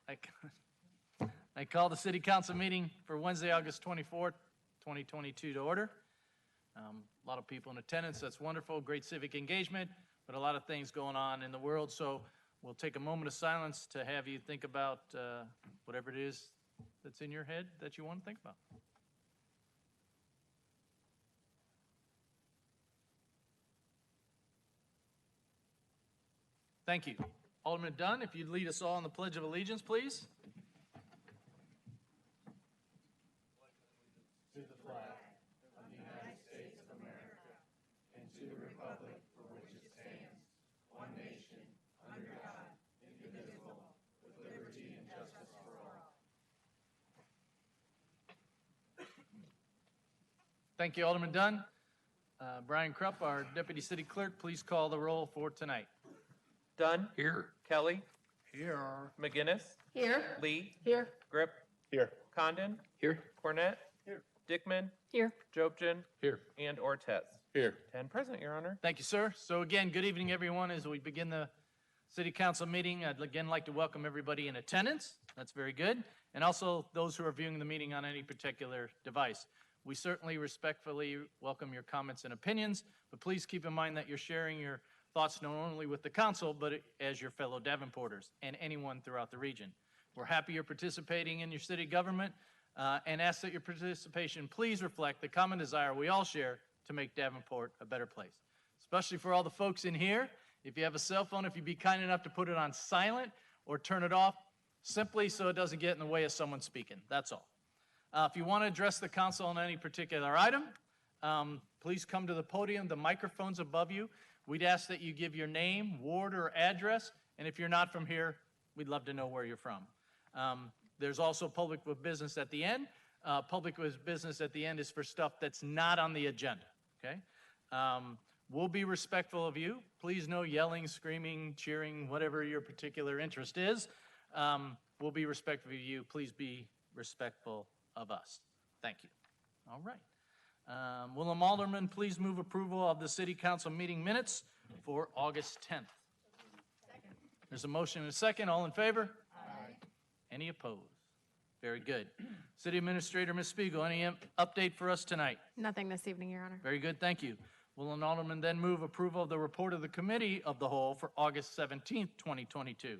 I call the City Council meeting for Wednesday, August 24th, 2022 to order. A lot of people in attendance. That's wonderful. Great civic engagement, but a lot of things going on in the world. So we'll take a moment of silence to have you think about whatever it is that's in your head that you want to think about. Thank you. Alderman Dunn, if you'd lead us all in the Pledge of Allegiance, please. To the flag of the United States of America and to the republic for which it stands, one nation, under God, indivisible, with liberty and justice for all. Thank you, Alderman Dunn. Brian Krupp, our Deputy City Clerk, please call the roll for tonight. Dunn. Here. Kelly. Here. McGinnis. Here. Lee. Here. Grip. Here. Condon. Here. Cornett. Here. Dickman. Here. Jobson. Here. And Ortez. Here. 10 present, Your Honor. Thank you, sir. So again, good evening, everyone. As we begin the City Council meeting, I'd again like to welcome everybody in attendance. That's very good. And also those who are viewing the meeting on any particular device. We certainly respectfully welcome your comments and opinions, but please keep in mind that you're sharing your thoughts not only with the council, but as your fellow Davenporters and anyone throughout the region. We're happy you're participating in your city government and ask that your participation please reflect the common desire we all share to make Davenport a better place. Especially for all the folks in here, if you have a cell phone, if you'd be kind enough to put it on silent or turn it off, simply so it doesn't get in the way of someone speaking. That's all. If you want to address the council on any particular item, please come to the podium. The microphone's above you. We'd ask that you give your name, ward, or address, and if you're not from here, we'd love to know where you're from. There's also public with business at the end. Public with business at the end is for stuff that's not on the agenda, okay? We'll be respectful of you. Please no yelling, screaming, cheering, whatever your particular interest is. We'll be respectful of you. Please be respectful of us. Thank you. All right. Will the Alderman please move approval of the City Council meeting minutes for August 10th? Second. There's a motion and a second. All in favor? Aye. Any opposed? Very good. City Administrator, Ms. Spiegel, any update for us tonight? Nothing this evening, Your Honor. Very good, thank you. Will an Alderman then move approval of the report of the Committee of the Whole for August 17th, 2022?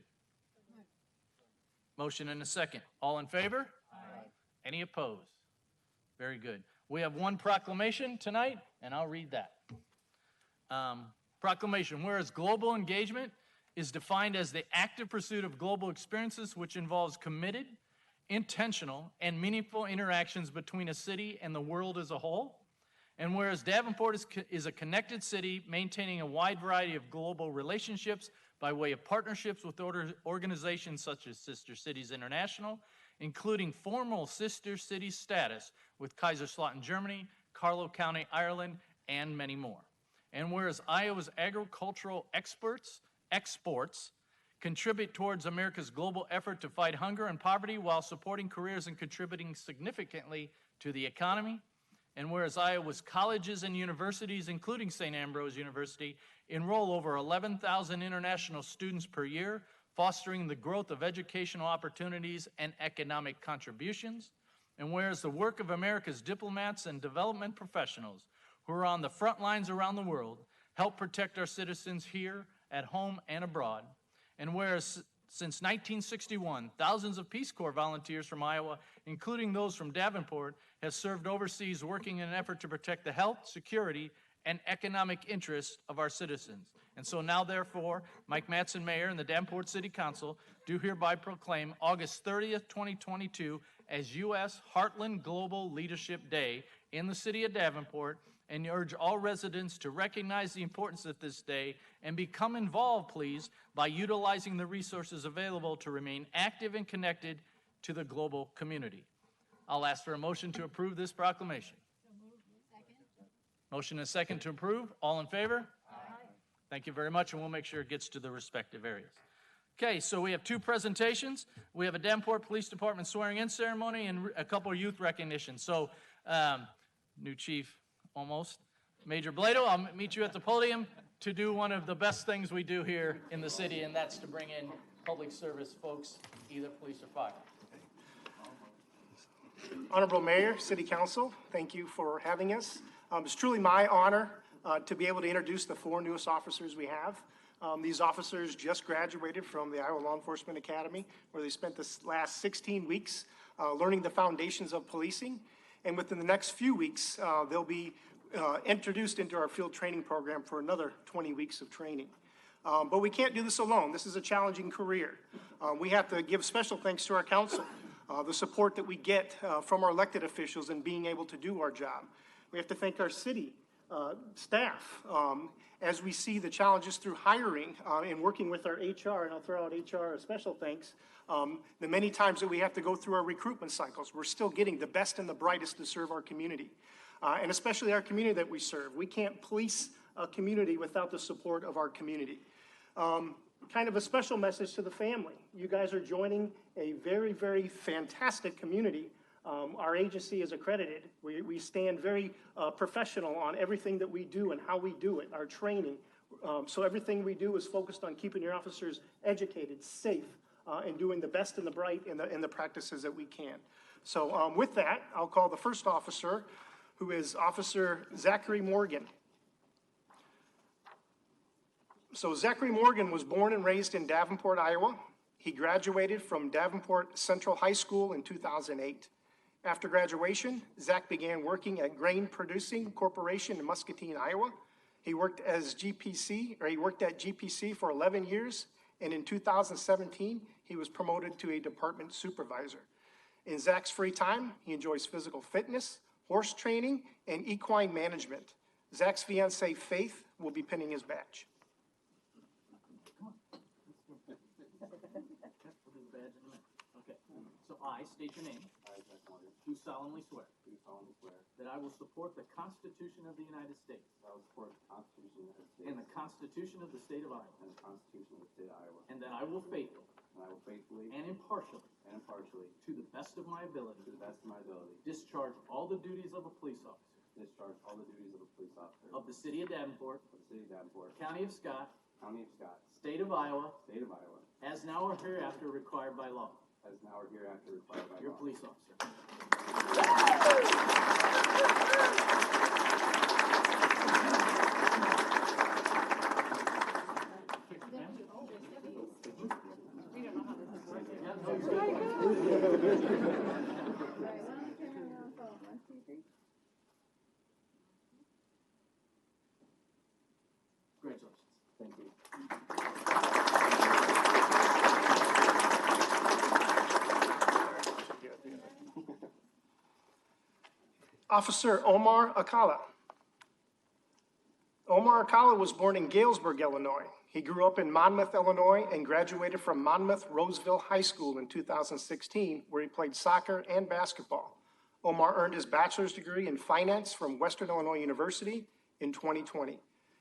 Motion and a second. All in favor? Aye. Any opposed? Very good. We have one proclamation tonight, and I'll read that. Proclamation, whereas global engagement is defined as the active pursuit of global experiences which involves committed, intentional, and meaningful interactions between a city and the world as a whole. And whereas Davenport is a connected city maintaining a wide variety of global relationships by way of partnerships with organizations such as Sister Cities International, including formal sister city status with Kaiserslautern, Germany, Carlow County, Ireland, and many more. And whereas Iowa's agricultural exports contribute towards America's global effort to fight hunger and poverty while supporting careers and contributing significantly to the economy. And whereas Iowa's colleges and universities, including St. Ambrose University, enroll over 11,000 international students per year, fostering the growth of educational opportunities and economic contributions. And whereas the work of America's diplomats and development professionals who are on the front lines around the world help protect our citizens here, at home, and abroad. And whereas since 1961, thousands of Peace Corps volunteers from Iowa, including those from Davenport, have served overseas working in an effort to protect the health, security, and economic interests of our citizens. And so now, therefore, Mike Mattson, Mayor, and the Davenport City Council do hereby proclaim August 30th, 2022 as U.S. Heartland Global Leadership Day in the city of Davenport, and urge all residents to recognize the importance of this day and become involved, please, by utilizing the resources available to remain active and connected to the global community. I'll ask for a motion to approve this proclamation. Motion and a second to approve. All in favor? Aye. Thank you very much, and we'll make sure it gets to the respective areas. Okay, so we have two presentations. We have a Davenport Police Department swearing-in ceremony and a couple of youth recognitions. So, new chief, almost, Major Blado, I'll meet you at the podium to do one of the best things we do here in the city, and that's to bring in public service folks, either police or fire. Honorable Mayor, City Council, thank you for having us. It's truly my honor to be able to introduce the 4 newest officers we have. These officers just graduated from the Iowa Law Enforcement Academy, where they spent the last 16 weeks learning the foundations of policing. And within the next few weeks, they'll be introduced into our field training program for another 20 weeks of training. But we can't do this alone. This is a challenging career. We have to give special thanks to our council, the support that we get from our elected officials in being able to do our job. We have to thank our city staff as we see the challenges through hiring and working with our HR, and I'll throw out HR a special thanks. The many times that we have to go through our recruitment cycles, we're still getting the best and the brightest to serve our community, and especially our community that we serve. We can't police a community without the support of our community. Kind of a special message to the family. You guys are joining a very, very fantastic community. Our agency is accredited. We stand very professional on everything that we do and how we do it, our training. So everything we do is focused on keeping your officers educated, safe, and doing the best and the bright in the practices that we can. So with that, I'll call the first officer, who is Officer Zachary Morgan. So Zachary Morgan was born and raised in Davenport, Iowa. He graduated from Davenport Central High School in 2008. After graduation, Zach began working at Grain Producing Corporation in Muscatine, Iowa. He worked at GPC for 11 years, and in 2017, he was promoted to a department supervisor. In Zach's free time, he enjoys physical fitness, horse training, and equine management. Zach's fiancée, Faith, will be pinning his badge. Okay, so I state your name. Do solemnly swear. That I will support the Constitution of the United States. And the Constitution of the State of Iowa. And that I will faithfully. And impartially. To the best of my ability. Discharge all the duties of a police officer. Of the City of Davenport. County of Scott. State of Iowa. As now or hereafter required by law. Your police officer. Congratulations. Thank you. Officer Omar Akala. Omar Akala was born in Galesburg, Illinois. He grew up in Monmouth, Illinois, and graduated from Monmouth Roseville High School in 2016, where he played soccer and basketball. Omar earned his bachelor's degree in finance from Western Illinois University in 2020.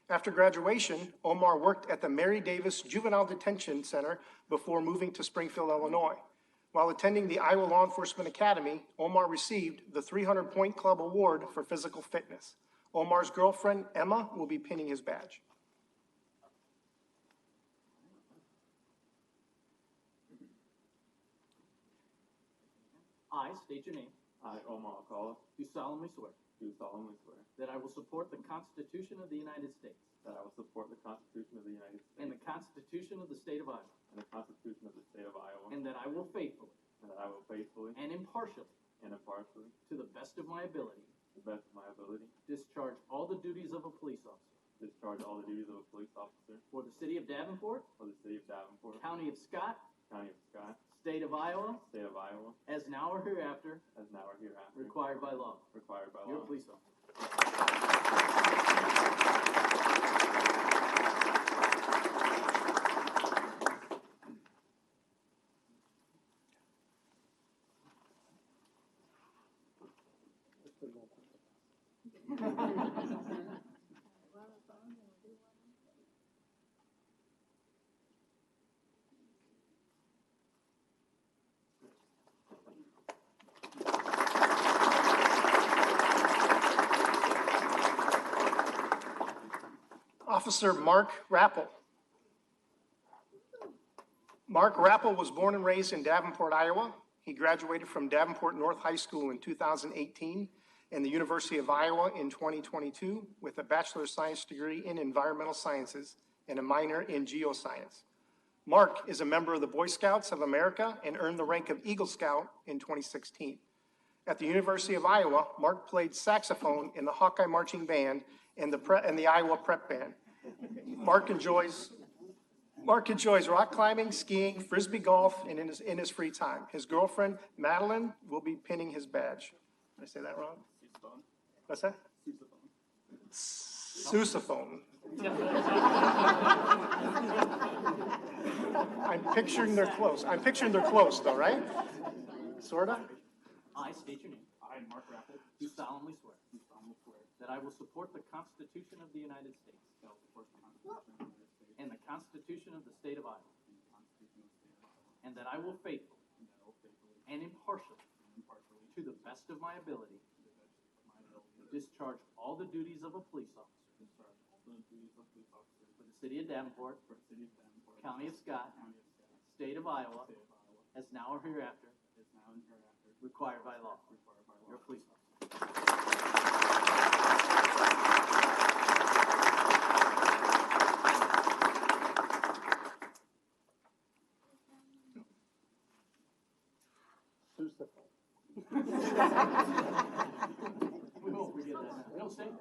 After graduation, Omar worked at the Mary Davis Juvenile Detention Center before moving to Springfield, Illinois. While attending the Iowa Law Enforcement Academy, Omar received the 300 Point Club Award for physical fitness. Omar's girlfriend, Emma, will be pinning his badge. I state your name. I, Omar Akala, Do solemnly swear. that I will support the Constitution of the United States. I will support the Constitution of the United States And the Constitution of the State of Iowa. and the Constitution of the State of Iowa, And that I will faithfully. and that I will faithfully And impartially. and impartially, To the best of my ability. to the best of my ability, Discharge all the duties of a police officer. discharge all the duties of a police officer For the City of Davenport. for the City of Davenport, County of Scott. County of Scott, State of Iowa. State of Iowa, As now or hereafter as now or hereafter required by law. required by Your law. police officer. Officer Mark Rappel. Mark Rappel was born and raised in Davenport, Iowa. He graduated from Davenport North High School in 2018 and the University of Iowa in 2022 with a Bachelor of Science degree in Environmental Sciences and a minor in Geoscience. Mark is a member of the Boy Scouts of America and earned the rank of Eagle Scout in 2016. At the University of Iowa, Mark played saxophone in the Hawkeye Marching Band and the Iowa Prep Band. Mark enjoys rock climbing, skiing, frisbee golf, and in his free time. His girlfriend, Madeline, will be pinning his badge. Did I say that wrong? What's that? Sousaphone. I'm picturing they're close. I'm picturing they're close, though, right? Sorta? I state your name. I, Mark Rappel, Do solemnly swear do solemnly swear that I will support the Constitution of the United States that I will support the Constitution of the United States and the Constitution of the State of Iowa, and the Constitution of the State of Iowa, and that I will faithfully and that I will faithfully and impartially, and impartially, to the best of my ability, to the best of my ability, discharge all the duties of a police officer discharge all the duties of police officer for the City of Davenport, for the City of Davenport, County of Scott, County of Scott, State of Iowa, State of Iowa, as now or hereafter is now and hereafter required by law. required by law. Your police officer. We won't forget that. We don't say that.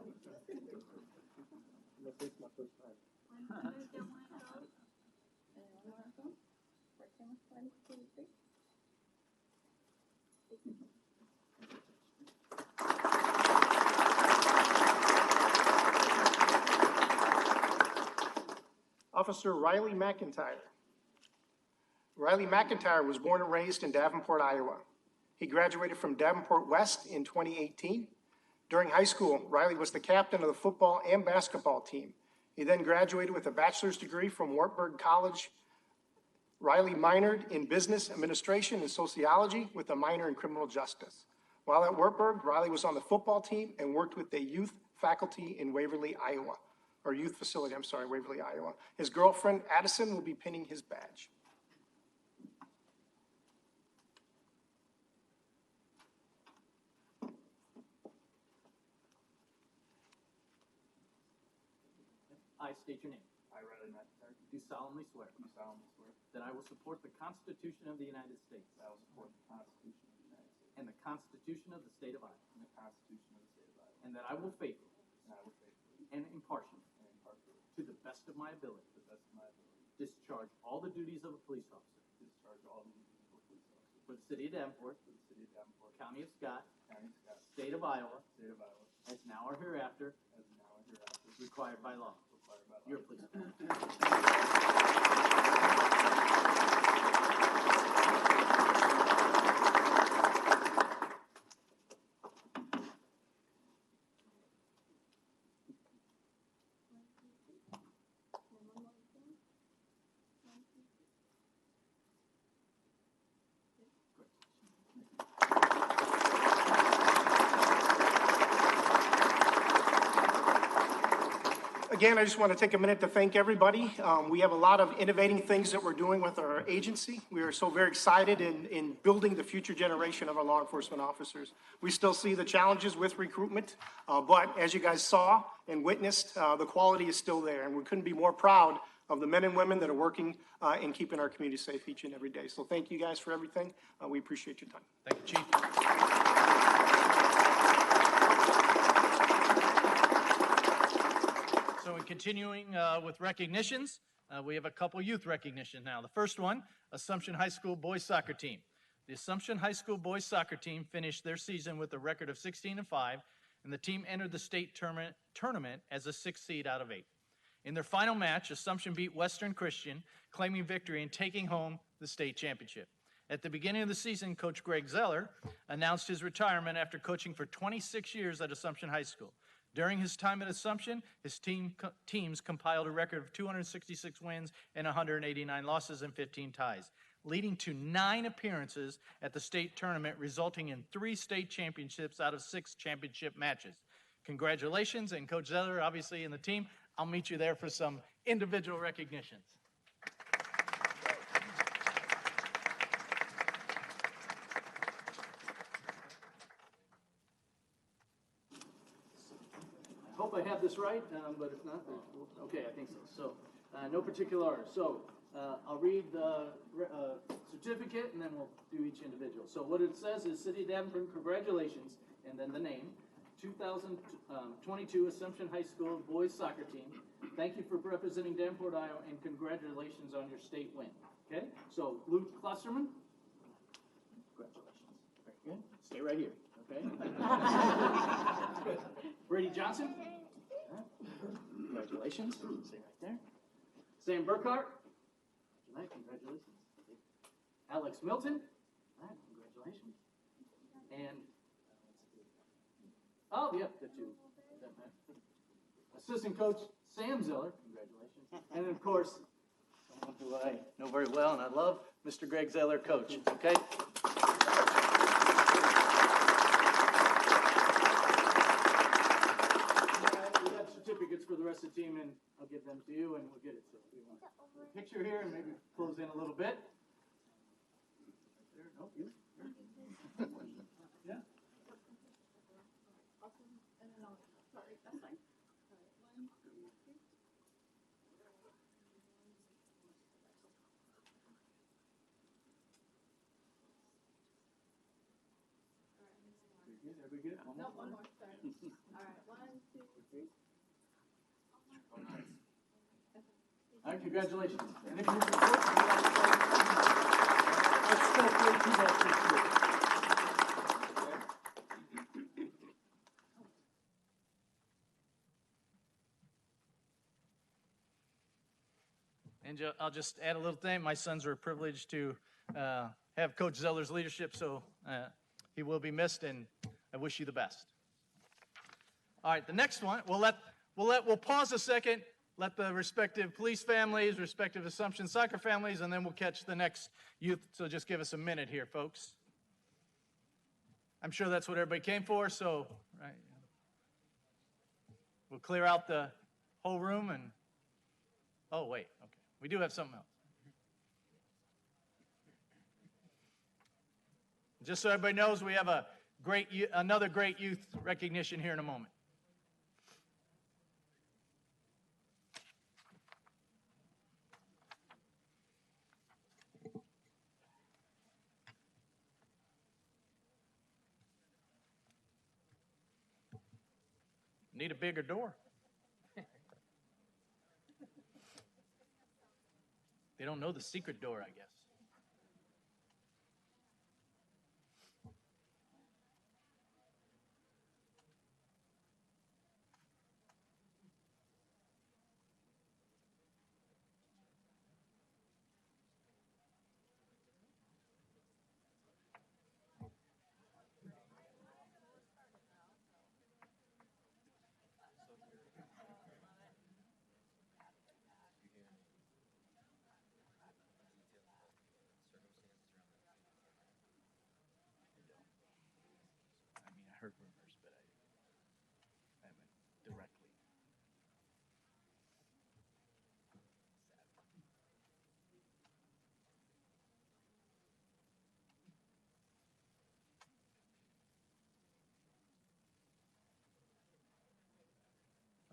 Officer Riley McIntyre. Riley McIntyre was born and raised in Davenport, Iowa. He graduated from Davenport West in 2018. During high school, Riley was the captain of the football and basketball team. He then graduated with a bachelor's degree from Wartburg College. Riley minored in business administration and sociology with a minor in criminal justice. While at Wartburg, Riley was on the football team and worked with the youth faculty in Waverly, Iowa, or youth facility, I'm sorry, Waverly, Iowa. His girlfriend, Addison, will be pinning his badge. I state your name. I, Riley McIntyre, Do solemnly swear do solemnly swear that I will support the Constitution of the United States that I will support the Constitution of the United States and the Constitution of the State of Iowa, and the Constitution of the State of Iowa, and that I will faithfully and I will faithfully and impartially, and impartially, to the best of my ability, to the best of my ability, discharge all the duties of a police officer discharge all the duties of a police officer for the City of Davenport, for the City of Davenport, County of Scott, County of Scott, State of Iowa, State of Iowa, as now or hereafter as now and hereafter required by law. required by law. Your police officer. Again, I just want to take a minute to thank everybody. We have a lot of innovating things that we're doing with our agency. We are so very excited in building the future generation of our law enforcement officers. We still see the challenges with recruitment, but as you guys saw and witnessed, the quality is still there, and we couldn't be more proud of the men and women that are working in keeping our community safe each and every day. So thank you guys for everything. We appreciate your time. Thank you, Chief. So in continuing with recognitions, we have a couple youth recognition now. The first one, Assumption High School boys soccer team. The Assumption High School boys soccer team finished their season with a record of 16-5, and the team entered the state tournament as a 6th seed out of 8. In their final match, Assumption beat Western Christian, claiming victory and taking home the state championship. At the beginning of the season, Coach Greg Zeller announced his retirement after coaching for 26 years at Assumption High School. During his time at Assumption, his teams compiled a record of 266 wins and 189 losses and 15 ties, leading to 9 appearances at the state tournament, resulting in 3 state championships out of 6 championship matches. Congratulations, and Coach Zeller, obviously, and the team. I'll meet you there for some individual recognitions. have this right, but if not, okay, I think so. So, no particular order. So, I'll read the certificate and then we'll do each individual. So what it says is City of Davenport, congratulations, and then the name. 2022 Assumption High School Boys Soccer Team. Thank you for representing Davenport, Iowa, and congratulations on your state win. Okay, so Luke Clusterman. Congratulations. Very good. Stay right here. Okay. Brady Johnson. Congratulations. Stay right there. Sam Burkhart. Congratulations. Alex Milton. Congratulations. And oh, yep, the two. Assistant coach Sam Zeller. Congratulations. And of course, someone who I know very well and I love, Mr. Greg Zeller, coach. Okay. We have certificates for the rest of the team, and I'll give them to you, and we'll get it. So we want a picture here, and maybe close in a little bit. There, no, you. Yeah. Very good. One more. One more, sorry. All right, 1, 2, 3. All right, congratulations. And if you would report, let's still play two more things. And I'll just add a little thing. My sons are privileged to have Coach Zeller's leadership, so he will be missed, and I wish you the best. All right, the next one, we'll pause a second, let the respective police families, respective Assumption soccer families, and then we'll catch the next youth. So just give us a minute here, folks. I'm sure that's what everybody came for, so right, we'll clear out the whole room and, oh, wait, okay. We do have something else. Just so everybody knows, we have another great youth recognition here in a moment. Need a bigger door. They don't know the secret door, I guess. I heard rumors, but I haven't directly.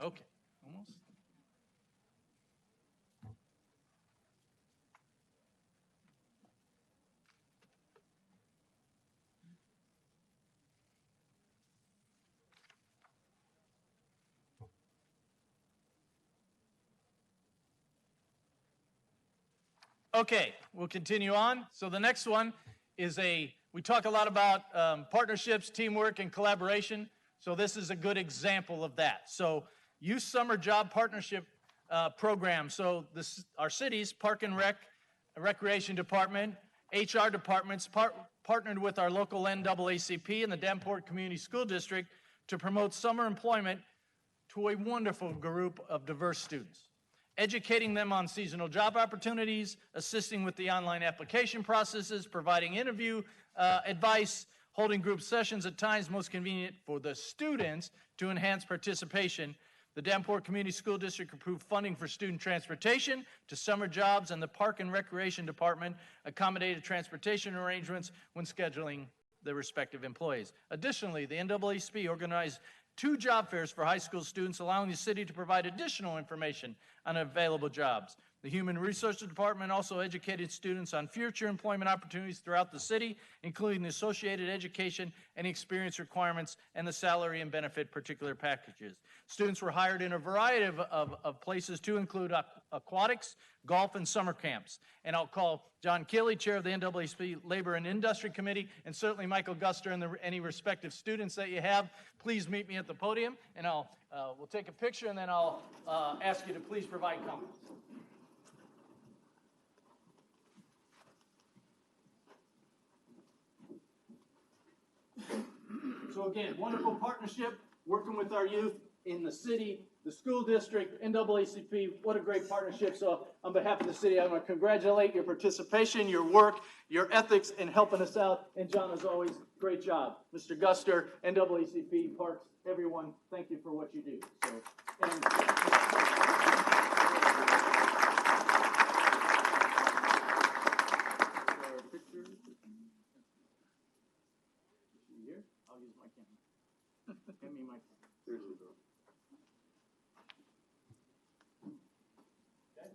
Okay, almost. Okay, we'll continue on. So the next one is we talk a lot about partnerships, teamwork, and collaboration. So this is a good example of that. So Youth Summer Job Partnership Program. So our city's Park and Recreation Department, HR departments partnered with our local NAACP and the Davenport Community School District to promote summer employment to a wonderful group of diverse students, educating them on seasonal job opportunities, assisting with the online application processes, providing interview advice, holding group sessions at times most convenient for the students to enhance participation. The Davenport Community School District approved funding for student transportation to summer jobs, and the Park and Recreation Department accommodated transportation arrangements when scheduling the respective employees. Additionally, the NAACP organized 2 job fairs for high school students, allowing the city to provide additional information on available jobs. The Human Resources Department also educated students on future employment opportunities throughout the city, including the associated education and experience requirements and the salary and benefit particular packages. Students were hired in a variety of places to include aquatics, golf, and summer camps. And I'll call John Keeley, Chair of the NAACP Labor and Industry Committee, and certainly Michael Guster and any respective students that you have. Please meet me at the podium, and we'll take a picture, and then I'll ask you to please provide comments. So again, wonderful partnership, working with our youth in the city, the school district, NAACP. What a great partnership. So on behalf of the city, I want to congratulate your participation, your work, your ethics in helping us out. And John, as always, great job. Mr. Guster, NAACP, Parks, everyone, thank you for what you do. So, here? I'll use my camera. Give me my camera. Seriously, though. Okay?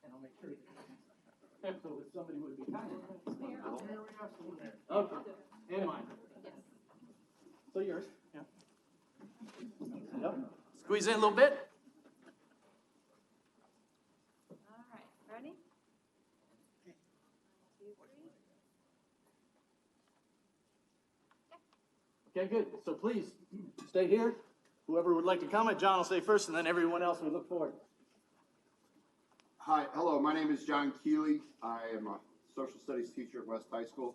And I'll make sure. So if somebody would be kind. Okay, and mine. So yours, yeah. Yep. Squeeze in a little bit. All right, ready? 1, 2, 3. Okay, good. So please, stay here. Whoever would like to comment, John will say first, and then everyone else, we look forward. Hi, hello, my name is John Keeley. I am a social studies teacher at West High School.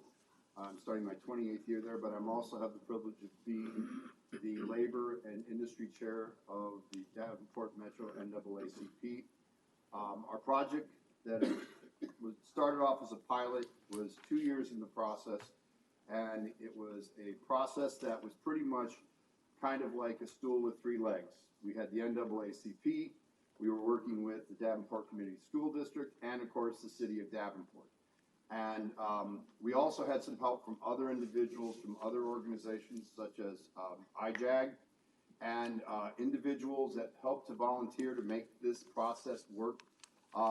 I'm starting my 28th year there, but I'm also have the privilege of being the labor and industry chair of the Davenport Metro NAACP. Our project that was started off as a pilot was 2 years in the process, and it was a process that was pretty much kind of like a stool with 3 legs. We had the NAACP, we were working with the Davenport Community School District, and of course the City of Davenport. And we also had some help from other individuals, from other organizations such as IJAG, and individuals that helped to volunteer to make this process work.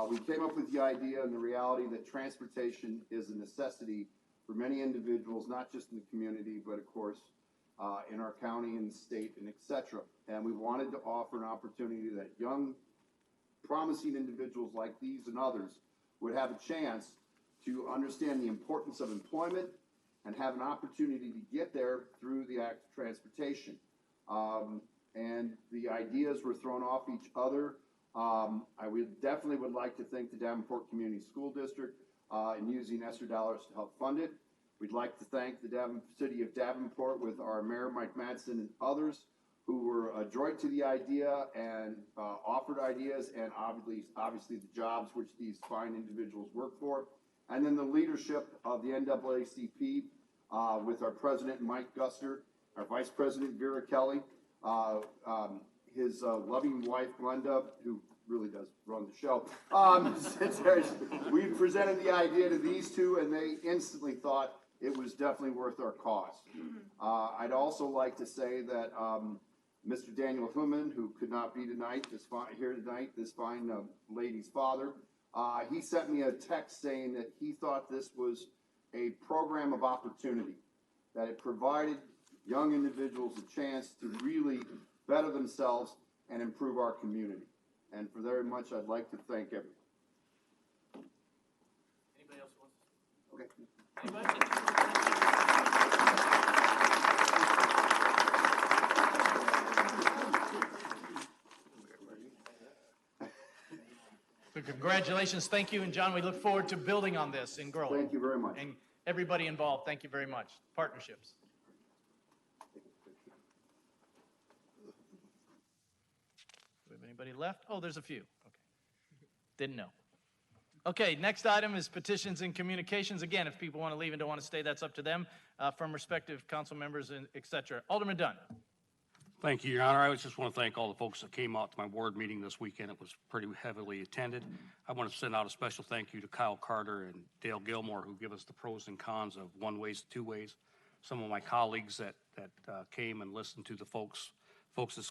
We came up with the idea and the reality that transportation is a necessity for many individuals, not just in the community, but of course in our county and state and et cetera. And we wanted to offer an opportunity that young, promising individuals like these and others would have a chance to understand the importance of employment and have an opportunity to get there through the act of transportation. And the ideas were thrown off each other. I would like to thank the Davenport Community School District in using ESSER dollars to help fund it. We'd like to thank the City of Davenport with our Mayor Mike Madsen and others who were adroit to the idea and offered ideas, and obviously the jobs which these fine individuals work for. And then the leadership of the NAACP with our president, Mike Guster, our vice president, Vera Kelly, his loving wife, Glenda, who really does run the show. We presented the idea to these two, and they instantly thought it was definitely worth our cost. I'd also like to say that Mr. Daniel Hillman, who could not be here tonight, this fine lady's father, he sent me a text saying that he thought this was a program of opportunity, that it provided young individuals a chance to really better themselves and improve our community. And for very much, I'd like to thank everyone. Anybody else wants? Okay. Anybody? So congratulations, thank you, and John, we look forward to building on this and growing. Thank you very much. And everybody involved, thank you very much. Partnerships. Do we have anybody left? Oh, there's a few. Okay. Didn't know. Okay, next item is petitions and communications. Again, if people want to leave and don't want to stay, that's up to them from respective council members and et cetera. Alderman Dunn. Thank you, Your Honor. I just want to thank all the folks that came out to my board meeting this weekend. It was pretty heavily attended. I want to send out a special thank you to Kyle Carter and Dale Gilmore, who give us the pros and cons of one ways, two ways. some of my colleagues that came and listened to the folks'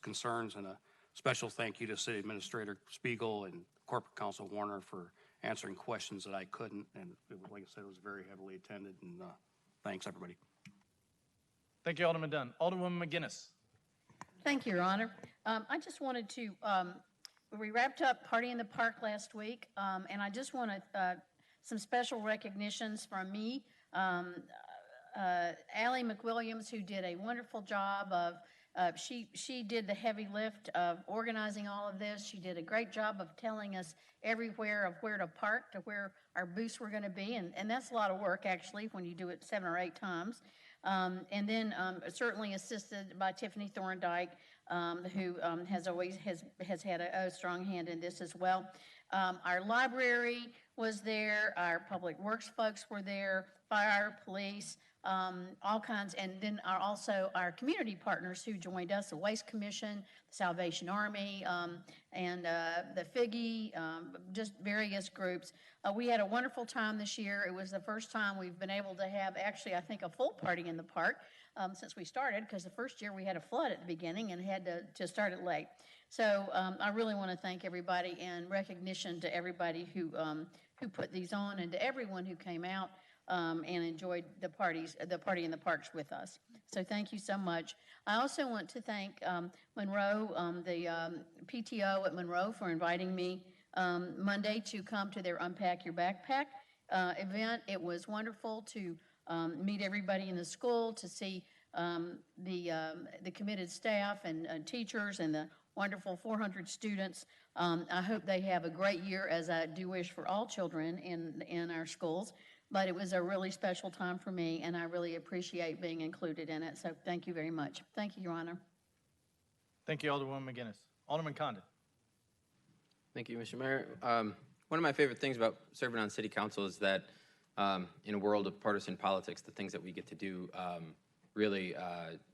concerns, and a special thank you to City Administrator Spiegel and Corporate Counsel Warner for answering questions that I couldn't. And it was, like I said, it was very heavily attended, and thanks, everybody. Thank you, Alderman Dunn. Alderwoman McGinnis. Thank you, Your Honor. I just wanted to, we wrapped up Party in the Park last week, and I just want some special recognitions from me. Allie McWilliams, who did a wonderful job of, she did the heavy lift of organizing all of this. She did a great job of telling us everywhere of where to park, to where our booths were going to be, and that's a lot of work, actually, when you do it 7 or 8 times. And then certainly assisted by Tiffany Thorndike, who has had a strong hand in this as well. Our library was there, our public works folks were there, fire, police, all kinds, and then also our community partners who joined us, the Waste Commission, the Salvation Army, and the FIGGI, just various groups. We had a wonderful time this year. It was the first time we've been able to have, actually, I think, a full party in the park since we started, because the first year we had a flood at the beginning and had to start it late. So I really want to thank everybody, and recognition to everybody who put these on, and to everyone who came out and enjoyed the party in the parks with us. So thank you so much. I also want to thank Monroe, the PTO at Monroe, for inviting me Monday to come to their Unpack Your Backpack event. It was wonderful to meet everybody in the school, to see the committed staff and teachers and the wonderful 400 students. I hope they have a great year, as I do wish for all children in our schools. But it was a really special time for me, and I really appreciate being included in it. So thank you very much. Thank you, Your Honor. Thank you, Alderwoman McGinnis. Alderman Condon. Thank you, Mr. Mayor. One of my favorite things about serving on city council is that in a world of partisan politics, the things that we get to do really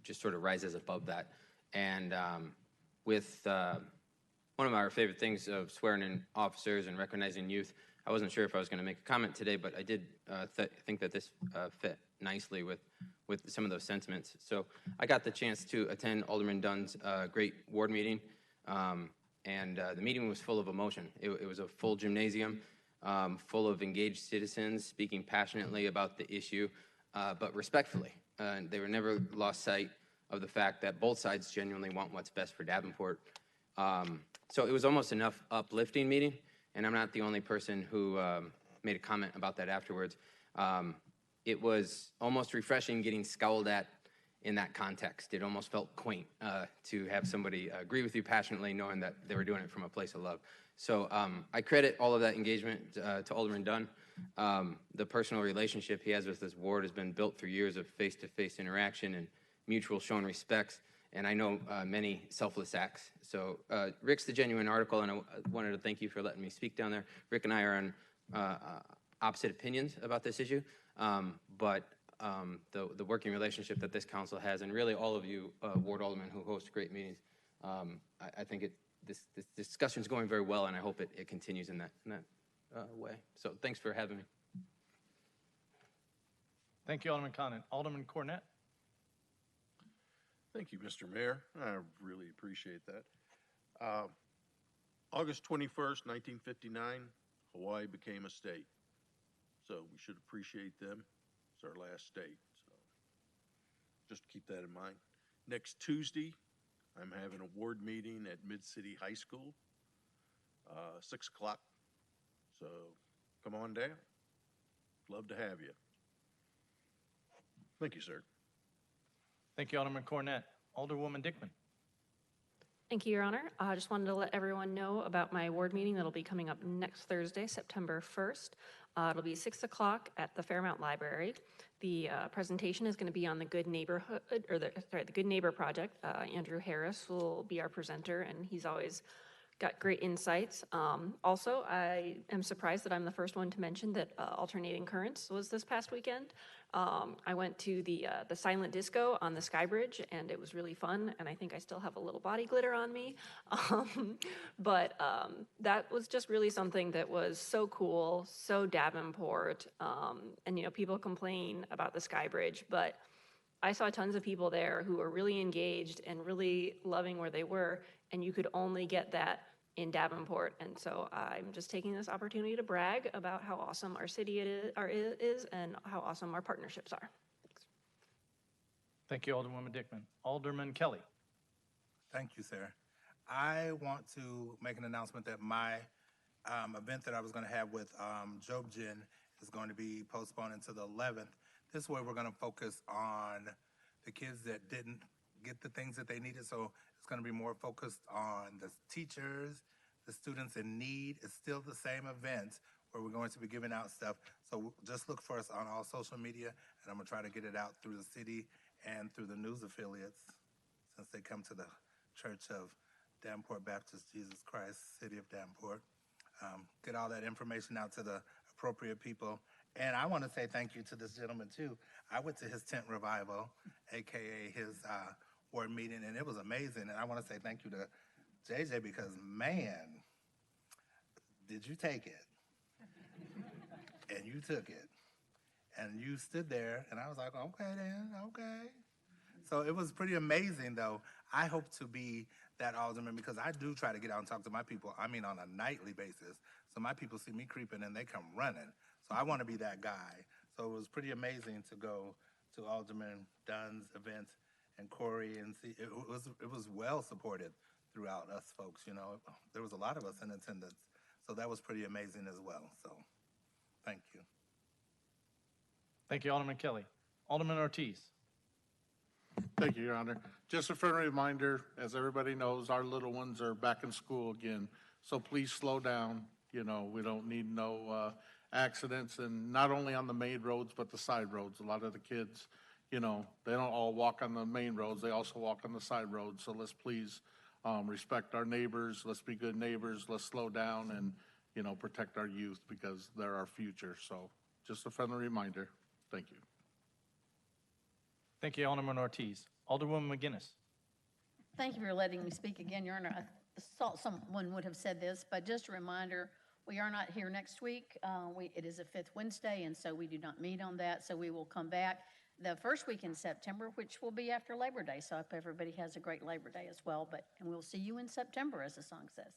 just sort of rises above that. And with one of our favorite things of swearing in officers and recognizing youth, I wasn't sure if I was going to make a comment today, but I did think that this fit nicely with some of those sentiments. So I got the chance to attend Alderman Dunn's great ward meeting, and the meeting was full of emotion. It was a full gymnasium, full of engaged citizens speaking passionately about the issue, but respectfully. They were never lost sight of the fact that both sides genuinely want what's best for Davenport. So it was almost enough uplifting meeting. And I'm not the only person who made a comment about that afterwards. It was almost refreshing getting scowled at in that context. It almost felt quaint to have somebody agree with you passionately, knowing that they were doing it from a place of love. So I credit all of that engagement to Alderman Dunn. The personal relationship he has with this ward has been built through years of face-to-face interaction and mutual shown respects. And I know many selfless acts. So Rick's the Genuine article, and I wanted to thank you for letting me speak down there. Rick and I are on opposite opinions about this issue, but the working relationship that this council has, and really all of you ward aldermen who host great meetings, I think this discussion is going very well, and I hope it continues in that way. So thanks for having me. Thank you, Alderman Condon. Alderman Cornett. Thank you, Mr. Mayor. I really appreciate that. August 21st, 1959, Hawaii became a state. So we should appreciate them. It's our last state. So just keep that in mind. Next Tuesday, I'm having a ward meeting at Mid-City High School, 6 o'clock. So come on down. Love to have you. Thank you, sir. Thank you, Alderman Cornett. Alderwoman Dickman. Thank you, Your Honor. I just wanted to let everyone know about my ward meeting that'll be coming up next Thursday, September 1st. It'll be 6 o'clock at the Fairmount Library. The presentation is going to be on the Good Neighborhood, or the Good Neighbor Project. Andrew Harris will be our presenter, and he's always got great insights. Also, I am surprised that I'm the first one to mention that Alternating Currents was this past weekend. I went to the silent disco on the Sky Bridge, and it was really fun, and I think I still have a little body glitter on me. But that was just really something that was so cool, so Davenport, and people complain about the Sky Bridge, but I saw tons of people there who were really engaged and really loving where they were, and you could only get that in Davenport. And so I'm just taking this opportunity to brag about how awesome our city is and how awesome our partnerships are. Thank you, Alderwoman Dickman. Alderman Kelly. Thank you, sir. I want to make an announcement that my event that I was going to have with Job Gin is going to be postponed until the 11th. This way we're going to focus on the kids that didn't get the things that they needed. So it's going to be more focused on the teachers, the students in need. It's still the same event where we're going to be giving out stuff. So just look for us on all social media, and I'm going to try to get it out through the city and through the news affiliates since they come to the Church of Davenport Baptist Jesus Christ, City of Davenport. Get all that information out to the appropriate people. And I want to say thank you to this gentleman too. I went to his tent revival, AKA his ward meeting, and it was amazing. And I want to say thank you to JJ because, man, did you take it? And you took it. And you stood there, and I was like, okay then, okay. So it was pretty amazing, though. I hope to be that alderman because I do try to get out and talk to my people, I mean on a nightly basis. So my people see me creeping and they come running. So I want to be that guy. So it was pretty amazing to go to Alderman Dunn's event and Corey and see, it was well supported throughout us folks, you know. There was a lot of us in attendance. So that was pretty amazing as well. So thank you. Thank you, Alderman Kelly. Alderman Ortiz. Thank you, Your Honor. Just a friendly reminder, as everybody knows, our little ones are back in school again. So please slow down. You know, we don't need no accidents, and not only on the main roads, but the side roads. A lot of the kids, you know, they don't all walk on the main roads. They also walk on the side roads. So let's please respect our neighbors. Let's be good neighbors. Let's slow down and, you know, protect our youth because they're our future. So just a friendly reminder. Thank you. Thank you, Alderman Ortiz. Alderwoman McGinnis. Thank you for letting me speak again, Your Honor. I thought someone would have said this, but just a reminder, we are not here next week. It is a fifth Wednesday, and so we do not meet on that. So we will come back the first week in September, which will be after Labor Day. So I hope everybody has a great Labor Day as well. And we'll see you in September, as the song says.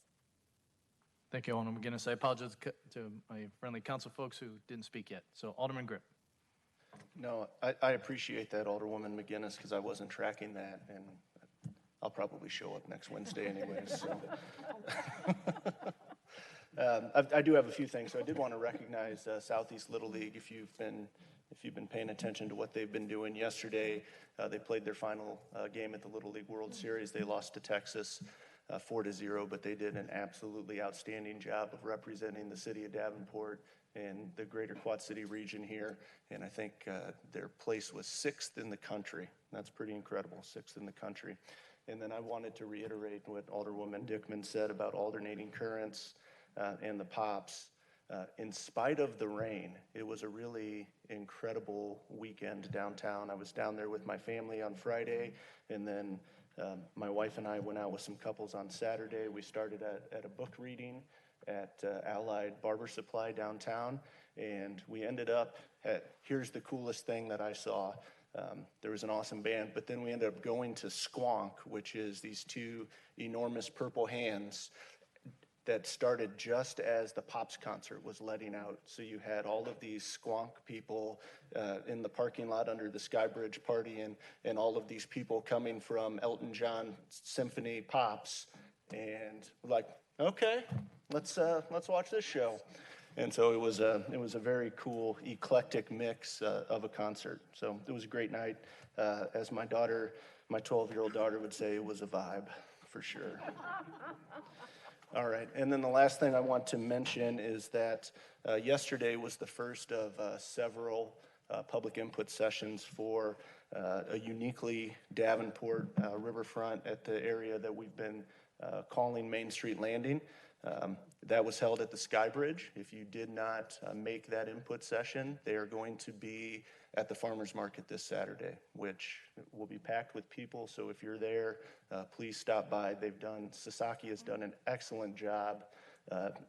Thank you, Alderman McGinnis. I apologize to my friendly council folks who didn't speak yet. So Alderman Grip. No, I appreciate that, Alderwoman McGinnis, because I wasn't tracking that, and I'll probably show up next Wednesday anyways. So. I do have a few things. So I did want to recognize Southeast Little League. If you've been paying attention to what they've been doing yesterday, they played their final game at the Little League World Series. They lost to Texas 4-0, but they did an absolutely outstanding job of representing the city of Davenport and the greater Quad City region here. And I think their place was 6th in the country. That's pretty incredible, 6th in the country. And then I wanted to reiterate what Alderwoman Dickman said about alternating currents and the pops. In spite of the rain, it was a really incredible weekend downtown. I was down there with my family on Friday, and then my wife and I went out with some couples on Saturday. We started at a book reading at Allied Barber Supply downtown, and we ended up at, here's the coolest thing that I saw. There was an awesome band, but then we ended up going to Squonk, which is these two enormous purple hands that started just as the Pops concert was letting out. So you had all of these Squonk people in the parking lot under the Sky Bridge party, and all of these people coming from Elton John Symphony Pops, and like, okay, let's watch this show. And so it was a very cool, eclectic mix of a concert. So it was a great night. As my 12-year-old daughter would say, it was a vibe, for sure. All right, and then the last thing I want to mention is that yesterday was the first of several public input sessions for a uniquely Davenport riverfront at the area that we've been calling Main Street Landing. That was held at the Sky Bridge. If you did not make that input session, they are going to be at the farmers market this Saturday, which will be packed with people. So if you're there, please stop by. Sasaki has done an excellent job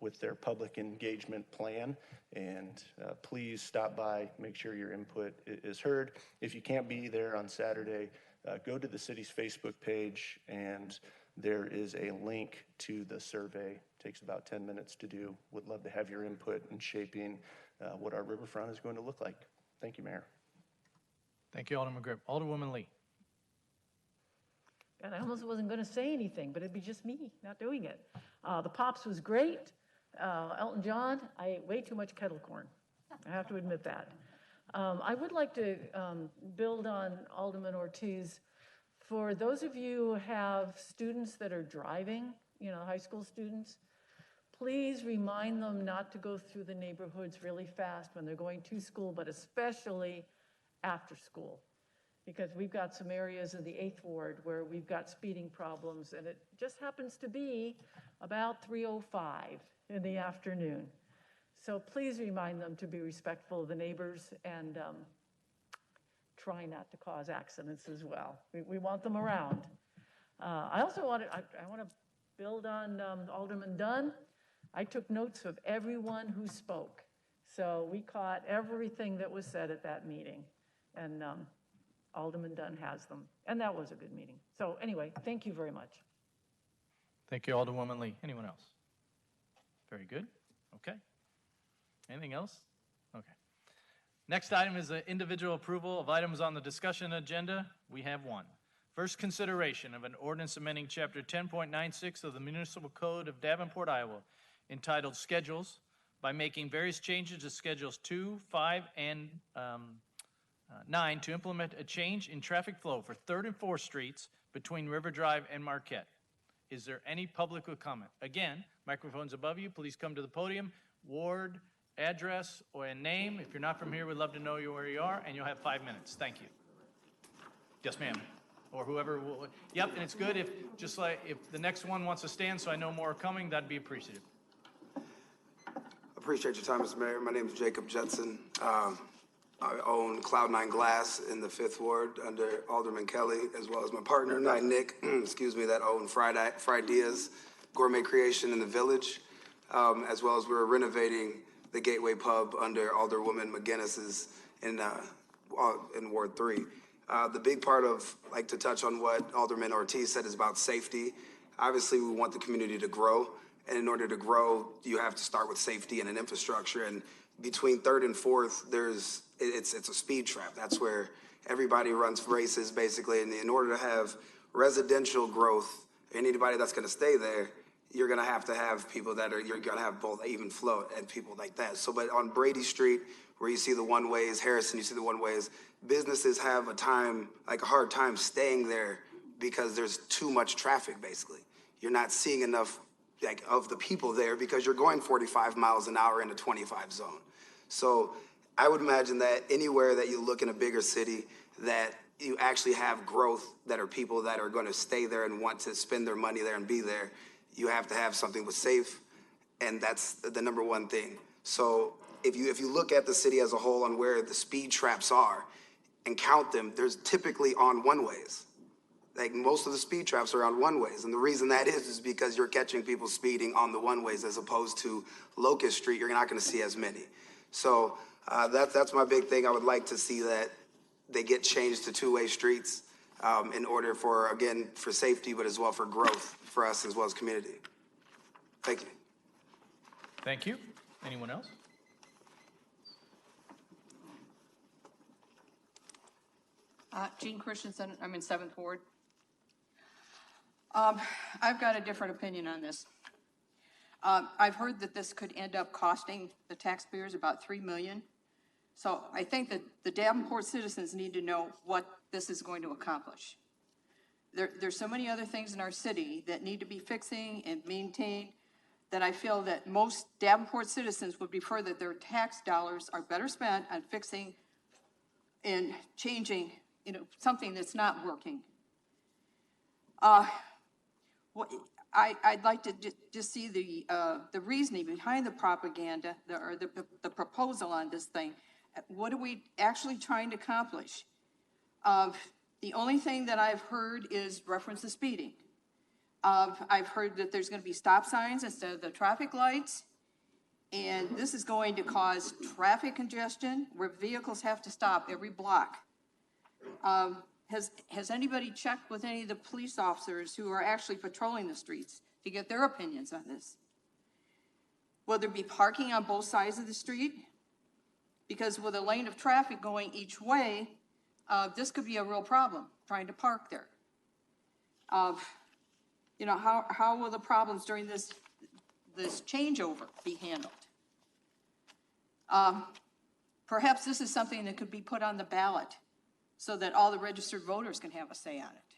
with their public engagement plan. And please stop by, make sure your input is heard. If you can't be there on Saturday, go to the city's Facebook page, and there is a link to the survey. Takes about 10 minutes to do. Would love to have your input in shaping what our riverfront is going to look like. Thank you, Mayor. Thank you, Alderman Grip. Alderwoman Lee. And I almost wasn't going to say anything, but it'd be just me not doing it. The Pops was great. Elton John, I ate way too much kettle corn. I have to admit that. I would like to build on Alderman Ortiz. For those of you who have students that are driving, high school students, please remind them not to go through the neighborhoods really fast when they're going to school, but especially after school. Because we've got some areas in the 8th Ward where we've got speeding problems, and it just happens to be about 3:05 in the afternoon. So please remind them to be respectful of the neighbors and try not to cause accidents as well. We want them around. I also want to build on Alderman Dunn. I took notes of everyone who spoke. So we caught everything that was said at that meeting. And Alderman Dunn has them. And that was a good meeting. So anyway, thank you very much. Thank you, Alderwoman Lee. Anyone else? Very good. Okay. Anything else? Okay. Next item is the individual approval of items on the discussion agenda. We have one. First consideration of an ordinance amending Chapter 10.96 of the Municipal Code of Davenport, Iowa, entitled Schedules, by making various changes to Schedules 2, 5, and 9 to implement a change in traffic flow for 3rd and 4th Streets between River Drive and Marquette. Is there any public comment? Again, microphones above you. Please come to the podium. Ward, address, or a name. If you're not from here, we'd love to know where you are, and you'll have 5 minutes. Thank you. Yes, ma'am. Or whoever will. Yep, and it's good if the next one wants to stand so I know more are coming, that'd be appreciative. Appreciate your time, Mr. Mayor. My name is Jacob Judson. I own Cloud9 Glass in the 5th Ward under Alderman Kelly, as well as my partner, Nick, excuse me, that own Fridays Gourmet Creation in the Village, as well as we're renovating the Gateway Pub under Alderwoman McGinnis's in Ward 3. The big part of, like to touch on what Alderman Ortiz said, is about safety. Obviously, we want the community to grow, and in order to grow, you have to start with safety and an infrastructure. And between 3rd and 4th, it's a speed trap. That's where everybody runs races, basically. And in order to have residential growth, and anybody that's going to stay there, you're going to have people you're going to have both even flow and people like that. So, but on Brady Street, where you see the one-ways, Harrison, you see the one-ways, businesses have a hard time staying there because there's too much traffic, basically. You're not seeing enough of the people there because you're going 45 miles an hour in a 25 zone. So I would imagine that anywhere that you look in a bigger city, that you actually have growth, that are people that are going to stay there and want to spend their money there and be there, you have to have something with safe, and that's the number one thing. So if you look at the city as a whole on where the speed traps are and count them, there's typically on one-ways. Like most of the speed traps are on one-ways, and the reason that is because you're catching people speeding on the one-ways as opposed to Locust Street. You're not going to see as many. So that's my big thing. I would like to see that they get changed to two-way streets in order for safety, but as well for growth for us as well as community. Thank you. Thank you. Anyone else? Jean Christensen, I'm in 7th Ward. I've got a different opinion on this. I've heard that this could end up costing the taxpayers about $3 million. So I think that the Davenport citizens need to know what this is going to accomplish. There's so many other things in our city that need to be fixing and maintained that I feel that most Davenport citizens would prefer that their tax dollars are better spent on fixing and changing, something that's not working. I'd like to just see the reasoning behind the propaganda or the proposal on this thing. What are we actually trying to accomplish? The only thing that I've heard is reference to speeding. I've heard that there's gonna be stop signs instead of the traffic lights. And this is going to cause traffic congestion where vehicles have to stop every block. Has anybody checked with any of the police officers who are actually patrolling the streets to get their opinions on this? Will there be parking on both sides of the street? Because with a lane of traffic going each way, this could be a real problem, trying to park there. You know, how will the problems during this changeover be handled? Perhaps this is something that could be put on the ballot so that all the registered voters can have a say on it.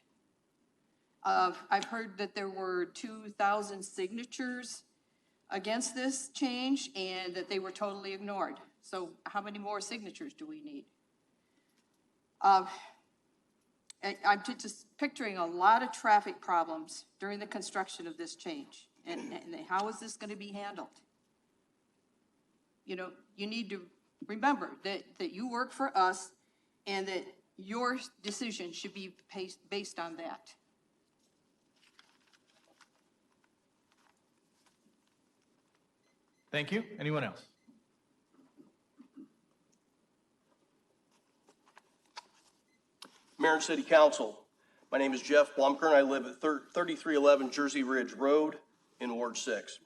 I've heard that there were 2,000 signatures against this change and that they were totally ignored. So how many more signatures do we need? I'm just picturing a lot of traffic problems during the construction of this change. And how is this going to be handled? You know, you need to remember that you work for us and that your decision should be based on that. Thank you. Anyone else? Mayor and City Council, my name is Jeff Blumker, and I live at 3311 Jersey Ridge Road in Ward 6.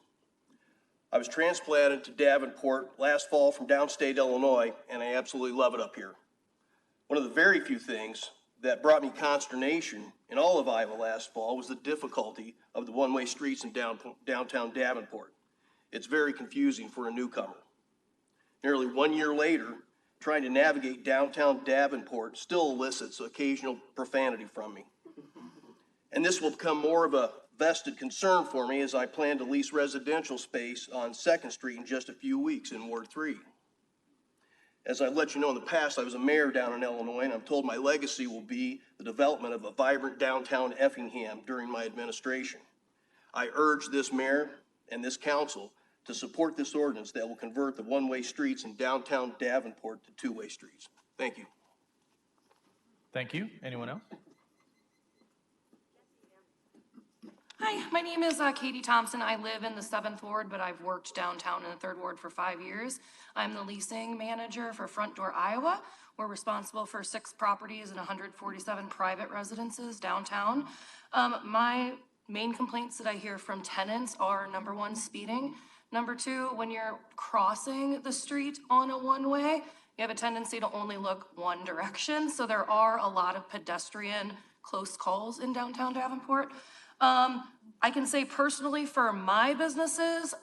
I was transplanted to Davenport last fall from downstate Illinois, and I absolutely love it up here. One of the very few things that brought me consternation in all of Iowa last fall was the difficulty of the one-way streets in downtown Davenport. It's very confusing for a newcomer. Nearly 1 year later, trying to navigate downtown Davenport still elicits occasional profanity from me. And this will become more of a vested concern for me as I plan to lease residential space on 2nd Street in just a few weeks in Ward 3. As I've let you know in the past, I was a mayor down in Illinois, and I'm told my legacy will be the development of a vibrant downtown Effingham during my administration. I urge this mayor and this council to support this ordinance that will convert the one-way streets in downtown Davenport to two-way streets. Thank you. Thank you. Anyone else? Hi, my name is Katie Thompson. I live in the 7th Ward, but I've worked downtown in the 3rd Ward for 5 years. I'm the leasing manager for Front Door Iowa. We're responsible for 6 properties and 147 private residences downtown. My main complaints that I hear from tenants are, number 1, speeding. Number 2, when you're crossing the street on a one-way, you have a tendency to only look one direction. So there are a lot of pedestrian close calls in downtown Davenport. I can say personally for my businesses,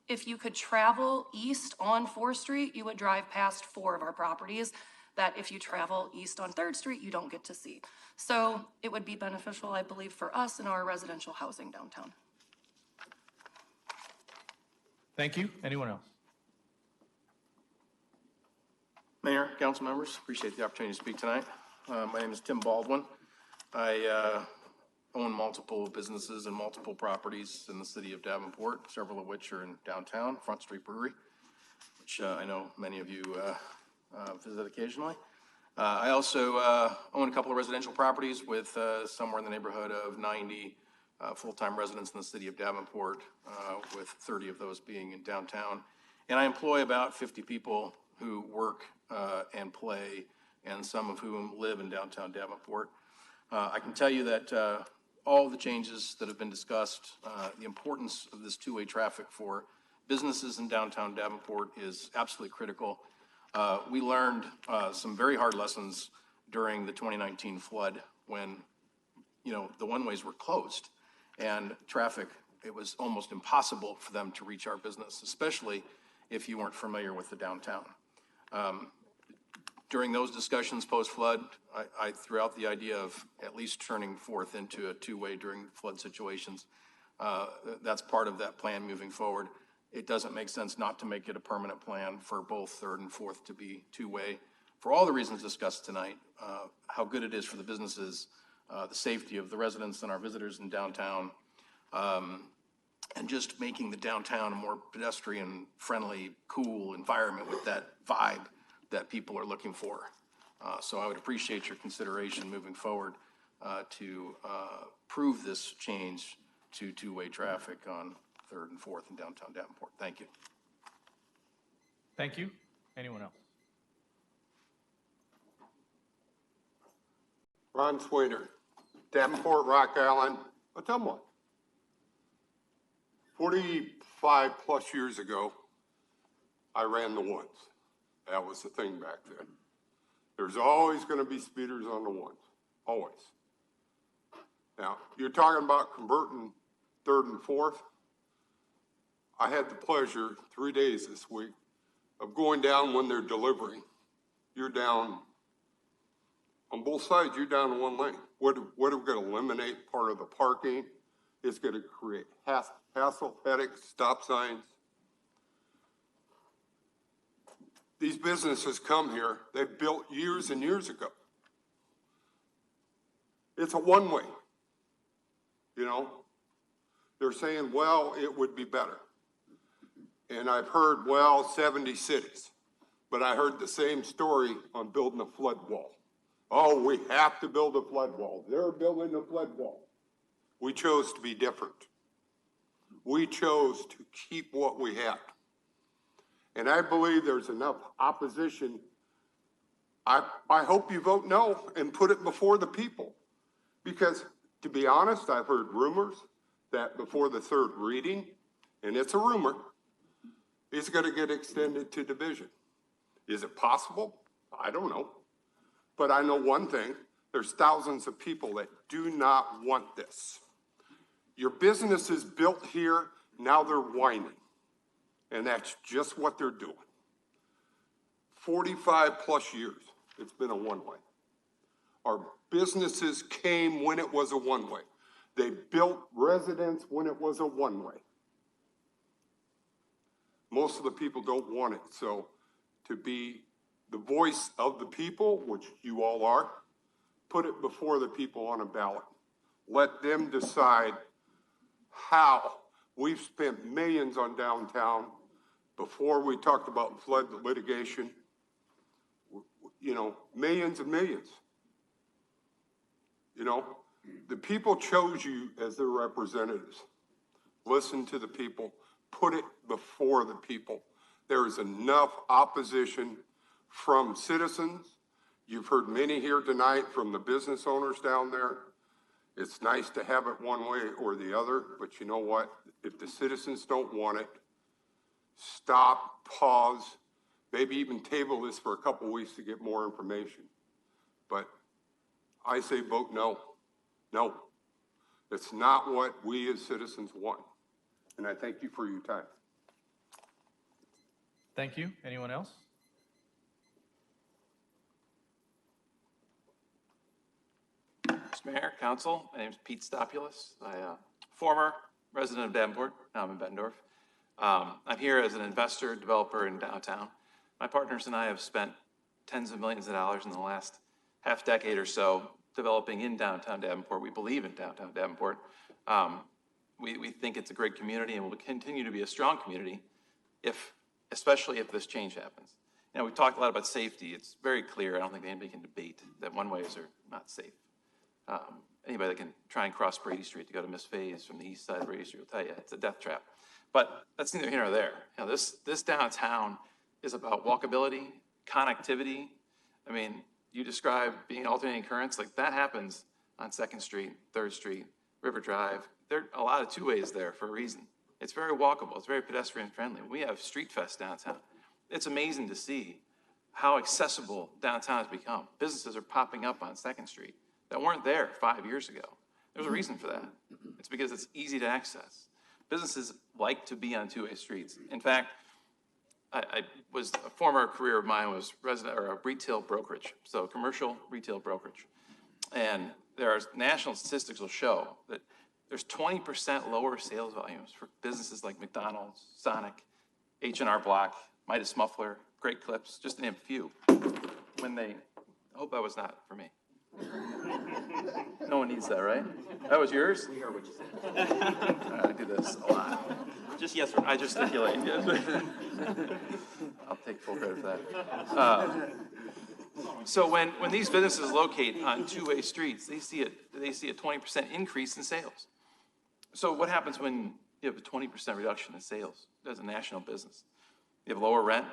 if you could travel east on 4th Street, you would drive past 4 of our properties that if you travel east on 3rd Street, you don't get to see. So it would be beneficial, I believe, for us in our residential housing downtown. Thank you. Anyone else? Mayor, council members, appreciate the opportunity to speak tonight. My name is Tim Baldwin. I own multiple businesses and multiple properties in the city of Davenport, several of which are in downtown, Front Street Brewery, which I know many of you visit occasionally. I also own a couple of residential properties with somewhere in the neighborhood of 90 full-time residents in the city of Davenport, with 30 of those being in downtown. And I employ about 50 people who work and play, and some of whom live in downtown Davenport. I can tell you that all of the changes that have been discussed, the importance of this two-way traffic for businesses in downtown Davenport is absolutely critical. We learned some very hard lessons during the 2019 flood when, the one-ways were closed and traffic, it was almost impossible for them to reach our business, especially if you weren't familiar with the downtown. During those discussions post-flood, I threw out the idea of at least turning 4th into a two-way during flood situations. That's part of that plan moving forward. It doesn't make sense not to make it a permanent plan for both 3rd and 4th to be two-way. For all the reasons discussed tonight, how good it is for the businesses, the safety of the residents and our visitors in downtown, and just making the downtown a more pedestrian-friendly, cool environment with that vibe that people are looking for. So I would appreciate your consideration moving forward to prove this change to two-way traffic on 3rd and 4th in downtown Davenport. Thank you. Thank you. Anyone else? Ron Swader, Davenport, Rock Island, Ottumwa. 45+ years ago, I ran the ones. That was the thing back then. There's always going to be speeders on the ones, always. Now, you're talking about converting 3rd and 4th. I had the pleasure 3 days this week of going down when they're delivering. You're down, on both sides, you're down to one lane. What are we going to eliminate part of the parking? It's going to create hassle, headaches, stop signs. These businesses come here, they built years and years ago. It's a one-way, you know? They're saying, well, it would be better. And I've heard, well, 70 cities. But I heard the same story on building a flood wall. Oh, we have to build a flood wall. They're building a flood wall. We chose to be different. We chose to keep what we had. And I believe there's enough opposition. I hope you vote no and put it before the people. Because, to be honest, I've heard rumors that before the 3rd reading, and it's a rumor, it's going to get extended to division. Is it possible? I don't know. But I know one thing, there's thousands of people that do not want this. Your business is built here, now they're whining. And that's just what they're doing. 45+ years, it's been a one-way. Our businesses came when it was a one-way. They built residents when it was a one-way. Most of the people don't want it, so to be the voice of the people, which you all are, put it before the people on a ballot. Let them decide how. We've spent millions on downtown. Before we talked about flood litigation, you know, millions and millions. You know, the people chose you as their representatives. Listen to the people, put it before the people. There is enough opposition from citizens. You've heard many here tonight from the business owners down there. It's nice to have it one way or the other, but you know what? If the citizens don't want it, stop, pause, maybe even table this for a couple weeks to get more information. But I say vote no. No. It's not what we as citizens want. And I thank you for your time. Thank you. Anyone else? Mr. Mayor, Council, my name is Pete Stopulus. I'm former resident of Davenport, now I'm in Bettendorf. I'm here as an investor, developer in downtown. My partners and I have spent tens of millions of dollars in the last half decade or so developing in downtown Davenport. We believe in downtown Davenport. We think it's a great community and will continue to be a strong community, especially if this change happens. You know, we talked a lot about safety. It's very clear. I don't think anybody can debate that one-ways are not safe. Anybody that can try and cross Brady Street to go to Miss Fay's from the east side of Brady Street will tell you it's a death trap. But that's neither here nor there. You know, this downtown is about walkability, connectivity. I mean, you describe being alternating currents, like that happens on 2nd Street, 3rd Street, River Drive. There are a lot of two-ways there for a reason. It's very walkable, it's very pedestrian friendly. We have Street Fest downtown. It's amazing to see how accessible downtown has become. Businesses are popping up on 2nd Street that weren't there 5 years ago. There's a reason for that. It's because it's easy to access. Businesses like to be on two-way streets. In fact, I was a former career of mine was a retail brokerage, so commercial retail brokerage. And there are national statistics will show that there's 20% lower sales volumes for businesses like McDonald's, Sonic, H&R Block, Midas Muffler, Great Clips, just to name a few. I hope that was not for me. No one needs that, right? That was yours? We heard what you said. I do this a lot. Just yes or no. I just stipulate. I'll take full credit for that. So when these businesses locate on two-way streets, they see a 20% increase in sales. So what happens when you have a 20% reduction in sales as a national business? You have lower rent.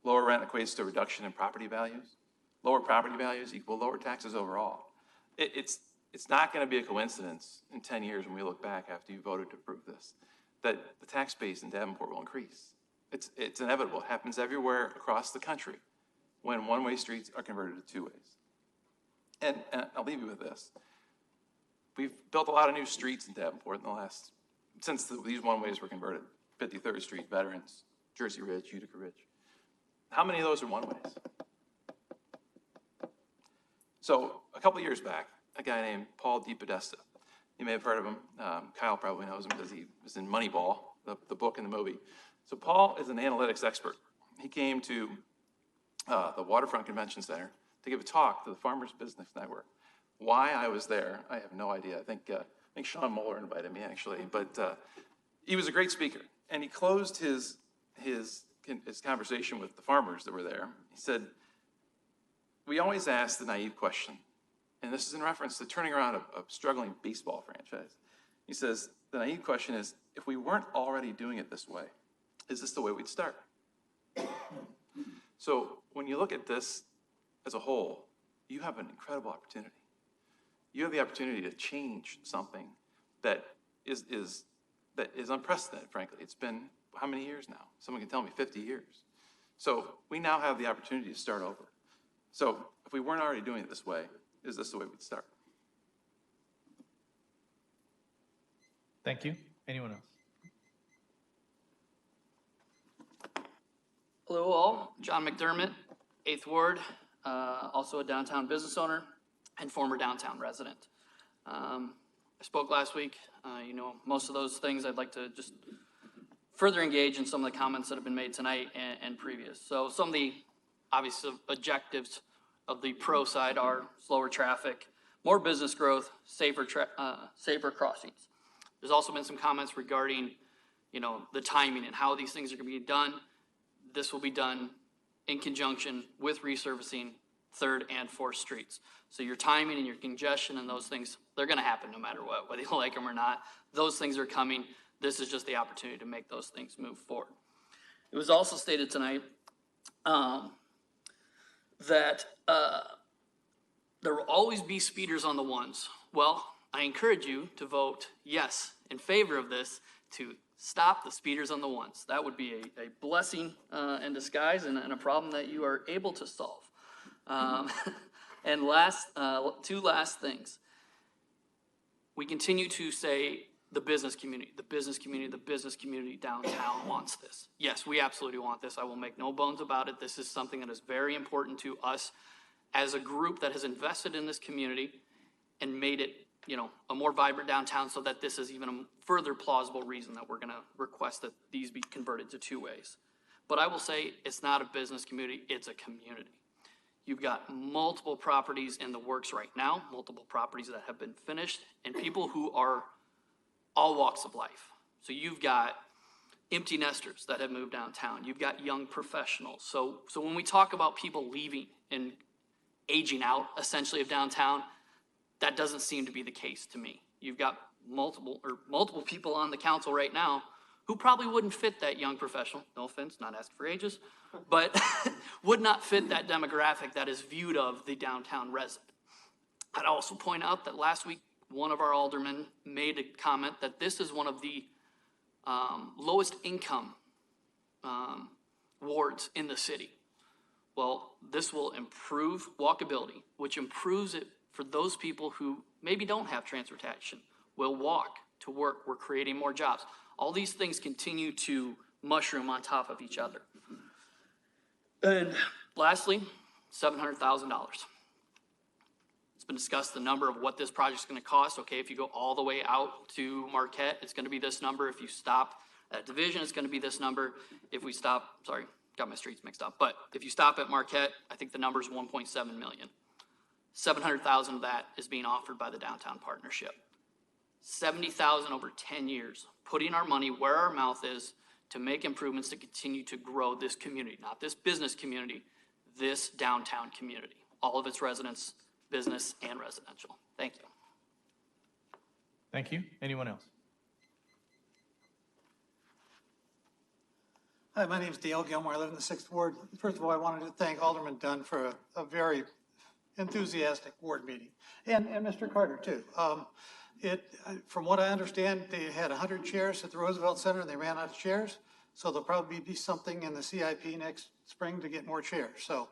Lower rent equates to a reduction in property values. Lower property values equal lower taxes overall. It's not going to be a coincidence in 10 years when we look back after you voted to approve this, that the tax base in Davenport will increase. It's inevitable. It happens everywhere across the country when one-way streets are converted to two-ways. And I'll leave you with this. We've built a lot of new streets in Davenport in the last, since these one-ways were converted. 53rd Street, Veterans, Jersey Ridge, Utica Ridge. How many of those are one-ways? So a couple of years back, a guy named Paul DePodesta, you may have heard of him. Kyle probably knows him because he was in Moneyball, the book and the movie. So Paul is an analytics expert. He came to the Waterfront Convention Center to give a talk to the Farmers Business Network. Why I was there, I have no idea. I think Sean Moeller invited me, actually. But he was a great speaker. And he closed his conversation with the farmers that were there. He said, we always ask the naive question, and this is in reference to turning around a struggling baseball franchise. He says, the naive question is, if we weren't already doing it this way, is this the way we'd start? So when you look at this as a whole, you have an incredible opportunity. You have the opportunity to change something that is unprecedented, frankly. It's been how many years now? Someone can tell me 50 years. So we now have the opportunity to start over. So if we weren't already doing it this way, is this the way we'd start? Thank you. Anyone else? Hello all, John McDermott, 8th Ward, also a downtown business owner and former downtown resident. I spoke last week, most of those things I'd like to just further engage in some of the comments that have been made tonight and previous. So some of the obvious objectives of the pro side are slower traffic, more business growth, safer crossings. There's also been some comments regarding, the timing and how these things are going to be done. This will be done in conjunction with resurfacing 3rd and 4th streets. So your timing and your congestion and those things, they're going to happen no matter what, whether you like them or not. Those things are coming. This is just the opportunity to make those things move forward. It was also stated tonight that there will always be speeders on the ones. Well, I encourage you to vote yes in favor of this to stop the speeders on the ones. That would be a blessing in disguise and a problem that you are able to solve. And two last things. We continue to say the business community downtown wants this. Yes, we absolutely want this. I will make no bones about it. This is something that is very important to us as a group that has invested in this community and made it, a more vibrant downtown, so that this is even a further plausible reason that we're going to request that these be converted to two ways. But I will say it's not a business community, it's a community. You've got multiple properties in the works right now, multiple properties that have been finished, and people who are all walks of life. So you've got empty nesters that have moved downtown. You've got young professionals. So when we talk about people leaving and aging out, essentially, of downtown, that doesn't seem to be the case to me. You've got multiple people on the council right now who probably wouldn't fit that young professional, no offense, not asking for ages, but would not fit that demographic that is viewed of the downtown resident. I'd also point out that last week, one of our aldermen made a comment that this is one of the lowest income wards in the city. Well, this will improve walkability, which improves it for those people who maybe don't have transportation, will walk to work. We're creating more jobs. All these things continue to mushroom on top of each other. And lastly, $700,000. It's been discussed the number of what this project's going to cost. Okay, if you go all the way out to Marquette, it's going to be this number. If you stop at Division, it's going to be this number. If we stop, sorry, got my streets mixed up. But if you stop at Marquette, I think the number is 1.7 million. 700,000 of that is being offered by the Downtown Partnership. 70,000 over 10 years, putting our money where our mouth is to make improvements to continue to grow this community, not this business community, this downtown community, all of its residents, business and residential. Thank you. Thank you. Anyone else? Hi, my name is Dale Gilmore. I live in the 6th Ward. First of all, I wanted to thank Alderman Dunn for a very enthusiastic ward meeting, and Mr. Carter, too. From what I understand, they had 100 chairs at the Roosevelt Center, and they ran out of chairs, so there'll probably be something in the CIP next spring to get more chairs. So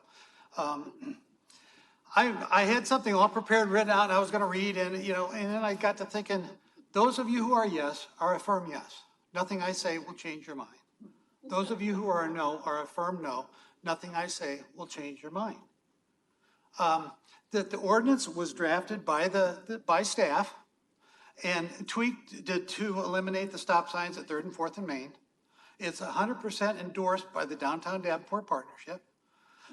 I had something all prepared, written out, and I was going to read, and then I got to thinking, those of you who are yes are a firm yes. Nothing I say will change your mind. Those of you who are a no are a firm no. Nothing I say will change your mind. That the ordinance was drafted by staff and tweaked to eliminate the stop signs at 3rd and 4th and Main. It's 100% endorsed by the Downtown Davenport Partnership.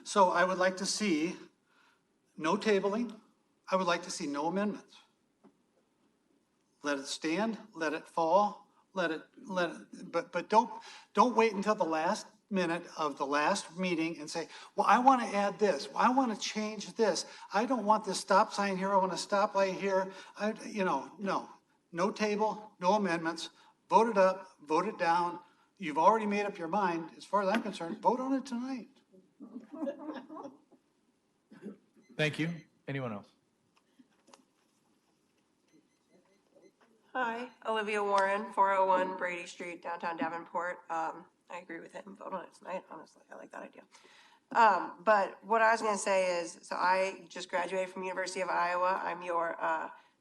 So I would like to see no tabling. I would like to see no amendments. Let it stand, let it fall, but don't wait until the last minute of the last meeting and say, well, I want to add this. Well, I want to change this. I don't want this stop sign here. I want a stoplight here. No table, no amendments. Vote it up, vote it down. You've already made up your mind. As far as I'm concerned, vote on it tonight. Thank you. Anyone else? Hi, Olivia Warren, 401 Brady Street, downtown Davenport. I agree with him. Vote on it tonight, honestly. I like that idea. But what I was going to say is, so I just graduated from University of Iowa. I'm your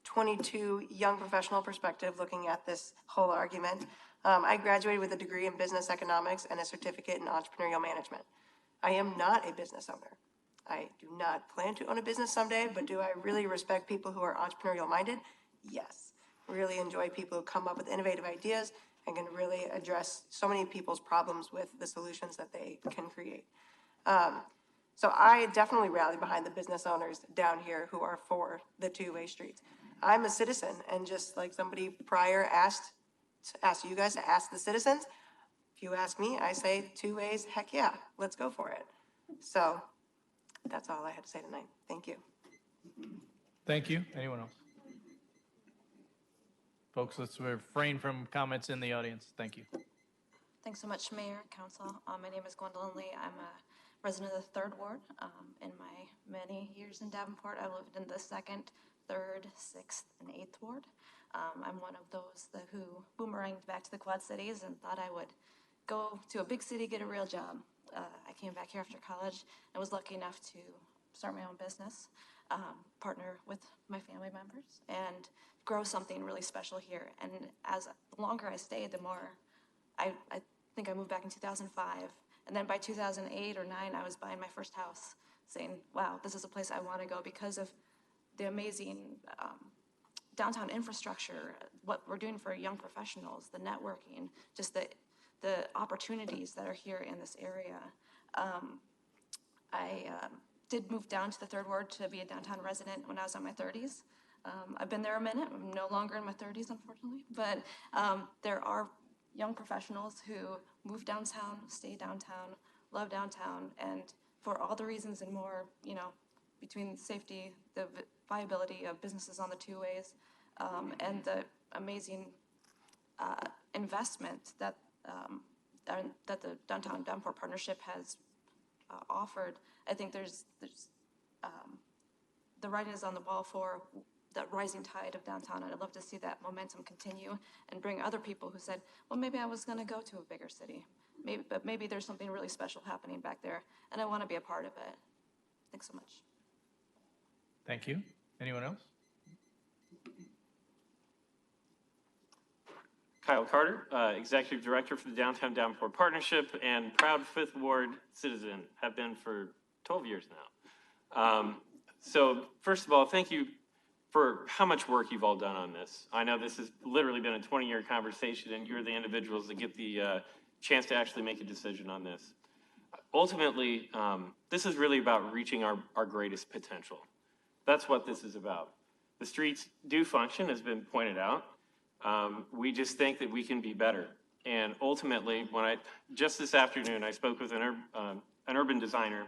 22 young professional perspective looking at this whole argument. I graduated with a degree in business economics and a certificate in entrepreneurial management. I am not a business owner. I do not plan to own a business someday, but do I really respect people who are entrepreneurial minded? Yes. Really enjoy people who come up with innovative ideas and can really address so many people's problems with the solutions that they can create. So I definitely rally behind the business owners down here who are for the two-way streets. I'm a citizen, and just like somebody prior asked you guys to ask the citizens, if you ask me, I say 2 ways, heck yeah, let's go for it. So that's all I had to say tonight. Thank you. Thank you. Anyone else? Folks, let's refrain from comments in the audience. Thank you. Thanks so much, Mayor, Council. My name is Gwendolyn Lee. I'm a resident of the 3rd Ward. In my many years in Davenport, I lived in the 2nd, 3rd, 6th, and 8th Ward. I'm one of those who boomeranged back to the Quad Cities and thought I would go to a big city, get a real job. I came back here after college and was lucky enough to start my own business, partner with my family members, and grow something really special here. And as the longer I stayed, the more I think I moved back in 2005. And then by 2008 or 9, I was buying my first house saying, wow, this is a place I want to go because of the amazing downtown infrastructure, what we're doing for young professionals, the networking, just the opportunities that are here in this area. I did move down to the 3rd Ward to be a downtown resident when I was in my 30s. I've been there a minute. I'm no longer in my 30s, unfortunately, but there are young professionals who move downtown, stay downtown, love downtown, and for all the reasons and more, between safety, the viability of businesses on the two ways, and the amazing investment that the Downtown Davenport Partnership has offered, I think there's the writing is on the wall for that rising tide of downtown, and I'd love to see that momentum continue and bring other people who said, well, maybe I was going to go to a bigger city, but maybe there's something really special happening back there, and I want to be a part of it. Thanks so much. Thank you. Anyone else? Kyle Carter, Executive Director for the Downtown Davenport Partnership and proud 5th Ward citizen, have been for 12 years now. So first of all, thank you for how much work you've all done on this. I know this has literally been a 20-year conversation, and you're the individuals that get the chance to actually make a decision on this. Ultimately, this is really about reaching our greatest potential. That's what this is about. The streets do function, has been pointed out. We just think that we can be better. And ultimately, just this afternoon, I spoke with an urban designer,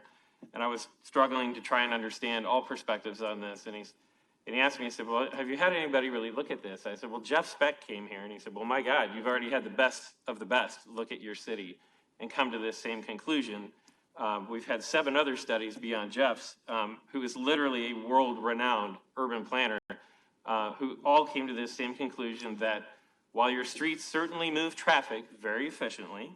and I was struggling to try and understand all perspectives on this. And he asked me, he said, well, have you had anybody really look at this? I said, well, Jeff Speck came here, and he said, well, my God, you've already had the best of the best look at your city. and come to this same conclusion. We've had 7 other studies beyond Jeff's, who is literally a world-renowned urban planner, who all came to this same conclusion that while your streets certainly move traffic very efficiently,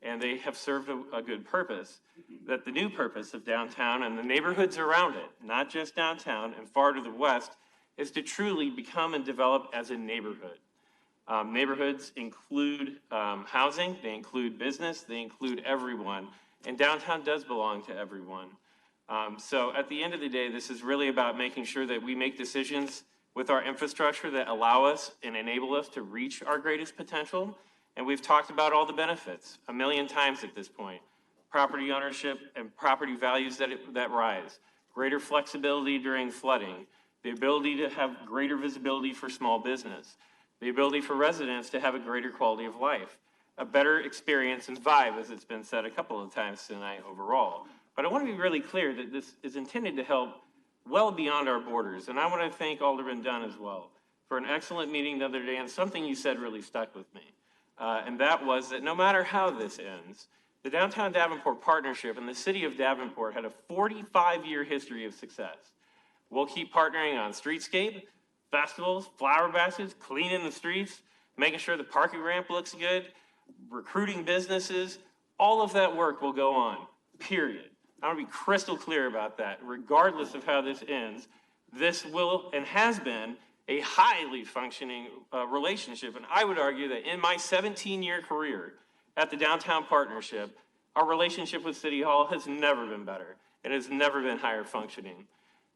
and they have served a good purpose, that the new purpose of downtown and the neighborhoods around it, not just downtown and far to the west, is to truly become and develop as a neighborhood. Neighborhoods include housing, they include business, they include everyone, and downtown does belong to everyone. So at the end of the day, this is really about making sure that we make decisions with our infrastructure that allow us and enable us to reach our greatest potential. And we've talked about all the benefits a million times at this point. Property ownership and property values that rise, greater flexibility during flooding, the ability to have greater visibility for small business, the ability for residents to have a greater quality of life, a better experience and vibe, as it's been said a couple of times tonight overall. But I want to be really clear that this is intended to help well beyond our borders. And I want to thank Alderman Dunn as well for an excellent meeting the other day, and something you said really stuck with me. And that was that no matter how this ends, the Downtown Davenport Partnership and the City of Davenport had a 45-year history of success. We'll keep partnering on streetscape, festivals, flower baskets, cleaning the streets, making sure the parking ramp looks good, recruiting businesses. All of that work will go on, period. I want to be crystal clear about that. Regardless of how this ends, this will and has been a highly functioning relationship. And I would argue that in my 17-year career at the Downtown Partnership, our relationship with City Hall has never been better. It has never been higher functioning.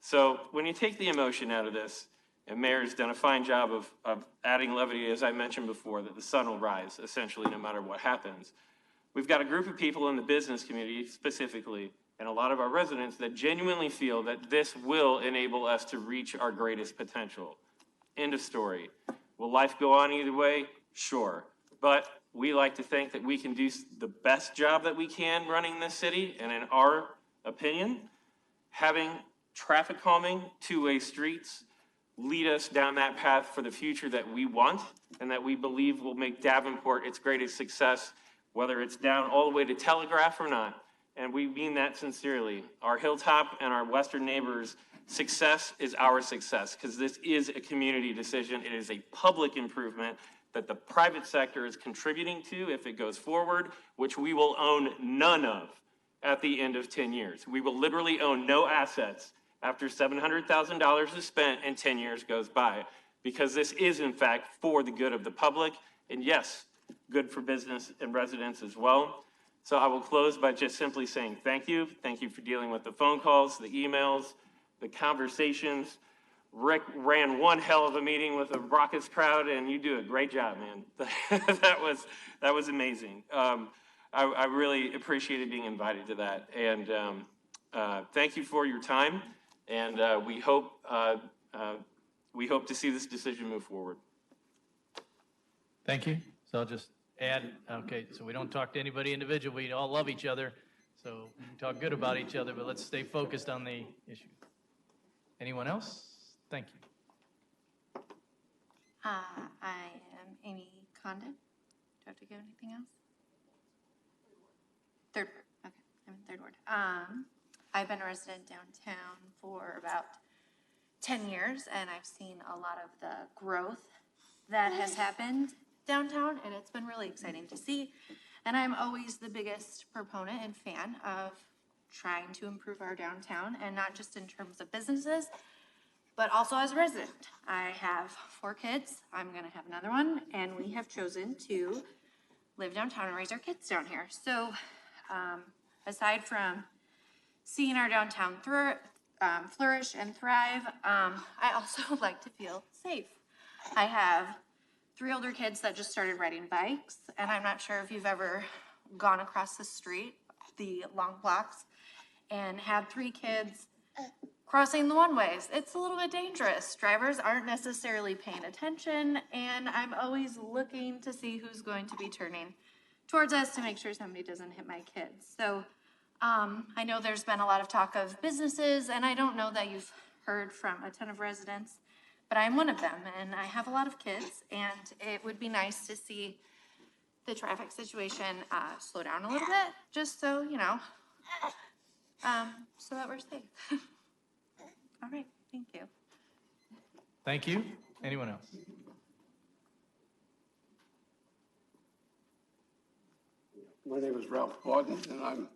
So when you take the emotion out of this, and Mayor's done a fine job of adding levity, as I mentioned before, that the sun will rise, essentially, no matter what happens. We've got a group of people in the business community, specifically, and a lot of our residents that genuinely feel that this will enable us to reach our greatest potential. End of story. Will life go on either way? Sure. But we like to think that we can do the best job that we can running this city, and in our opinion, having traffic calming, two-way streets lead us down that path for the future that we want and that we believe will make Davenport its greatest success, whether it's down all the way to Telegraph or not. And we mean that sincerely. Our Hilltop and our western neighbors' success is our success, because this is a community decision. It is a public improvement that the private sector is contributing to if it goes forward, which we will own none of at the end of 10 years. We will literally own no assets after $700,000 is spent and 10 years goes by, because this is in fact for the good of the public, and yes, good for business and residents as well. So I will close by just simply saying thank you. Thank you for dealing with the phone calls, the emails, the conversations. Rick ran one hell of a meeting with a raucous crowd, and you do a great job, man. that was amazing. I really appreciated being invited to that, and thank you for your time. And we hope to see this decision move forward. Thank you. So I'll just add, okay, so we don't talk to anybody individually. We all love each other. So we can talk good about each other, but let's stay focused on the issue. Anyone else? Thank you. I am Amy Condon. Do I have to give anything else? Third ward. Okay, I'm in third ward. I've been a resident downtown for about 10 years, and I've seen a lot of the growth that has happened downtown, and it's been really exciting to see. And I'm always the biggest proponent and fan of trying to improve our downtown, and not just in terms of businesses, but also as a resident. I have 4 kids. I'm going to have another one, and we have chosen to live downtown and raise our kids down here. So aside from seeing our downtown flourish and thrive, I also like to feel safe. I have 3 older kids that just started riding bikes, and I'm not sure if you've ever gone across the street, the long blocks, and had 3 kids crossing the one-ways. It's a little bit dangerous. Drivers aren't necessarily paying attention, and I'm always looking to see who's going to be turning towards us to make sure somebody doesn't hit my kids. So I know there's been a lot of talk of businesses, and I don't know that you've heard from a ton of residents, but I'm one of them, and I have a lot of kids, and it would be nice to see the traffic situation, slow down a little bit, just so, so that we're safe. All right, thank you. Thank you. Anyone else? My name is Ralph Bawden, and I'm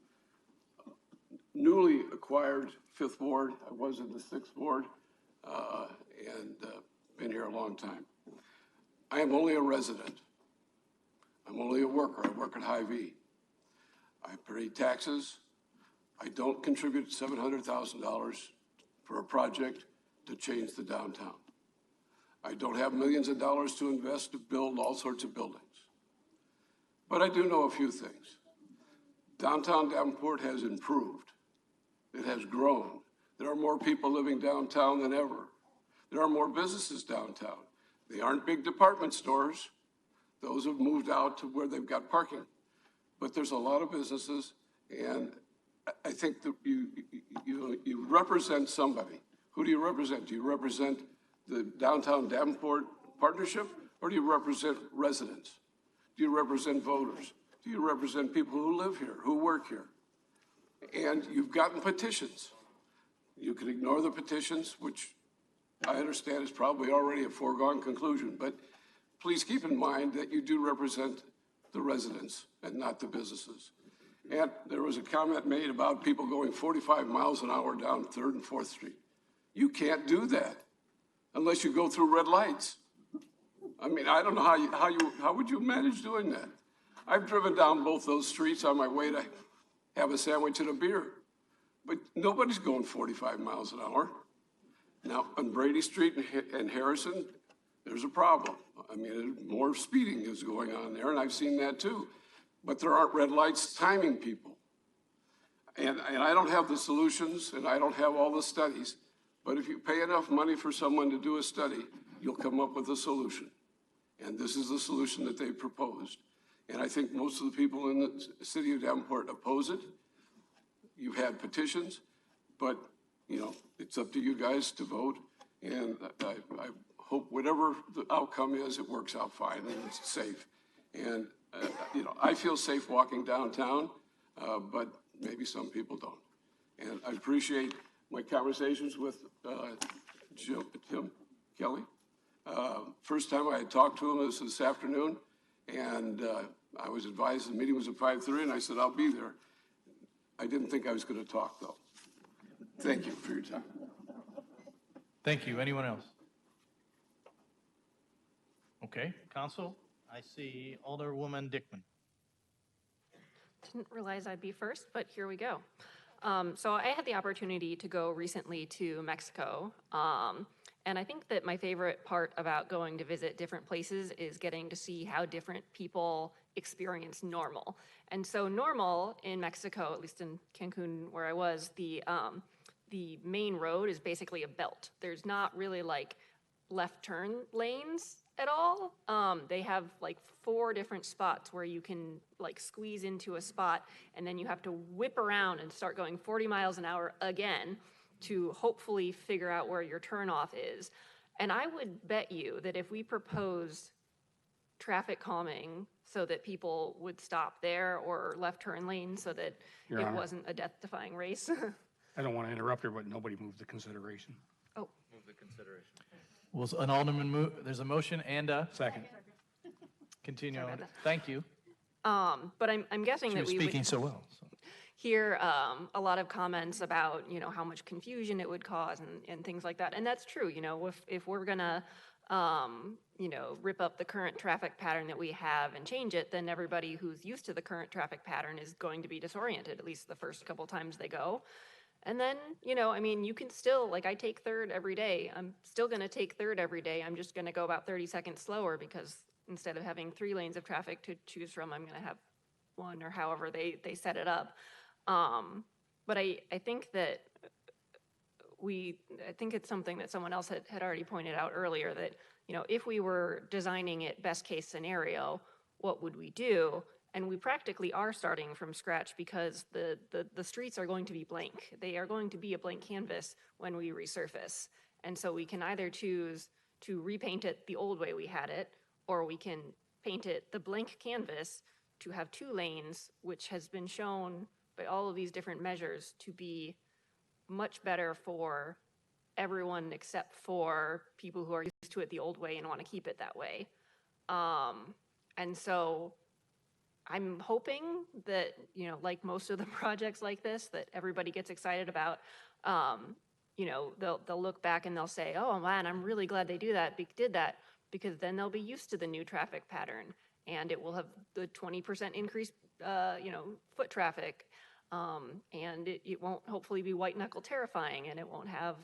newly acquired Fifth Ward. I was in the Sixth Ward, and been here a long time. I am only a resident. I'm only a worker. I work at Hy-Vee. I pay taxes. I don't contribute $700,000 for a project to change the downtown. I don't have millions of dollars to invest to build all sorts of buildings. But I do know a few things. Downtown Davenport has improved. It has grown. There are more people living downtown than ever. There are more businesses downtown. They aren't big department stores. Those have moved out to where they've got parking. But there's a lot of businesses, and I think that you represent somebody. Who do you represent? Do you represent the Downtown Davenport Partnership, or do you represent residents? Do you represent voters? Do you represent people who live here, who work here? And you've gotten petitions. You can ignore the petitions, which I understand is probably already a foregone conclusion, but please keep in mind that you do represent the residents and not the businesses. And there was a comment made about people going 45 miles an hour down 3rd and 4th Street. You can't do that unless you go through red lights. I mean, I don't know how would you manage doing that? I've driven down both those streets on my way to have a sandwich and a beer, but nobody's going 45 miles an hour. Now, on Brady Street and Harrison, there's a problem. I mean, more speeding is going on there, and I've seen that too. But there aren't red lights timing people. And I don't have the solutions, and I don't have all the studies, but if you pay enough money for someone to do a study, you'll come up with a solution. And this is the solution that they proposed. And I think most of the people in the city of Davenport oppose it. You've had petitions, but, it's up to you guys to vote. And I hope whatever the outcome is, it works out fine and it's safe. And, I feel safe walking downtown, but maybe some people don't. And I appreciate my conversations with Tim Kelly. First time I had talked to him was this afternoon, and I was advised the meeting was at 5:30, and I said, I'll be there. I didn't think I was going to talk, though. Thank you for your time. Thank you. Anyone else? Okay, Council, I see Alderwoman Dickman. Didn't realize I'd be first, but here we go. So I had the opportunity to go recently to Mexico. And I think that my favorite part about going to visit different places is getting to see how different people experience normal. And so normal in Mexico, at least in Cancun where I was, the main road is basically a belt. There's not really like left turn lanes at all. They have like 4 different spots where you can like squeeze into a spot, and then you have to whip around and start going 40 miles an hour again to hopefully figure out where your turnoff is. And I would bet you that if we proposed traffic calming so that people would stop there, or left turn lanes so that Your it Honor. wasn't a death-defying race. I don't want to interrupt her, but nobody moved the consideration. Oh. Move the consideration. Well, an Alderman move, there's a motion and a second. Continue. Sorry about that. Thank you. But I'm guessing She that was we speaking would so well. So. hear a lot of comments about, how much confusion it would cause and things like that. And that's true, if we're gonna, rip up the current traffic pattern that we have and change it, then everybody who's used to the current traffic pattern is going to be disoriented, at least the first couple times they go. And then, you can still, like I take 3rd every day. I'm still gonna take 3rd every day. I'm just gonna go about 30 seconds slower because instead of having 3 lanes of traffic to choose from, I'm gonna have 1 or however they set it up. But I think that I think it's something that someone else had already pointed out earlier that, if we were designing it best case scenario, what would we do? And we practically are starting from scratch because the streets are going to be blank. They are going to be a blank canvas when we resurface. And so we can either choose to repaint it the old way we had it, or we can paint it the blank canvas to have 2 lanes, which has been shown by all of these different measures to be much better for everyone except for people who are used to it the old way and want to keep it that way. And so I'm hoping that, you know, like most of the projects like this that everybody gets excited about, you know, they'll look back and they'll say, oh man, I'm really glad they did that, because then they'll be used to the new traffic pattern, and it will have the 20% increase, you know, foot traffic. And it won't hopefully be white knuckle terrifying, and it won't have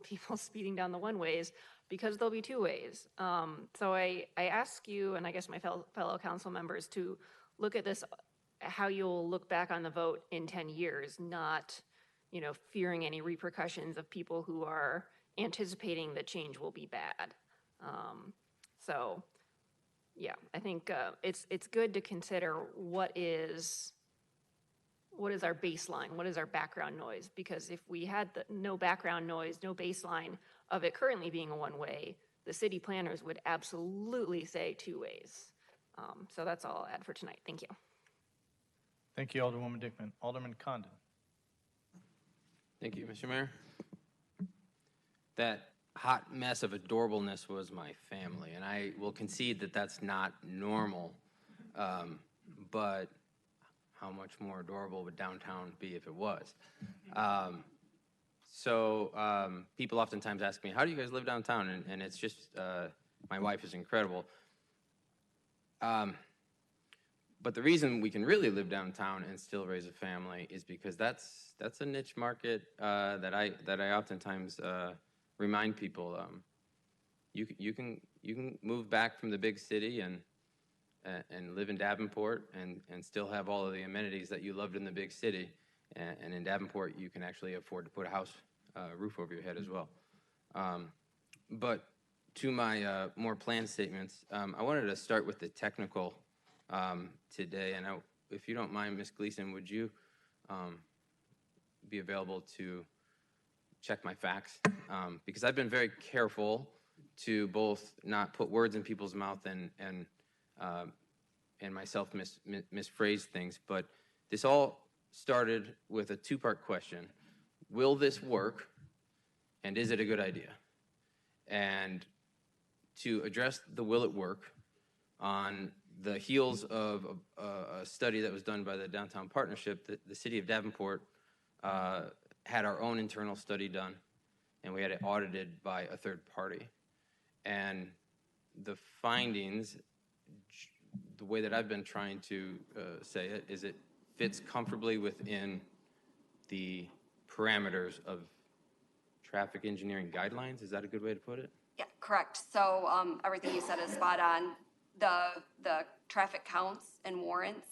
people speeding down the one ways, because there'll be 2 ways. So I ask you, and I guess my fellow council members, to look at this, how you'll look back on the vote in 10 years, not, you know, fearing any repercussions of people who are anticipating that change will be bad. So yeah, I think it's good to consider what is our baseline, what is our background noise? Because if we had no background noise, no baseline of it currently being a one-way, the city planners would absolutely say 2 ways. So that's all I'll add for tonight. Thank you. Thank you, Alderwoman Dickman. Alderman Condon. Thank you, Mr. Mayor. That hot mess of adorableness was my family, and I will concede that that's not normal, but how much more adorable would downtown be if it was? People oftentimes ask me, how do you guys live downtown? And it's just, my wife is incredible. But the reason we can really live downtown and still raise a family is because that's a niche market that I oftentimes remind people. You can move back from the big city and live in Davenport and still have all of the amenities that you loved in the big city. And in Davenport, you can actually afford to put a house roof over your head as well. But to my more planned statements, I wanted to start with the technical today. And if you don't mind, Ms. Gleason, would you be available to check my facts? Because I've been very careful to both not put words in people's mouth and myself misphrase things. But this all started with a 2-part question. Will this work? And is it a good idea? And to address the will it work, on the heels of a study that was done by the Downtown Partnership, the city of Davenport had our own internal study done, and we had it audited by a third party. And the findings, the way that I've been trying to say it, is it fits comfortably within the parameters of traffic engineering guidelines. Is that a good way to put it? Yeah, correct. So everything you said is spot on. The traffic counts and warrants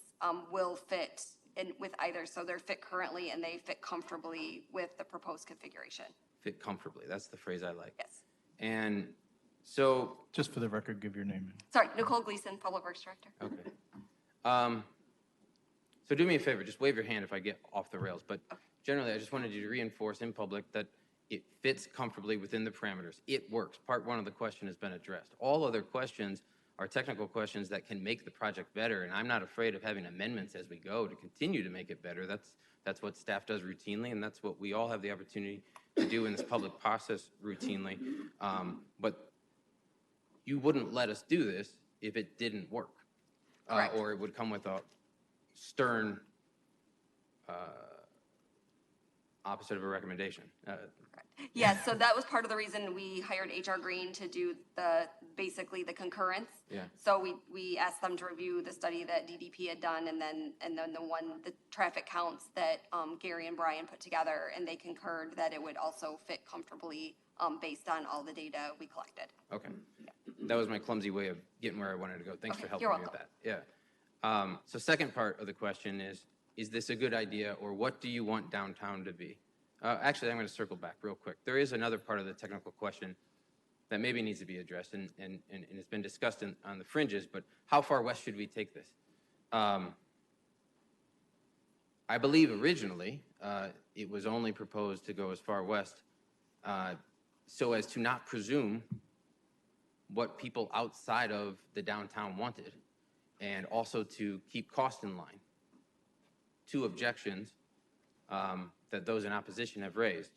will fit in with either, so they're fit currently and they fit comfortably with the proposed configuration. Fit comfortably, that's the phrase I like. Yes. And so. Just for the record, give your name. Sorry, Nicole Gleason, Public Works Director. Okay. So do me a favor, just wave your hand if I get off the rails. But generally, I just wanted you to reinforce in public that it fits comfortably within the parameters. It works. Part 1 of the question has been addressed. All other questions are technical questions that can make the project better, and I'm not afraid of having amendments as we go to continue to make it better. That's what staff does routinely, and that's what we all have the opportunity to do in this public process routinely. But you wouldn't let us do this if it didn't work, or it would come with a stern opposite of a recommendation. Yes, so that was part of the reason we hired HR Green to do basically the concurrence. Yeah. So we asked them to review the study that DDP had done, and then the traffic counts that Gary and Brian put together, and they concurred that it would also fit comfortably based on all the data we collected. Okay. That was my clumsy way of getting where I wanted to go. Thanks for helping you're me with that. Yeah. So second part of the question is this a good idea, or what do you want downtown to be? Actually, I'm going to circle back real quick. There is another part of the technical question that maybe needs to be addressed, and it's been discussed on the fringes, but how far west should we take this? I believe originally it was only proposed to go as far west so as to not presume what people outside of the downtown wanted, and also to keep cost in line. Two objections that those in opposition have raised,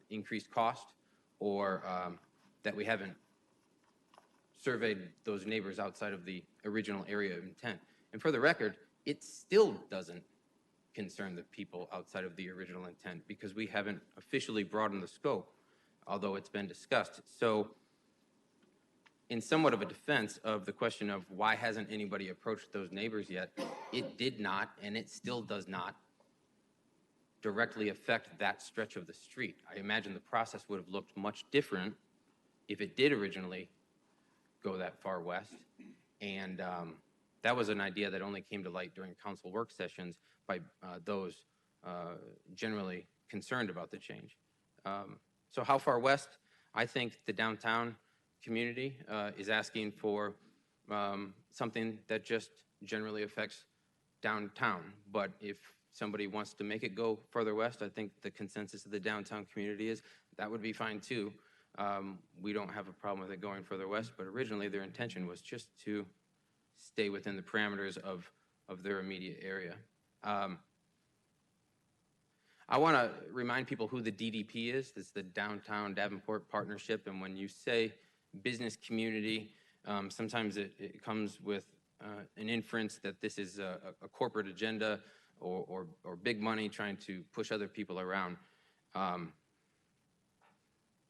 increased cost or that we haven't surveyed those neighbors outside of the original area of intent. And for the record, it still doesn't concern the people outside of the original intent because we haven't officially broadened the scope, although it's been discussed. So in somewhat of a defense of the question of why hasn't anybody approached those neighbors yet, it did not, and it still does not directly affect that stretch of the street. I imagine the process would have looked much different if it did originally go that far west. And that was an idea that only came to light during council work sessions by those generally concerned about the change. So how far west? I think the downtown community is asking for something that just generally affects downtown. But if somebody wants to make it go further west, I think the consensus of the downtown community is that would be fine too. We don't have a problem with it going further west, but originally their intention was just to stay within the parameters of their immediate area. I want to remind people who the DDP is. This is the Downtown Davenport Partnership, and when you say business community, sometimes it comes with an inference that this is a corporate agenda or big money trying to push other people around.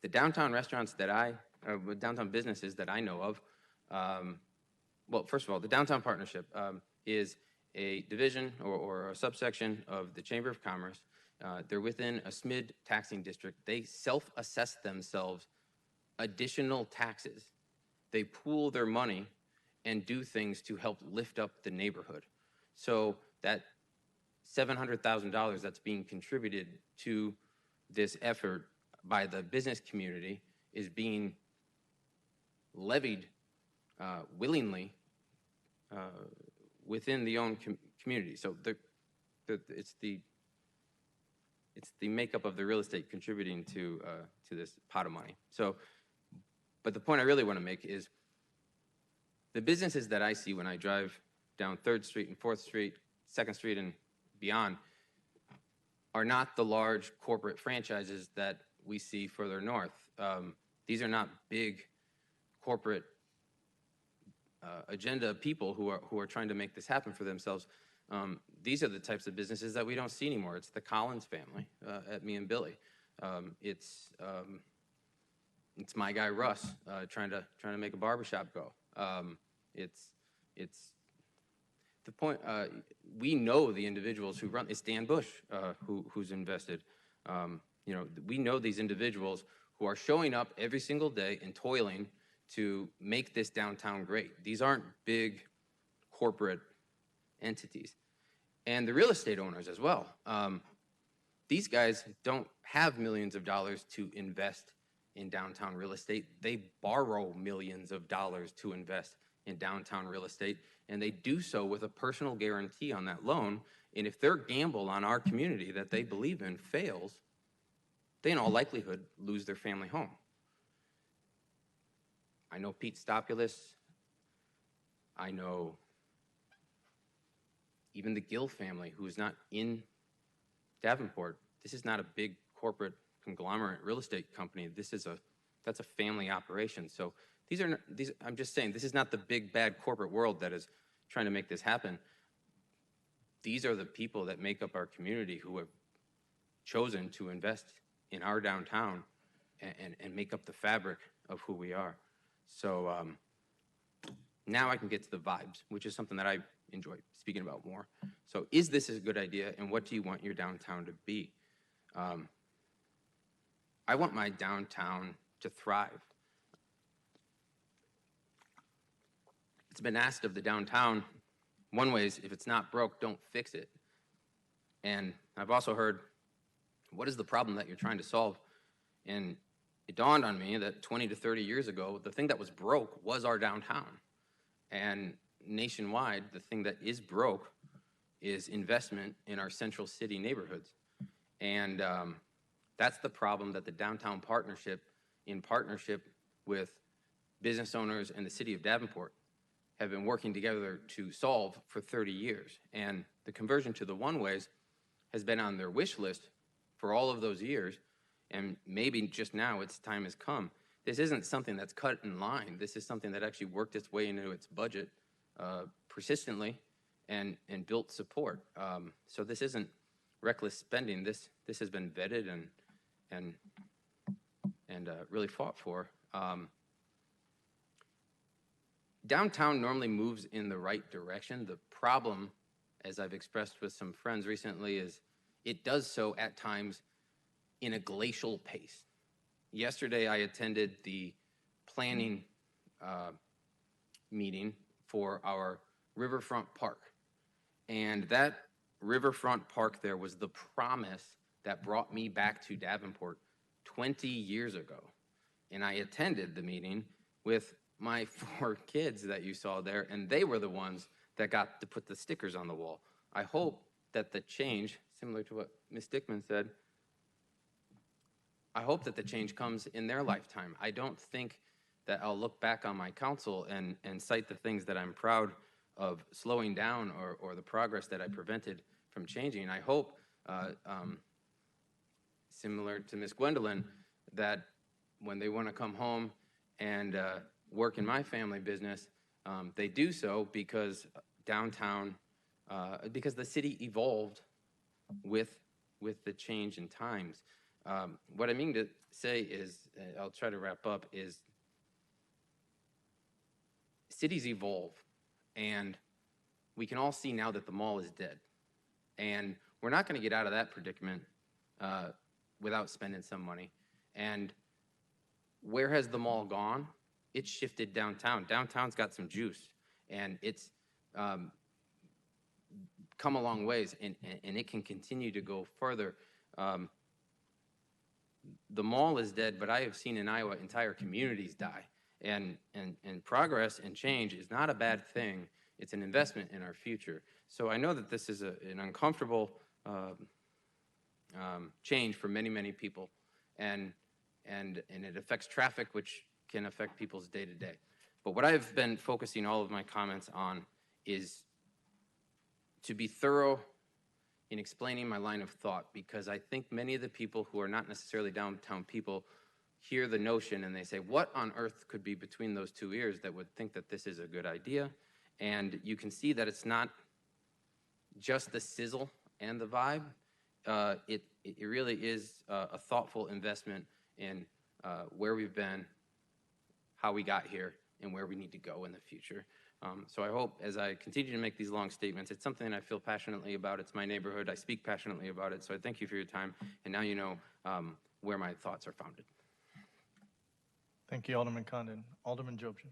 The downtown restaurants that downtown businesses that I know of, well, first of all, the Downtown Partnership is a division or a subsection of the Chamber of Commerce. They're within a SMID taxing district. They self-assess themselves additional taxes. They pool their money and do things to help lift up the neighborhood. So that $700,000 that's being contributed to this effort by the business community is being levied willingly within the own community. So it's the makeup of the real estate contributing to this pot of money. So, but the point I really want to make is the businesses that I see when I drive down 3rd Street and 4th Street, 2nd Street and beyond are not the large corporate franchises that we see further north. These are not big corporate agenda people who are trying to make this happen for themselves. These are the types of businesses that we don't see anymore. It's the Collins family at Me and Billy. It's my guy Russ trying to make a barbershop go. It's the point. We know the individuals who run. It's Dan Bush who's invested. You know, we know these individuals who are showing up every single day and toiling to make this downtown great. These aren't big corporate entities. And the real estate owners as well. These guys don't have millions of dollars to invest in downtown real estate. They borrow millions of dollars to invest in downtown real estate, and they do so with a personal guarantee on that loan. And if their gamble on our community that they believe in fails, they in all likelihood lose their family home. I know Pete Stopulus. I know even the Gill family, who is not in Davenport. This is not a big corporate conglomerate real estate company. That's a family operation. So I'm just saying, this is not the big bad corporate world that is trying to make this happen. These are the people that make up our community who have chosen to invest in our downtown and make up the fabric of who we are. So now I can get to the vibes, which is something that I enjoy speaking about more. So is this a good idea, and what do you want your downtown to be? I want my downtown to thrive. It's been asked of the downtown, one way is if it's not broke, don't fix it. And I've also heard, what is the problem that you're trying to solve? And it dawned on me that 20 to 30 years ago, the thing that was broke was our downtown. And nationwide, the thing that is broke is investment in our central city neighborhoods. And that's the problem that the Downtown Partnership, in partnership with business owners and the city of Davenport have been working together to solve for 30 years. And the conversion to the one-ways has been on their wish list for all of those years, and maybe just now its time has come. This isn't something that's cut in line. This is something that actually worked its way into its budget persistently and built support. So this isn't reckless spending. This has been vetted and really fought for. Downtown normally moves in the right direction. The problem, as I've expressed with some friends recently, is it does so at times in a glacial pace. Yesterday, I attended the planning meeting for our Riverfront Park. And that Riverfront Park there was the promise that brought me back to Davenport 20 years ago. And I attended the meeting with my 4 kids that you saw there, and they were the ones that got to put the stickers on the wall. I hope that the change, similar to what Ms. Dickman said, I hope that the change comes in their lifetime. I don't think that I'll look back on my council and cite the things that I'm proud of slowing down or the progress that I prevented from changing. I hope, similar to Ms. Gwendolyn, that when they want to come home and work in my family business, they do so because downtown, because the city evolved with the change in times. What I mean to say is, I'll try to wrap up, is cities evolve, and we can all see now that the mall is dead. And we're not going to get out of that predicament without spending some money. And where has the mall gone? It's shifted downtown. Downtown's got some juice, and it's come a long ways, and it can continue to go further. The mall is dead, but I have seen in Iowa entire communities die. And progress and change is not a bad thing. It's an investment in our future. So I know that this is an uncomfortable change for many, many people. And it affects traffic, which can affect people's day-to-day. But what I've been focusing all of my comments on is to be thorough in explaining my line of thought, because I think many of the people who are not necessarily downtown people hear the notion and they say, what on earth could be between those 2 ears that would think that this is a good idea? And you can see that it's not just the sizzle and the vibe. It really is a thoughtful investment in where we've been, how we got here, and where we need to go in the future. So I hope, as I continue to make these long statements, it's something I feel passionately about. It's my neighborhood. I speak passionately about it. So I thank you for your time. And now you know where my thoughts are founded. Thank you, Alderman Condon. Alderman Jobson.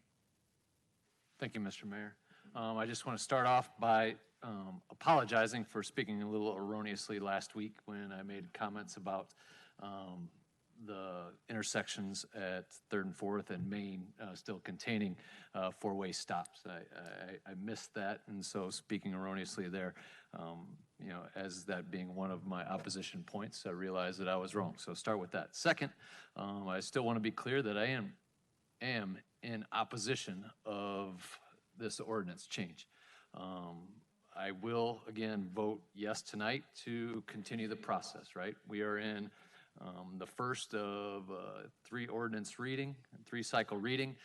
Thank you, Mr. Mayor. I just want to start off by apologizing for speaking a little erroneously last week when I made comments about the intersections at 3rd and 4th and Main still containing 4-way stops. I missed that, and so speaking erroneously there, you know, as that being one of my opposition points, I realized that I was wrong. So start with that. Second, I still want to be clear that I am in opposition of this ordinance change. I will, again, vote yes tonight to continue the process, right? We are in the first of 3 ordinance reading, 3 cycle reading.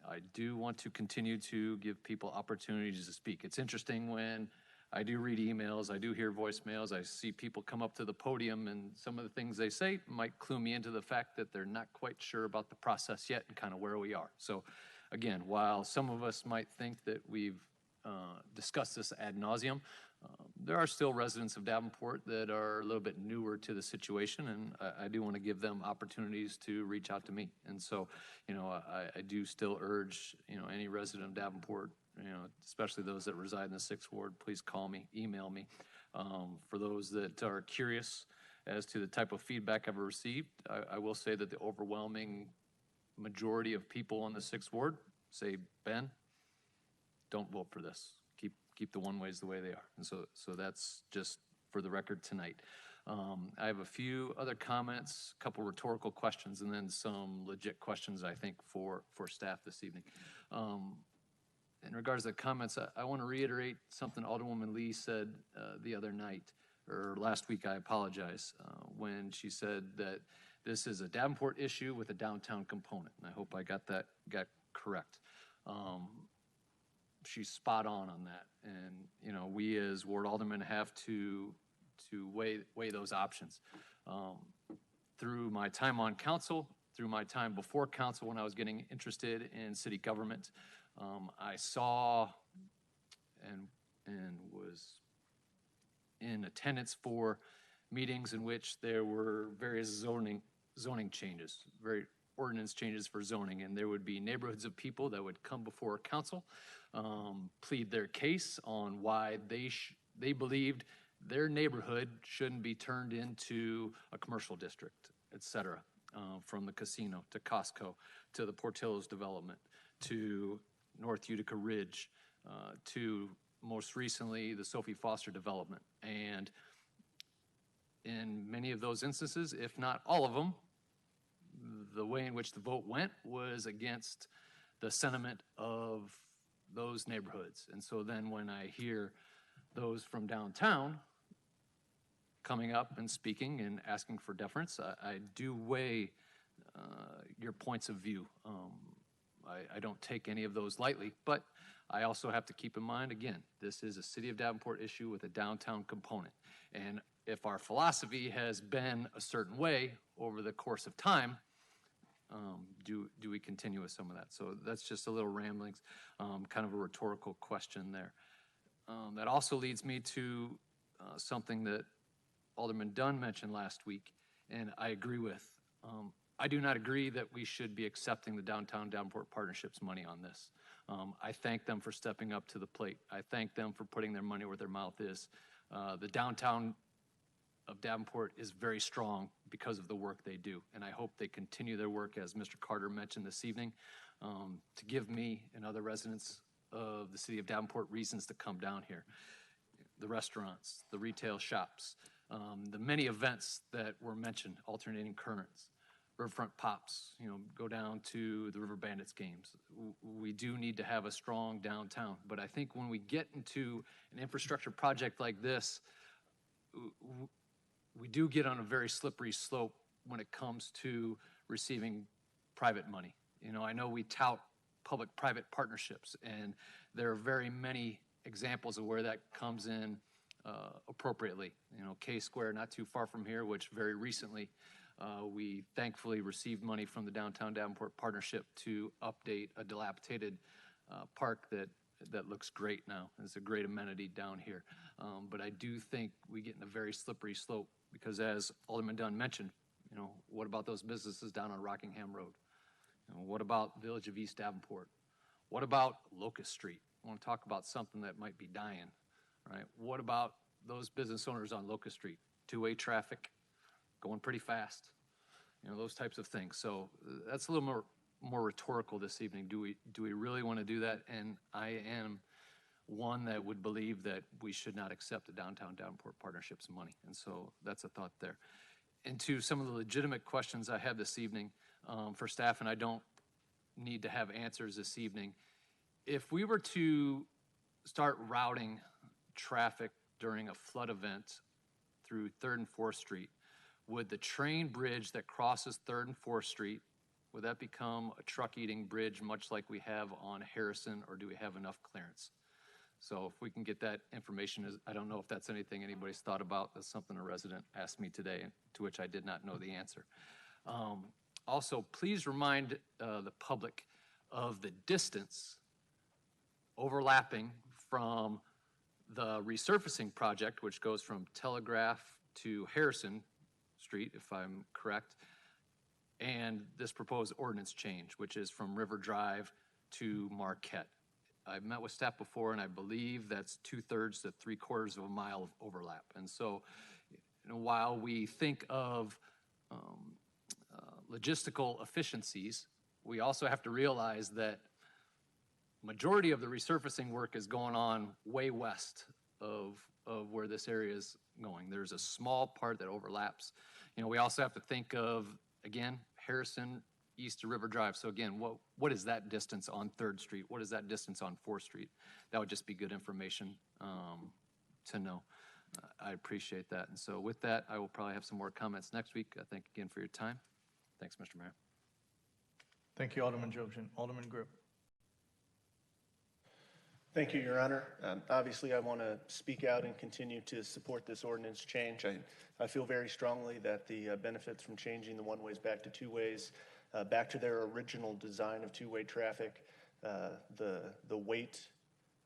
I do want to continue to give people opportunities to speak. It's interesting when I do read emails, I do hear voicemails, I see people come up to the podium, and some of the things they say might clue me into the fact that they're not quite sure about the process yet and kind of where we are. So again, while some of us might think that we've discussed this ad nauseum, there are still residents of Davenport that are a little bit newer to the situation, and I do want to give them opportunities to reach out to me. And so, you know, I do still urge, you know, any resident of Davenport, you know, especially those that reside in the 6th Ward, please call me, email me. For those that are curious as to the type of feedback I've received, I will say that the overwhelming majority of people in the 6th Ward say, Ben, don't vote for this. Keep the one-ways the way they are. And so that's just for the record tonight. I have a few other comments, a couple rhetorical questions, and then some legit questions, I think, for staff this evening. In regards to the comments, I want to reiterate something Alderwoman Lee said the other night, or last week, I apologize, when she said that this is a Davenport issue with a downtown component, and I hope I got correct. She's spot on that, and you know, we as ward aldermen have to weigh those options. Through my time on council, through my time before council when I was getting interested in city government, I saw and was in attendance for meetings in which there were various zoning changes, ordinance changes for zoning, and there would be neighborhoods of people that would come before council, plead their case on why they believed their neighborhood shouldn't be turned into a commercial district, et cetera, from the casino to Costco to the Portillo's development to North Utica Ridge to most recently the Sophie Foster development. And in many of those instances, if not all of them, the way in which the vote went was against the sentiment of those neighborhoods. And so then when I hear those from downtown coming up and speaking and asking for deference, I do weigh your points of view. I don't take any of those lightly, but I also have to keep in mind, again, this is a City of Davenport issue with a downtown component. And if our philosophy has been a certain way over the course of time, do we continue with some of that? So that's just a little ramblings, kind of a rhetorical question there. That also leads me to something that Alderman Dunn mentioned last week, and I agree with. I do not agree that we should be accepting the Downtown Davenport Partnership's money on this. I thank them for stepping up to the plate. I thank them for putting their money where their mouth is. The downtown of Davenport is very strong because of the work they do, and I hope they continue their work, as Mr. Carter mentioned this evening, to give me and other residents of the City of Davenport reasons to come down here. The restaurants, the retail shops, the many events that were mentioned, alternating currents, Riverfront Pops, go down to the River Bandits games. We do need to have a strong downtown, but I think when we get into an infrastructure project like this, we do get on a very slippery slope when it comes to receiving private money. I know we tout public-private partnerships, and there are very many examples of where that comes in appropriately. K-Square, not too far from here, which very recently we thankfully received money from the Downtown Davenport Partnership to update a dilapidated park that looks great now. It's a great amenity down here. But I do think we get in a very slippery slope because, as Alderman Dunn mentioned, what about those businesses down on Rockingham Road? What about Village of East Davenport? What about Locust Street? I want to talk about something that might be dying, right? What about those business owners on Locust Street? Two-way traffic, going pretty fast, those types of things. So that's a little more rhetorical this evening. Do we really want to do that? And I am one that would believe that we should not accept the Downtown Davenport Partnership's money. And so that's a thought there. And to some of the legitimate questions I have this evening for staff, and I don't need to have answers this evening. If we were to start routing traffic during a flood event through 3rd and 4th Street, would the train bridge that crosses 3rd and 4th Street, would that become a truck-eating bridge much like we have on Harrison, or do we have enough clearance? So if we can get that information, I don't know if that's anything anybody's thought about. That's something a resident asked me today, to which I did not know the answer. Also, please remind the public of the distance overlapping from the resurfacing project, which goes from Telegraph to Harrison Street, if I'm correct, and this proposed ordinance change, which is from River Drive to Marquette. I've met with staff before, and I believe that's 2/3 to 3/4 of a mile of overlap. And so, while we think of logistical efficiencies, we also have to realize that majority of the resurfacing work is going on way west of of where this area is going. There's a small part that overlaps. You know, we also have to think of, again, Harrison east of River Drive. So again, what is that distance on 3rd Street? What is that distance on 4th Street? That would just be good information to know. I appreciate that. And so with that, I will probably have some more comments next week. I thank again for your time. Thanks, Mr. Mayor. Thank you, Alderman Jokinen. Alderman Grip. Thank you, Your Honor. Obviously, I want to speak out and continue to support this ordinance change. I feel very strongly that the benefits from changing the one-ways back to two-ways, back to their original design of two-way traffic, the weight,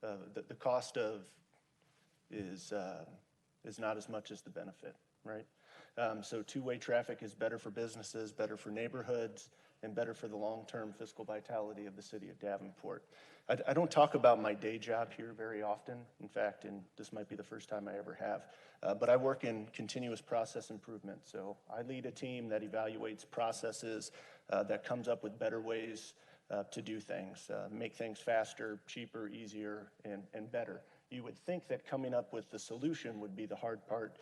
the cost of is not as much as the benefit, right? So two-way traffic is better for businesses, better for neighborhoods, and better for the long-term fiscal vitality of the city of Davenport. I don't talk about my day job here very often. In fact, and this might be the first time I ever have, but I work in continuous process improvement. So I lead a team that evaluates processes, that comes up with better ways to do things, make things faster, cheaper, easier, and better. You would think that coming up with the solution would be the hard part,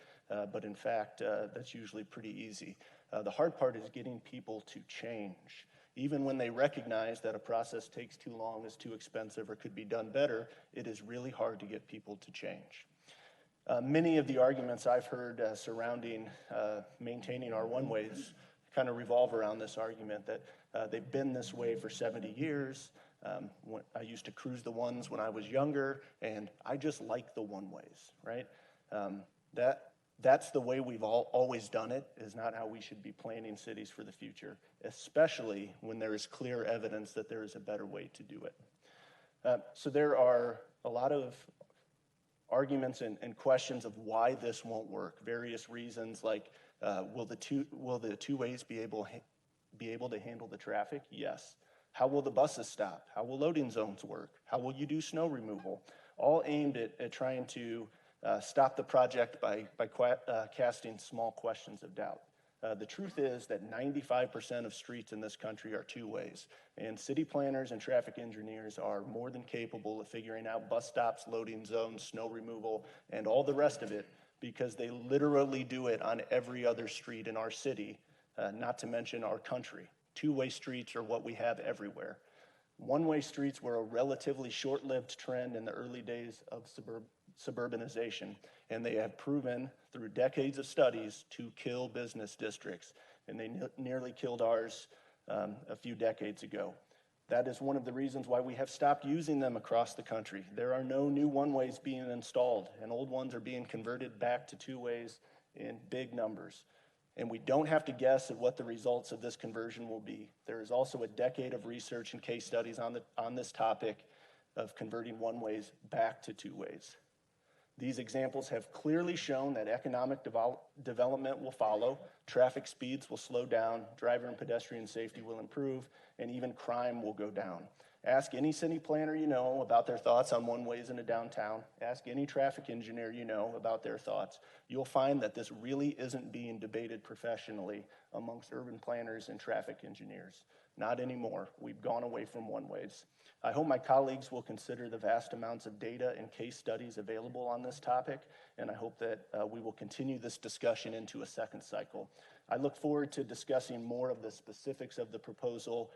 but in fact, that's usually pretty easy. The hard part is getting people to change. Even when they recognize that a process takes too long, is too expensive, or could be done better, it is really hard to get people to change. Many of the arguments I've heard surrounding maintaining our one-ways kind of revolve around this argument that they've been this way for 70 years. I used to cruise the ones when I was younger, and I just like the one-ways, right? That's the way we've always done it, is not how we should be planning cities for the future, especially when there is clear evidence that there is a better way to do it. So there are a lot of arguments and questions of why this won't work. Various reasons, like will the two ways be able to handle the traffic? Yes. How will the buses stop? How will loading zones work? How will you do snow removal? All aimed at trying to stop the project by casting small questions of doubt. The truth is that 95% of streets in this country are two ways, and city planners and traffic engineers are more than capable of figuring out bus stops, loading zones, snow removal, and all the rest of it, because they literally do it on every other street in our city, not to mention our country. Two-way streets are what we have everywhere. One-way streets were a relatively short-lived trend in the early days of suburbanization, and they have proven through decades of studies to kill business districts, and they nearly killed ours a few decades ago. That is one of the reasons why we have stopped using them across the country. There are no new one-ways being installed, and old ones are being converted back to two-ways in big numbers. And we don't have to guess at what the results of this conversion will be. There is also a decade of research and case studies on this topic of converting one-ways back to two-ways. These examples have clearly shown that economic development will follow, traffic speeds will slow down, driver and pedestrian safety will improve, and even crime will go down. Ask any city planner you know about their thoughts on one-ways in a downtown. Ask any traffic engineer you know about their thoughts. You'll find that this really isn't being debated professionally amongst urban planners and traffic engineers. Not anymore. We've gone away from one-ways. I hope my colleagues will consider the vast amounts of data and case studies available on this topic, and I hope that we will continue this discussion into a second cycle. I look forward to discussing more of the specifics of the proposal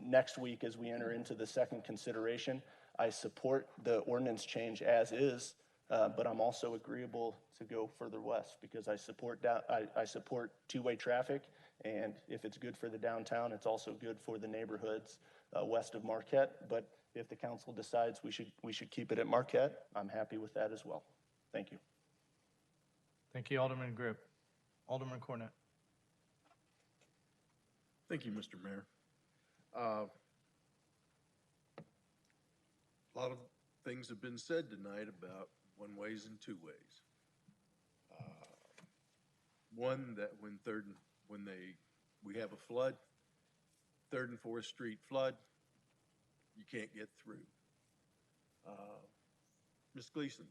next week as we enter into the second consideration. I support the ordinance change as is, but I'm also agreeable to go further west because I support two-way traffic, and if it's good for the downtown, it's also good for the neighborhoods west of Marquette. But if the council decides we should keep it at Marquette, I'm happy with that as well. Thank you. Thank you, Alderman Grip. Alderman Cornett. Thank you, Mr. Mayor. A lot of things have been said tonight about one-ways and two-ways. One, that when we have a flood, 3rd and 4th Street flood, you can't get through. Ms. Gleason.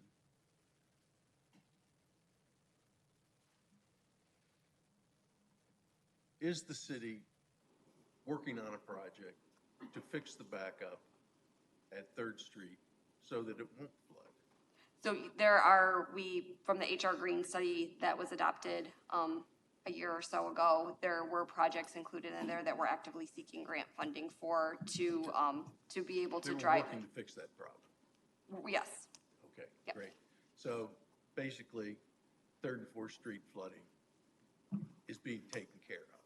Is the city working on a project to fix the backup at 3rd Street so that it won't flood? So from the HR Green study that was adopted a year or so ago, there were projects included in there that we're actively seeking grant funding for to be able to We were drive. working to fix that problem. Yes. Okay, Yep. great. So basically, 3rd and 4th Street flooding is being taken care of.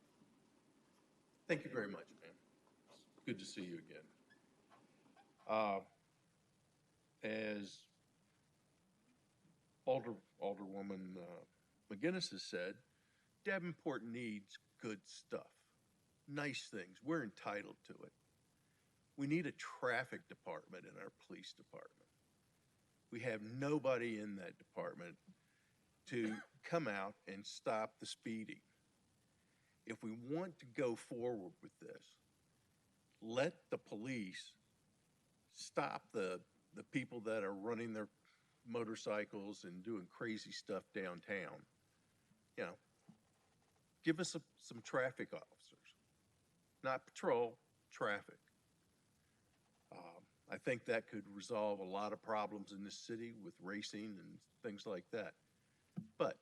Thank you very much, ma'am. Good to see you again. As Alderwoman McGinnis has said, Davenport needs good stuff, nice things. We're entitled to it. We need a traffic department in our police department. We have nobody in that department to come out and stop the speeding. If we want to go forward with this, let the police stop the people that are running their motorcycles and doing crazy stuff downtown. You know, give us some traffic officers, not patrol, traffic. I think that could resolve a lot of problems in this city with racing and things like that. But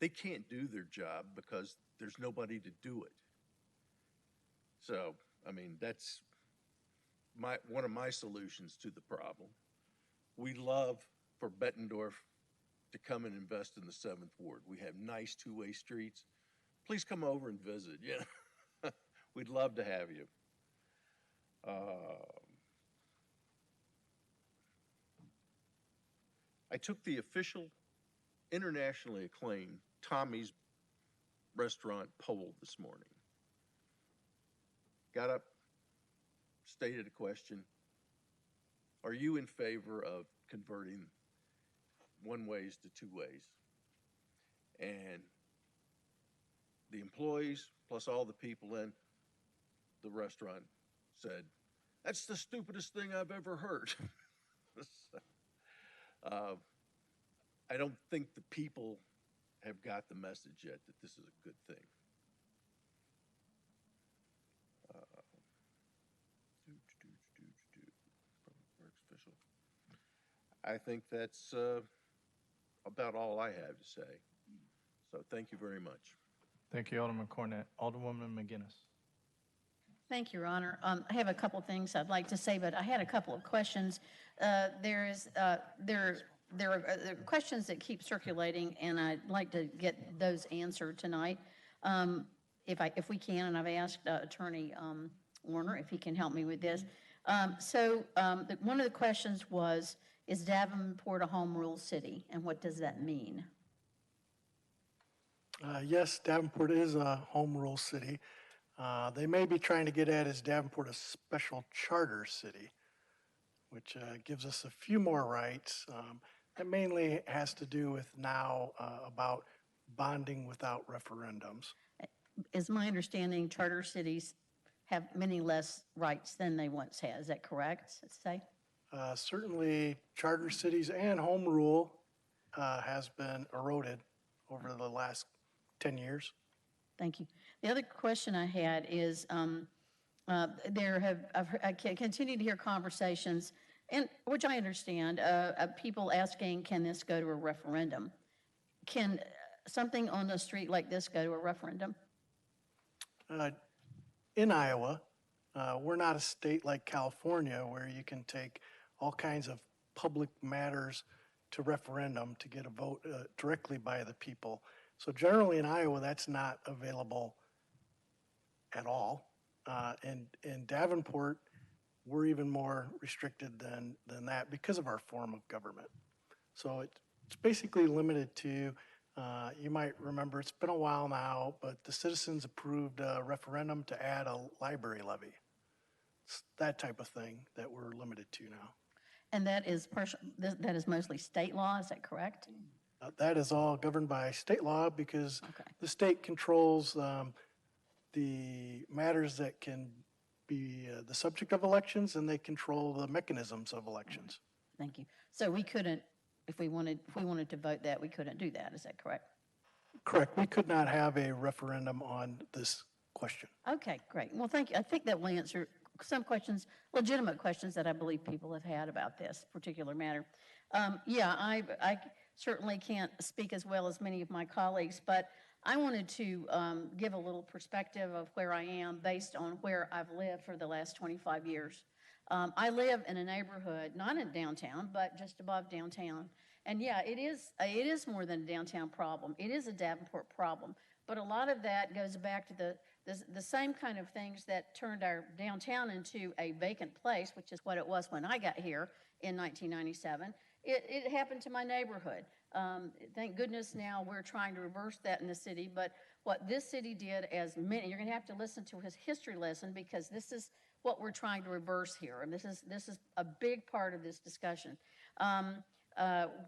they can't do their job because there's nobody to do it. So, I mean, that's one of my solutions to the problem. We love for Bettendorf to come and invest in the 7th Ward. We have nice two-way streets. Please come over and visit. Yeah, we'd love to have you. I took the official, internationally acclaimed Tommy's Restaurant poll this morning. Got up, stated a question. Are you in favor of converting one-ways to two-ways? And the employees, plus all the people in the restaurant, said, that's the stupidest thing I've ever heard. I don't think the people have got the message yet that this is a good thing. I think that's about all I have to say. So thank you very much. Thank you, Alderman Cornett. Alderwoman McGinnis. Thank you, Your Honor. I have a couple things I'd like to say, but I had a couple of questions. There are questions that keep circulating, and I'd like to get those answered tonight, if we can. And I've asked Attorney Warner if he can help me with this. One of the questions was, is Davenport a home rule city, and what does that mean? Yes, Davenport is a home rule city. They may be trying to get at is Davenport a special charter city, which gives us a few more rights. That mainly has to do with now about bonding without referendums. Is my understanding charter cities have many less rights than they once had? Is that correct, say? Certainly, charter cities and home rule has been eroded over the last 10 years. Thank you. The other question I had is, I continue to hear conversations, and which I understand, people asking, can this go to a referendum? Can something on a street like this go to a referendum? In Iowa, we're not a state like California where you can take all kinds of public matters to referendum to get a vote directly by the people. So generally in Iowa, that's not available at all. In Davenport, we're even more restricted than that because of our form of government. So it's basically limited to, you might remember, it's been a while now, but the citizens approved a referendum to add a library levy. It's that type of thing that we're limited to now. And that is mostly state law, is that correct? That is all governed by state law because the state controls the matters that can be the subject of elections, and they control the mechanisms of elections. Thank you. So we couldn't, if we wanted to vote that, we couldn't do that, is that correct? Correct. We could not have a referendum on this question. Okay, great. Well, thank you. I think that will answer some questions, legitimate questions that I believe people have had about this particular matter. Yeah, I certainly can't speak as well as many of my colleagues, but I wanted to give a little perspective of where I am based on where I've lived for the last 25 years. I live in a neighborhood, not in downtown, but just above downtown. And yeah, it is more than a downtown problem. It is a Davenport problem. But a lot of that goes back to the same kind of things that turned our downtown into a vacant place, which is what it was when I got here in 1997. It happened to my neighborhood. Thank goodness now we're trying to reverse that in the city. But what this city did, as many, you're going to have to listen to his history lesson, because this is what we're trying to reverse here. And this is a big part of this discussion.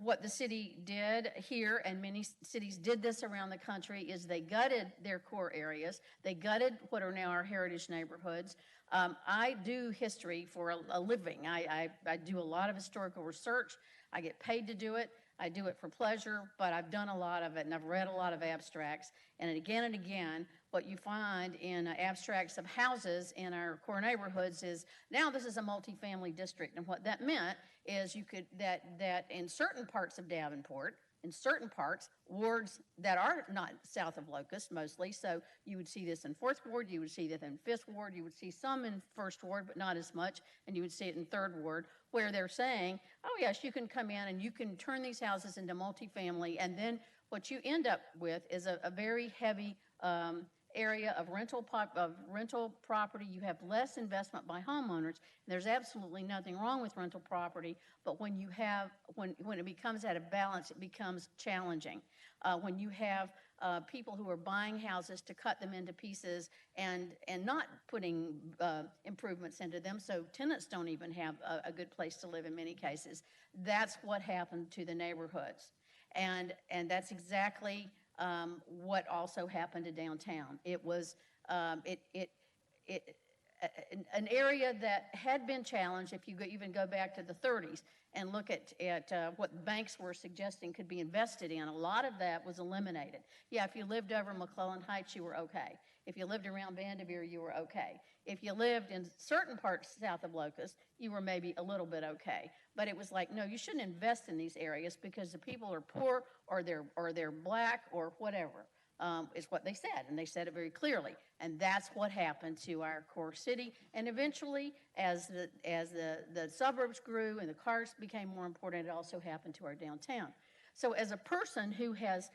What the city did here, and many cities did this around the country, is they gutted their core areas. They gutted what are now our heritage neighborhoods. I do history for a living. I do a lot of historical research. I get paid to do it. I do it for pleasure, but I've done a lot of it, and I've read a lot of abstracts. And again, what you find in abstracts of houses in our core neighborhoods is, now this is a multifamily district. And what that meant is that in certain parts of Davenport, in certain parts, wards that are not south of Locust mostly, so you would see this in 4th Ward, you would see that in 5th Ward, you would see some in 1st Ward, but not as much, and you would see it in 3rd Ward, where they're saying, oh yes, you can come in and you can turn these houses into multifamily, and then what you end up with is a very heavy area of rental property. You have less investment by homeowners. There's absolutely nothing wrong with rental property, but when it becomes out of balance, it becomes challenging. When you have people who are buying houses to cut them into pieces and not putting improvements into them, so tenants don't even have a good place to live in many cases. That's what happened to the neighborhoods, and that's exactly what also happened to downtown. It was an area that had been challenged. If you even go back to the 30s and look at what banks were suggesting could be invested in, a lot of that was eliminated. Yeah, if you lived over McClellan Heights, you were okay. If you lived around Vanderveer, you were okay. If you lived in certain parts south of Locust, you were maybe a little bit okay. But it was like, no, you shouldn't invest in these areas because the people are poor or they're black or whatever, is what they said. And they said it very clearly. And that's what happened to our core city. And eventually, as the suburbs grew and the cars became more important, it also happened to our downtown. So as a person who has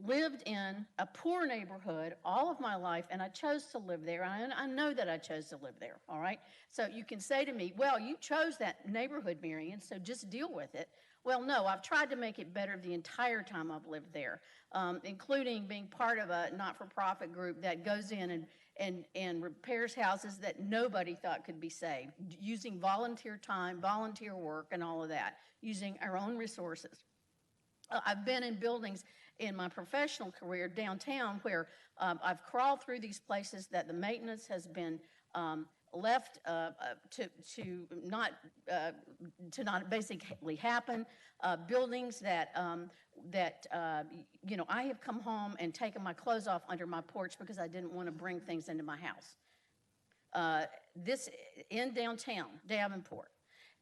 lived in a poor neighborhood all of my life, and I chose to live there. I know that I chose to live there, all right? So you can say to me, well, you chose that neighborhood, Marion, so just deal with it. Well, no, I've tried to make it better the entire time I've lived there, including being part of a not-for-profit group that goes in and repairs houses that nobody thought could be saved, using volunteer time, volunteer work, and all of that, using our own resources. I've been in buildings in my professional career downtown where I've crawled through these places that the maintenance has been left to not basically happen. Buildings that I have come home and taken my clothes off under my porch because I didn't want to bring things into my house. This in downtown Davenport.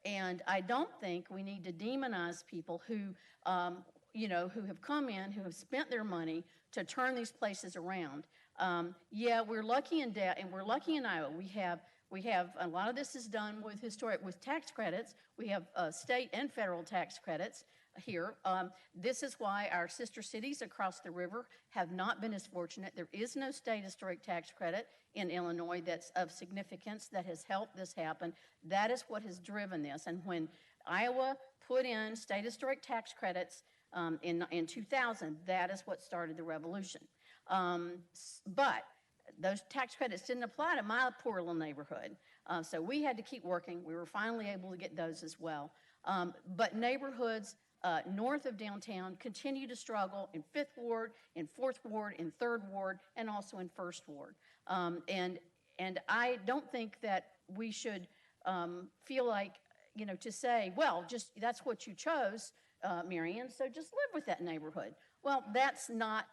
And I don't think we need to demonize people who have come in, who have spent their money to turn these places around. Yeah, we're lucky in Iowa. We have a lot of this is done with tax credits. We have state and federal tax credits here. This is why our sister cities across the river have not been as fortunate. There is no state historic tax credit in Illinois that's of significance that has helped this happen. That is what has driven this. And when Iowa put in state historic tax credits in 2000, that is what started the revolution. But those tax credits didn't apply to my poor little neighborhood. So we had to keep working. We were finally able to get those as well. But neighborhoods north of downtown continue to struggle in 5th Ward, in 4th Ward, in 3rd Ward, and also in 1st Ward. And I don't think that we should feel like, to say, well, just that's what you chose, Marion, so just live with that neighborhood. Well, that's not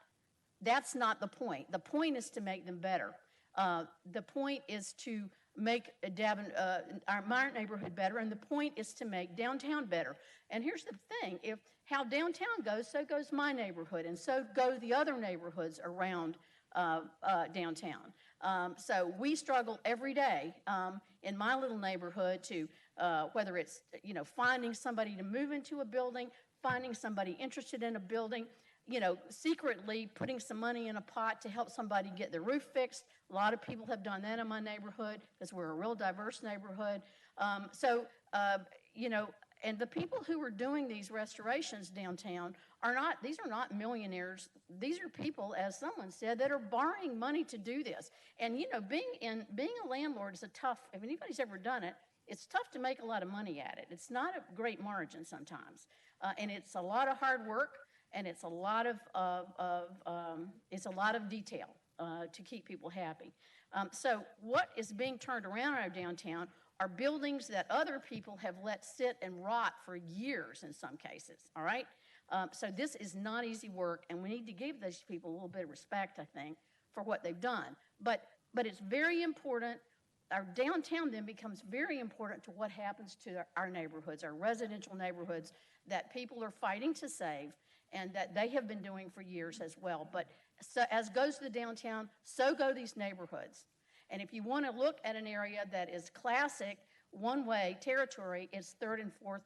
the point. The point is to make them better. The point is to make my neighborhood better, and the point is to make downtown better. And here's the thing, if how downtown goes, so goes my neighborhood, and so go the other neighborhoods around downtown. So we struggle every day in my little neighborhood to, whether it's, finding somebody to move into a building, finding somebody interested in a building, secretly putting some money in a pot to help somebody get their roof fixed. A lot of people have done that in my neighborhood because we're a real diverse neighborhood. And the people who are doing these restorations downtown these are not millionaires. These are people, as someone said, that are borrowing money to do this. And, being a landlord is if anybody's ever done it, it's tough to make a lot of money at it. It's not a great margin sometimes. And it's a lot of hard work, and it's a lot of detail to keep people happy. So what is being turned around in our downtown are buildings that other people have let sit and rot for years in some cases, all right? So this is not easy work, and we need to give those people a little bit of respect, I think, for what they've done. But it's very important. Our downtown then becomes very important to what happens to our neighborhoods, our residential neighborhoods that people are fighting to save and that they have been doing for years as well. But so as goes the downtown, so go these neighborhoods. And if you want to look at an area that is classic one-way territory, it's 3rd and 4th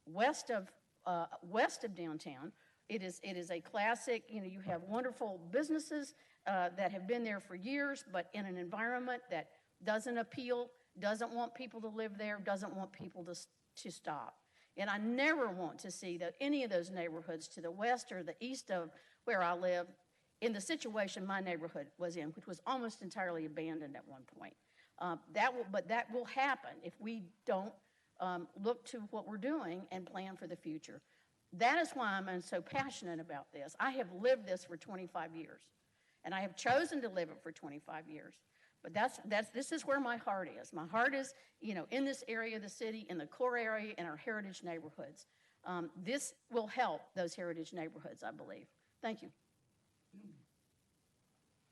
west of downtown. It is a classic, you have wonderful businesses that have been there for years, but in an environment that doesn't appeal, doesn't want people to live there, doesn't want people to stop. And I never want to see any of those neighborhoods to the west or the east of where I live in the situation my neighborhood was in, which was almost entirely abandoned at one point. But that will happen if we don't look to what we're doing and plan for the future. That is why I'm so passionate about this. I have lived this for 25 years, and I have chosen to live it for 25 years. But this is where my heart is. My heart is, in this area of the city, in the core area, in our heritage neighborhoods. This will help those heritage neighborhoods, I believe. Thank you.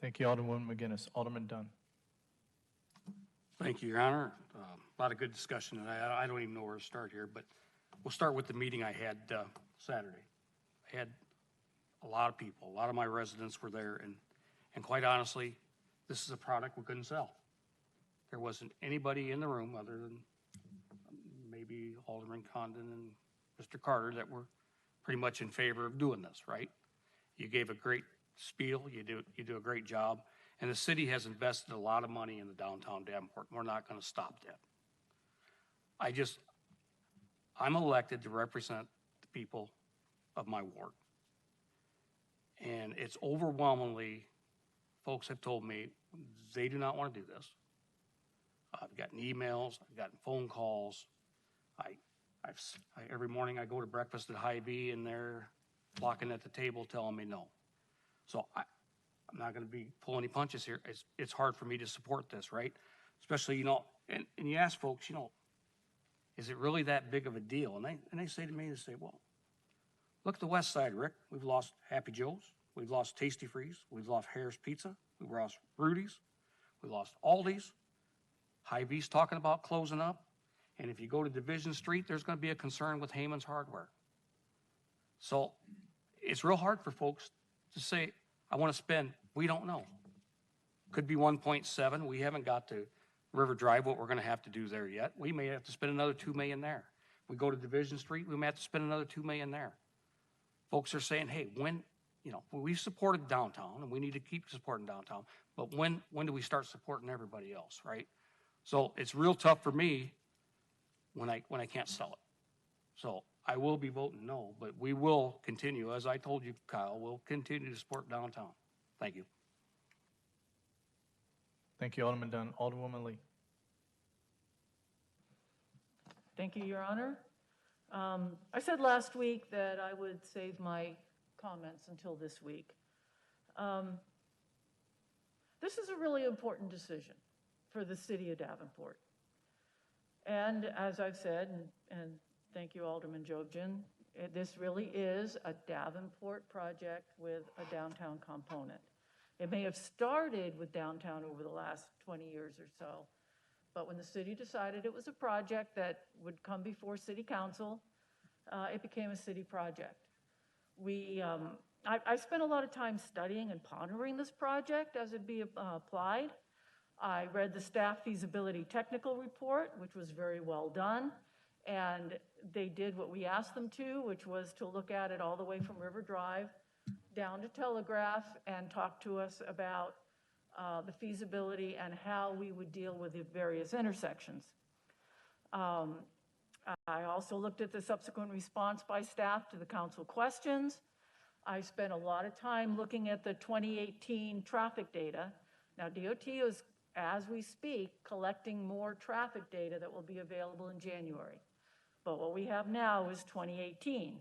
Thank you, Alderwoman McGinnis. Alderman Dunn. Thank you, Your Honor. A lot of good discussion, and I don't even know where to start here, but we'll start with the meeting I had Saturday. I had a lot of people, a lot of my residents were there, and quite honestly, this is a product we couldn't sell. There wasn't anybody in the room other than maybe Alderman Condon and Mr. Carter that were pretty much in favor of doing this, right? You gave a great spiel, you do a great job, and the city has invested a lot of money in the downtown Davenport, and we're not going to stop that. I'm elected to represent the people of my ward, and it's overwhelmingly, folks have told me they do not want to do this. I've gotten emails, I've gotten phone calls. Every morning I go to breakfast at Hy-Vee and they're blocking at the table telling me no. So I'm not going to be pulling any punches here. It's hard for me to support this, right? Especially, and you ask folks, is it really that big of a deal? And they say to me, well, look at the west side, Rick. We've lost Happy Joe's. We've lost Tasty Freeze. We've lost Harris Pizza. We've lost Rudy's. We lost Aldi's. Hy-Vee's talking about closing up. And if you go to Division Street, there's going to be a concern with Heyman's Hardware. So it's real hard for folks to say, I want to spend, we don't know. Could be 1.7. We haven't got to River Drive, what we're going to have to do there yet. We may have to spend another $2 million there. We go to Division Street, we may have to spend another $2 million there. Folks are saying, hey, we've supported downtown and we need to keep supporting downtown, but when do we start supporting everybody else, right? So it's real tough for me when I can't sell it. So I will be voting no, but we will continue, as I told you, Kyle, we'll continue to support downtown. Thank you. Thank you, Alderman Dunn. Alderwoman Lee. Thank you, Your Honor. I said last week that I would save my comments until this week. This is a really important decision for the city of Davenport. And as I've said, and thank you, Alderman Jobjan, this really is a Davenport project with a downtown component. It may have started with downtown over the last 20 years or so, but when the city decided it was a project that would come before city council, it became a city project. I spent a lot of time studying and pondering this project as it be applied. I read the staff feasibility technical report, which was very well done, and they did what we asked them to, which was to look at it all the way from River Drive down to Telegraph and talk to us about the feasibility and how we would deal with the various intersections. I also looked at the subsequent response by staff to the council questions. I spent a lot of time looking at the 2018 traffic data. Now, DOT is, as we speak, collecting more traffic data that will be available in January. But what we have now is 2018.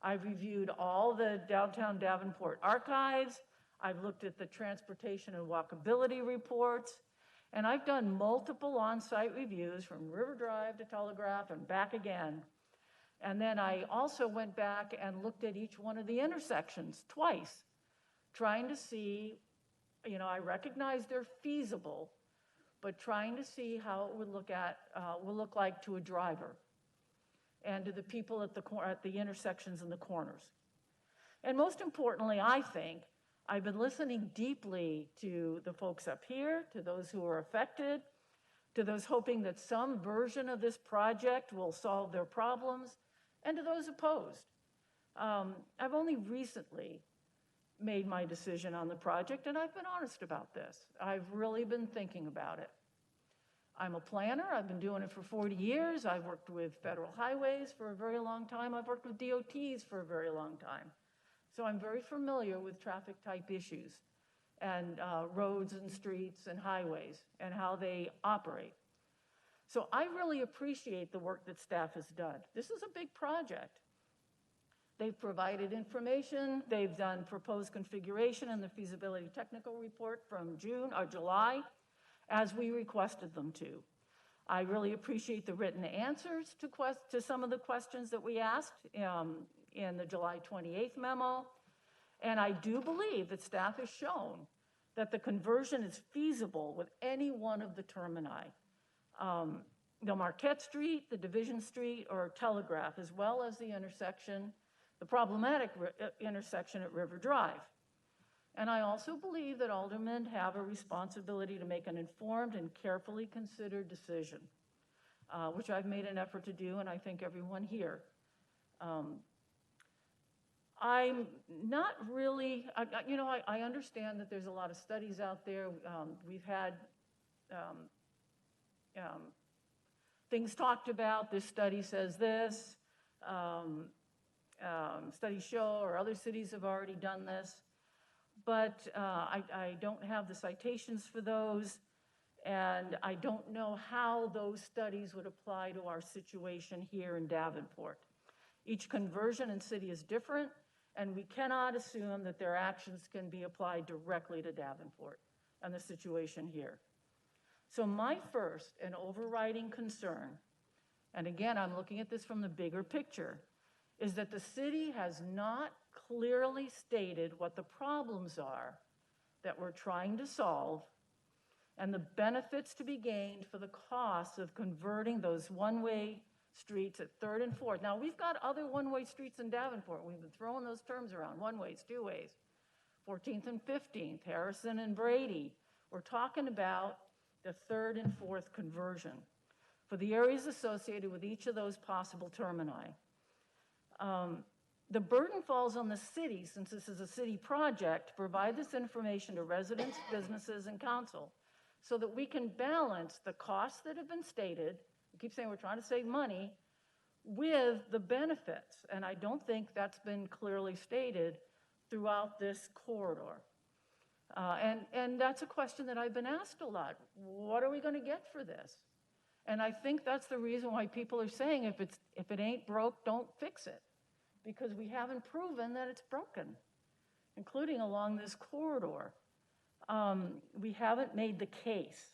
I've reviewed all the downtown Davenport archives. I've looked at the transportation and walkability reports, and I've done multiple on-site reviews from River Drive to Telegraph and back again. And then I also went back and looked at each one of the intersections twice, trying to see, you know, I recognize they're feasible, but trying to see how it would look like to a driver and to the people at the intersections and the corners. And most importantly, I think, I've been listening deeply to the folks up here, to those who are affected, to those hoping that some version of this project will solve their problems, and to those opposed. I've only recently made my decision on the project, and I've been honest about this. I've really been thinking about it. I'm a planner. I've been doing it for 40 years. I've worked with federal highways for a very long time. I've worked with DOTs for a very long time. So I'm very familiar with traffic type issues and roads and streets and highways and how they operate. So I really appreciate the work that staff has done. This is a big project. They've provided information. They've done proposed configuration and the feasibility technical report from June or July, as we requested them to. I really appreciate the written answers to some of the questions that we asked in the July 28th memo. And I do believe that staff has shown that the conversion is feasible with any one of the termini. The Marquette Street, the Division Street, or Telegraph, as well as the intersection, the problematic intersection at River Drive. And I also believe that aldermen have a responsibility to make an informed and carefully considered decision, which I've made an effort to do, and I think everyone here. I'm not really, I understand that there's a lot of studies out there. We've had things talked about. This study says this. Studies show, or other cities have already done this. But I don't have the citations for those, and I don't know how those studies would apply to our situation here in Davenport. Each conversion and city is different, and we cannot assume that their actions can be applied directly to Davenport and the situation here. So my first and overriding concern, and again, I'm looking at this from the bigger picture, is that the city has not clearly stated what the problems are that we're trying to solve and the benefits to be gained for the costs of converting those one-way streets at 3rd and 4th. Now, we've got other one-way streets in Davenport. We've been throwing those terms around, one-ways, two-ways, 14th and 15th, Harrison and Brady. We're talking about the 3rd and 4th conversion for the areas associated with each of those possible termini. The burden falls on the city, since this is a city project, to provide this information to residents, businesses, and council so that we can balance the costs that have been stated. We keep saying we're trying to save money with the benefits, and I don't think that's been clearly stated throughout this corridor. And that's a question that I've been asked a lot. What are we going to get for this? And I think that's the reason why people are saying if it ain't broke, don't fix it. Because we haven't proven that it's broken, including along this corridor. We haven't made the case.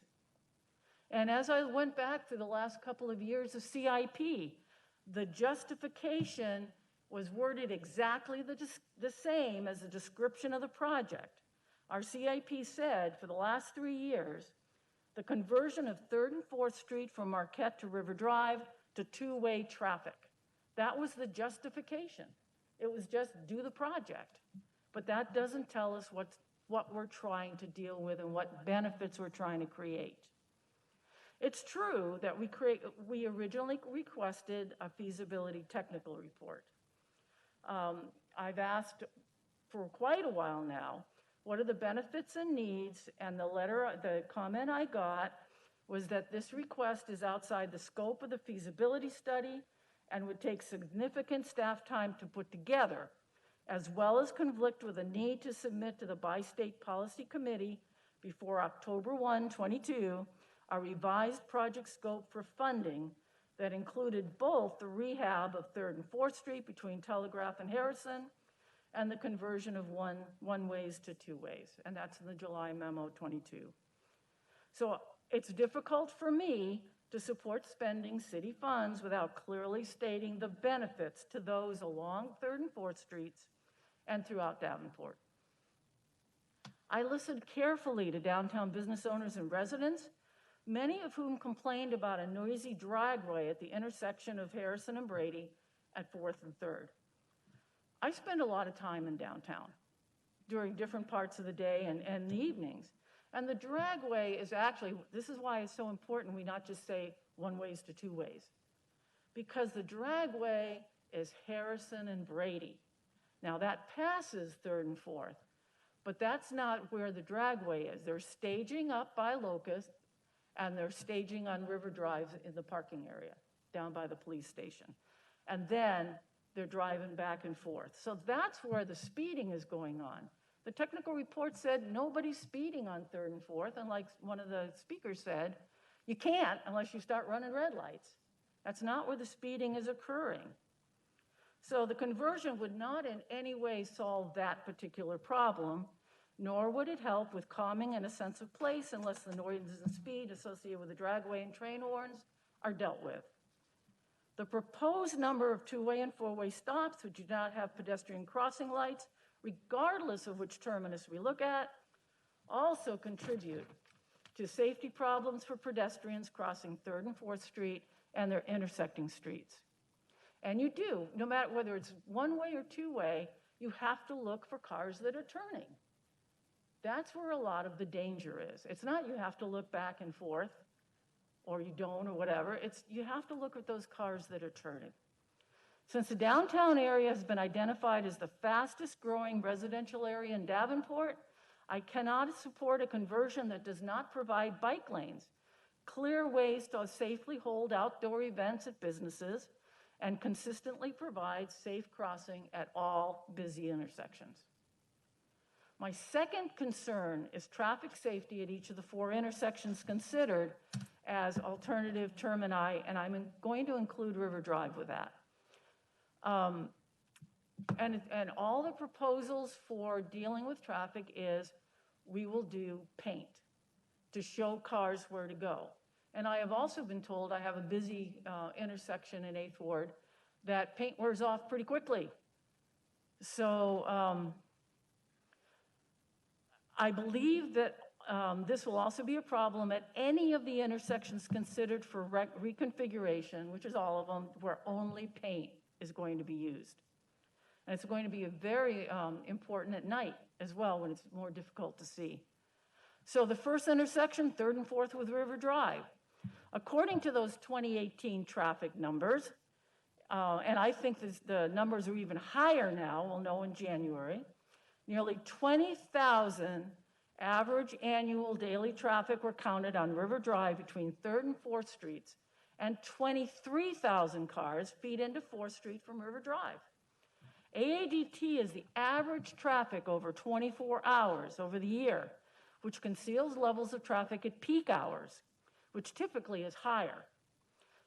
And as I went back through the last couple of years of CIP, the justification was worded exactly the same as the description of the project. Our CIP said for the last 3 years the conversion of 3rd and 4th Street from Marquette to River Drive to two-way traffic. That was the justification. It was just do the project. But that doesn't tell us what we're trying to deal with and what benefits we're trying to create. It's true that we originally requested a feasibility technical report. I've asked for quite a while now, what are the benefits and needs? And the comment I got was that this request is outside the scope of the feasibility study and would take significant staff time to put together, as well as conflict with a need to submit to the Bi-State Policy Committee before October 1, 22, a revised project scope for funding that included both the rehab of 3rd and 4th Street between Telegraph and Harrison and the conversion of one-ways to two-ways. And that's in the July memo 22. So it's difficult for me to support spending city funds without clearly stating the benefits to those along 3rd and 4th Streets and throughout Davenport. I listened carefully to downtown business owners and residents, many of whom complained about a noisy dragway at the intersection of Harrison and Brady at 4th and 3rd. I spend a lot of time in downtown during different parts of the day and the evenings. And the dragway is actually, this is why it's so important we not just say one ways to two ways. Because the dragway is Harrison and Brady. Now that passes 3rd and 4th, but that's not where the dragway is. They're staging up by Locust and they're staging on River Drive in the parking area down by the police station. And then they're driving back and forth. So that's where the speeding is going on. The technical report said nobody's speeding on 3rd and 4th, and like one of the speakers said, you can't unless you start running red lights. That's not where the speeding is occurring. So the conversion would not in any way solve that particular problem, nor would it help with calming and a sense of place unless the noise and speed associated with the dragway and train horns are dealt with. The proposed number of two-way and four-way stops, which do not have pedestrian crossing lights, regardless of which terminus we look at, also contribute to safety problems for pedestrians crossing 3rd and 4th Street and their intersecting streets. And you do, no matter whether it's one-way or two-way, you have to look for cars that are turning. That's where a lot of the danger is. It's not you have to look back and forth, or you don't, or whatever. It's you have to look at those cars that are turning. Since the downtown area has been identified as the fastest growing residential area in Davenport, I cannot support a conversion that does not provide bike lanes, clear ways to safely hold outdoor events at businesses, and consistently provide safe crossing at all busy intersections. My second concern is traffic safety at each of the 4 intersections considered as alternative termini, and I'm going to include River Drive with that. And all the proposals for dealing with traffic is we will do paint to show cars where to go. And I have also been told, I have a busy intersection in 8th Ward, that paint wears off pretty quickly. So I believe that this will also be a problem at any of the intersections considered for reconfiguration, which is all of them, where only paint is going to be used. And it's going to be very important at night as well when it's more difficult to see. So the first intersection, 3rd and 4th with River Drive. According to those 2018 traffic numbers, and I think the numbers are even higher now, we'll know in January, nearly 20,000 average annual daily traffic were counted on River Drive between 3rd and 4th Streets, and 23,000 cars feed into 4th Street from River Drive. AADT is the average traffic over 24 hours over the year, which conceals levels of traffic at peak hours, which typically is higher.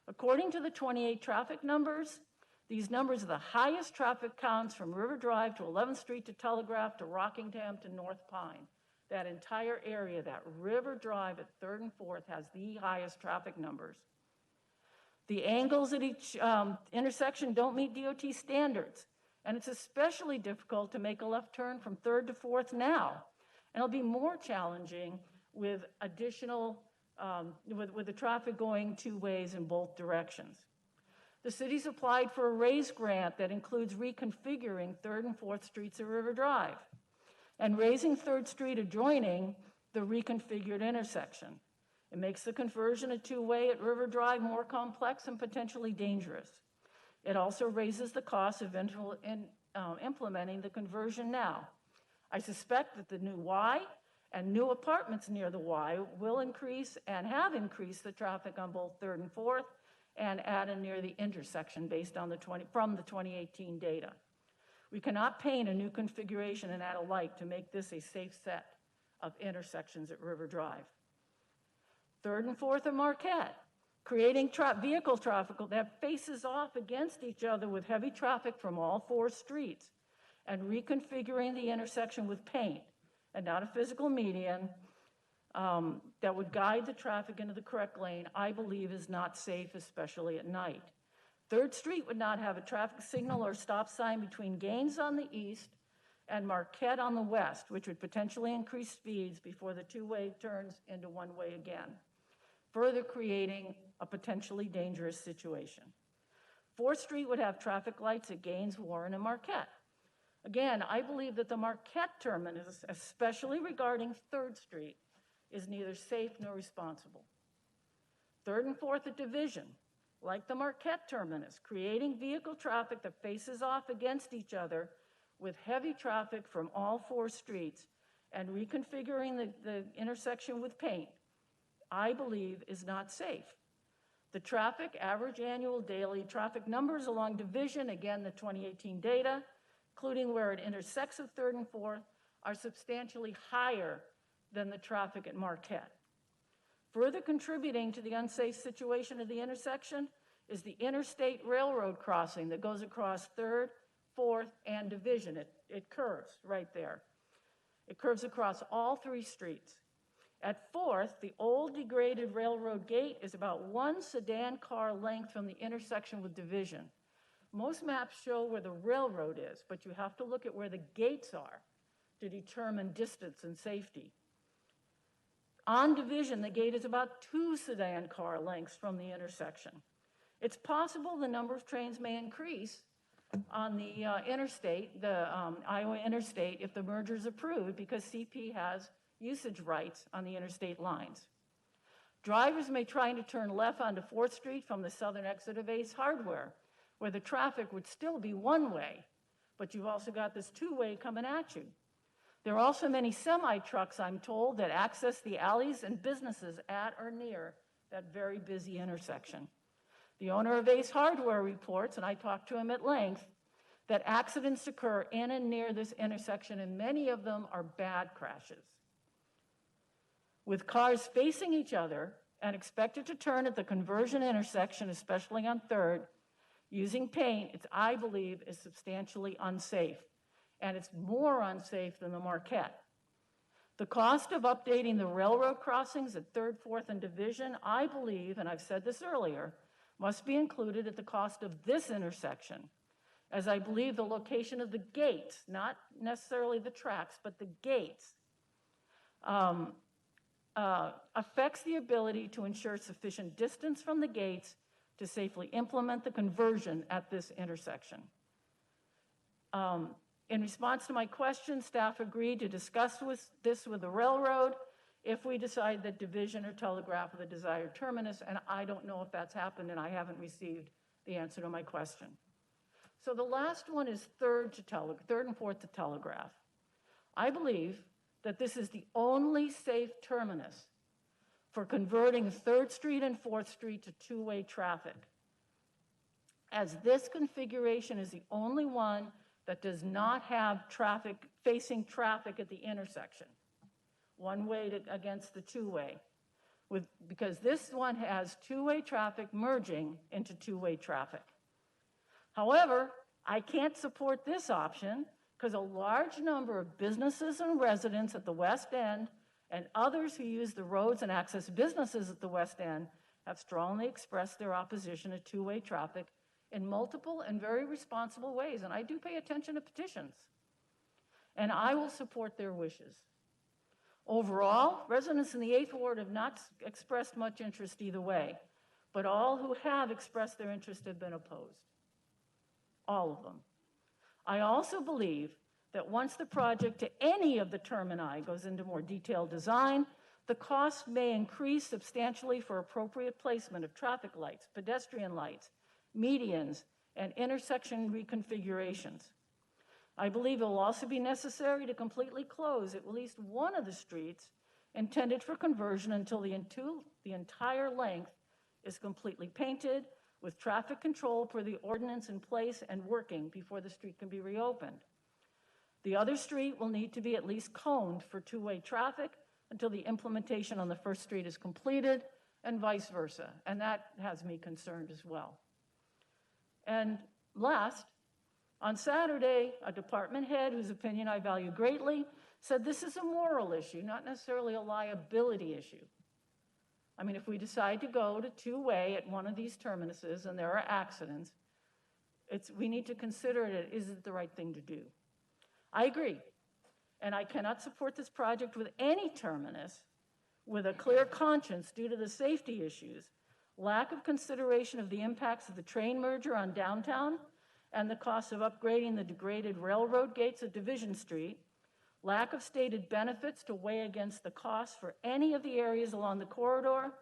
According to the 28 traffic numbers, these numbers are the highest traffic counts from River Drive to 11th Street to Telegraph to Rockingham to North Pine. That entire area, that River Drive at 3rd and 4th has the highest traffic numbers. The angles at each intersection don't meet DOT standards, and it's especially difficult to make a left turn from 3rd to 4th now. And it'll be more challenging with additional with the traffic going two ways in both directions. The city's applied for a RAISE grant that includes reconfiguring 3rd and 4th Streets at River Drive and raising 3rd Street adjoining the reconfigured intersection. It makes the conversion of two-way at River Drive more complex and potentially dangerous. It also raises the cost of implementing the conversion now. I suspect that the new Y and new apartments near the Y will increase and have increased the traffic on both 3rd and 4th and at and near the intersection based on from the 2018 data. We cannot paint a new configuration and add a light to make this a safe set of intersections at River Drive. 3rd and 4th are Marquette, creating vehicle traffic that faces off against each other with heavy traffic from all 4 streets and reconfiguring the intersection with paint and not a physical median that would guide the traffic into the correct lane, I believe is not safe, especially at night. 3rd Street would not have a traffic signal or stop sign between Gaines on the east and Marquette on the west, which would potentially increase speeds before the two-way turns into one-way again, further creating a potentially dangerous situation. 4th Street would have traffic lights at Gaines, Warren, and Marquette. Again, I believe that the Marquette terminus, especially regarding 3rd Street, is neither safe nor responsible. 3rd and 4th at Division, like the Marquette terminus, creating vehicle traffic that faces off against each other with heavy traffic from all 4 streets and reconfiguring the intersection with paint, I believe is not safe. The traffic, average annual daily traffic numbers along Division, again, the 2018 data, including where it intersects with 3rd and 4th, are substantially higher than the traffic at Marquette. Further contributing to the unsafe situation of the intersection is the interstate railroad crossing that goes across 3rd, 4th, and Division. It curves right there. It curves across all 3 streets. At 4th, the old degraded railroad gate is about 1 sedan car length from the intersection with Division. Most maps show where the railroad is, but you have to look at where the gates are to determine distance and safety. On Division, the gate is about 2 sedan car lengths from the intersection. It's possible the number of trains may increase on the interstate, the Iowa Interstate, if the merger is approved, because CP has usage rights on the interstate lines. Drivers may try to turn left onto 4th Street from the southern exit of Ace Hardware, where the traffic would still be one-way, but you've also got this two-way coming at you. There are also many semi-trucks, I'm told, that access the alleys and businesses at or near that very busy intersection. The owner of Ace Hardware reports, and I talked to him at length, that accidents occur in and near this intersection, and many of them are bad crashes. With cars facing each other and expected to turn at the conversion intersection, especially on 3rd, using paint, I believe, is substantially unsafe, and it's more unsafe than the Marquette. The cost of updating the railroad crossings at 3rd, 4th, and Division, I believe, and I've said this earlier, must be included at the cost of this intersection, as I believe the location of the gates, not necessarily the tracks, but the gates, affects the ability to ensure sufficient distance from the gates to safely implement the conversion at this intersection. In response to my question, staff agreed to discuss this with the railroad if we decide that Division or Telegraph are the desired terminus, and I don't know if that's happened, and I haven't received the answer to my question. So the last one is 3rd and 4th to Telegraph. I believe that this is the only safe terminus for converting 3rd Street and 4th Street to two-way traffic, as this configuration is the only one that does not have traffic facing traffic at the intersection, one way against the two-way, because this one has two-way traffic merging into two-way traffic. However, I can't support this option because a large number of businesses and residents at the West End and others who use the roads and access businesses at the West End have strongly expressed their opposition to two-way traffic in multiple and very responsible ways, and I do pay attention to petitions, and I will support their wishes. Overall, residents in the 8th Ward have not expressed much interest either way, but all who have expressed their interest have been opposed. All of them. I also believe that once the project to any of the termini goes into more detailed design, the cost may increase substantially for appropriate placement of traffic lights, pedestrian lights, medians, and intersection reconfigurations. I believe it will also be necessary to completely close at least one of the streets intended for conversion until the entire length is completely painted with traffic control per the ordinance in place and working before the street can be reopened. The other street will need to be at least coned for two-way traffic until the implementation on the first street is completed, and vice versa. And that has me concerned as well. And last, on Saturday, a department head whose opinion I value greatly said this is a moral issue, not necessarily a liability issue. I mean, if we decide to go to two-way at one of these terminuses and there are accidents, we need to consider it, is it the right thing to do? I agree. And I cannot support this project with any terminus with a clear conscience due to the safety issues, lack of consideration of the impacts of the train merger on downtown, and the cost of upgrading the degraded railroad gates at Division Street, lack of stated benefits to weigh against the cost for any of the areas along the corridor,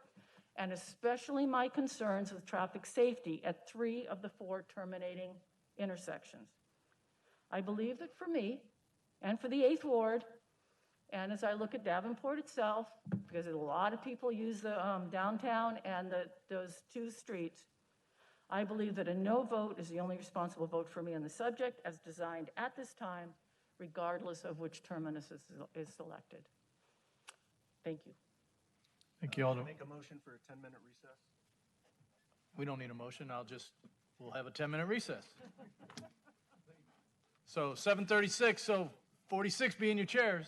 and especially my concerns with traffic safety at 3 of the 4 terminating intersections. I believe that for me, and for the 8th Ward, and as I look at Davenport itself, because a lot of people use the downtown and those 2 streets, I believe that a no vote is the only responsible vote for me on the subject as designed at this time, regardless of which terminus is selected. Thank you. Thank you, Alderman. Make a motion for a 10-minute recess. We don't need a motion. We'll have a 10-minute recess. So 7:36, so 46 be in your chairs.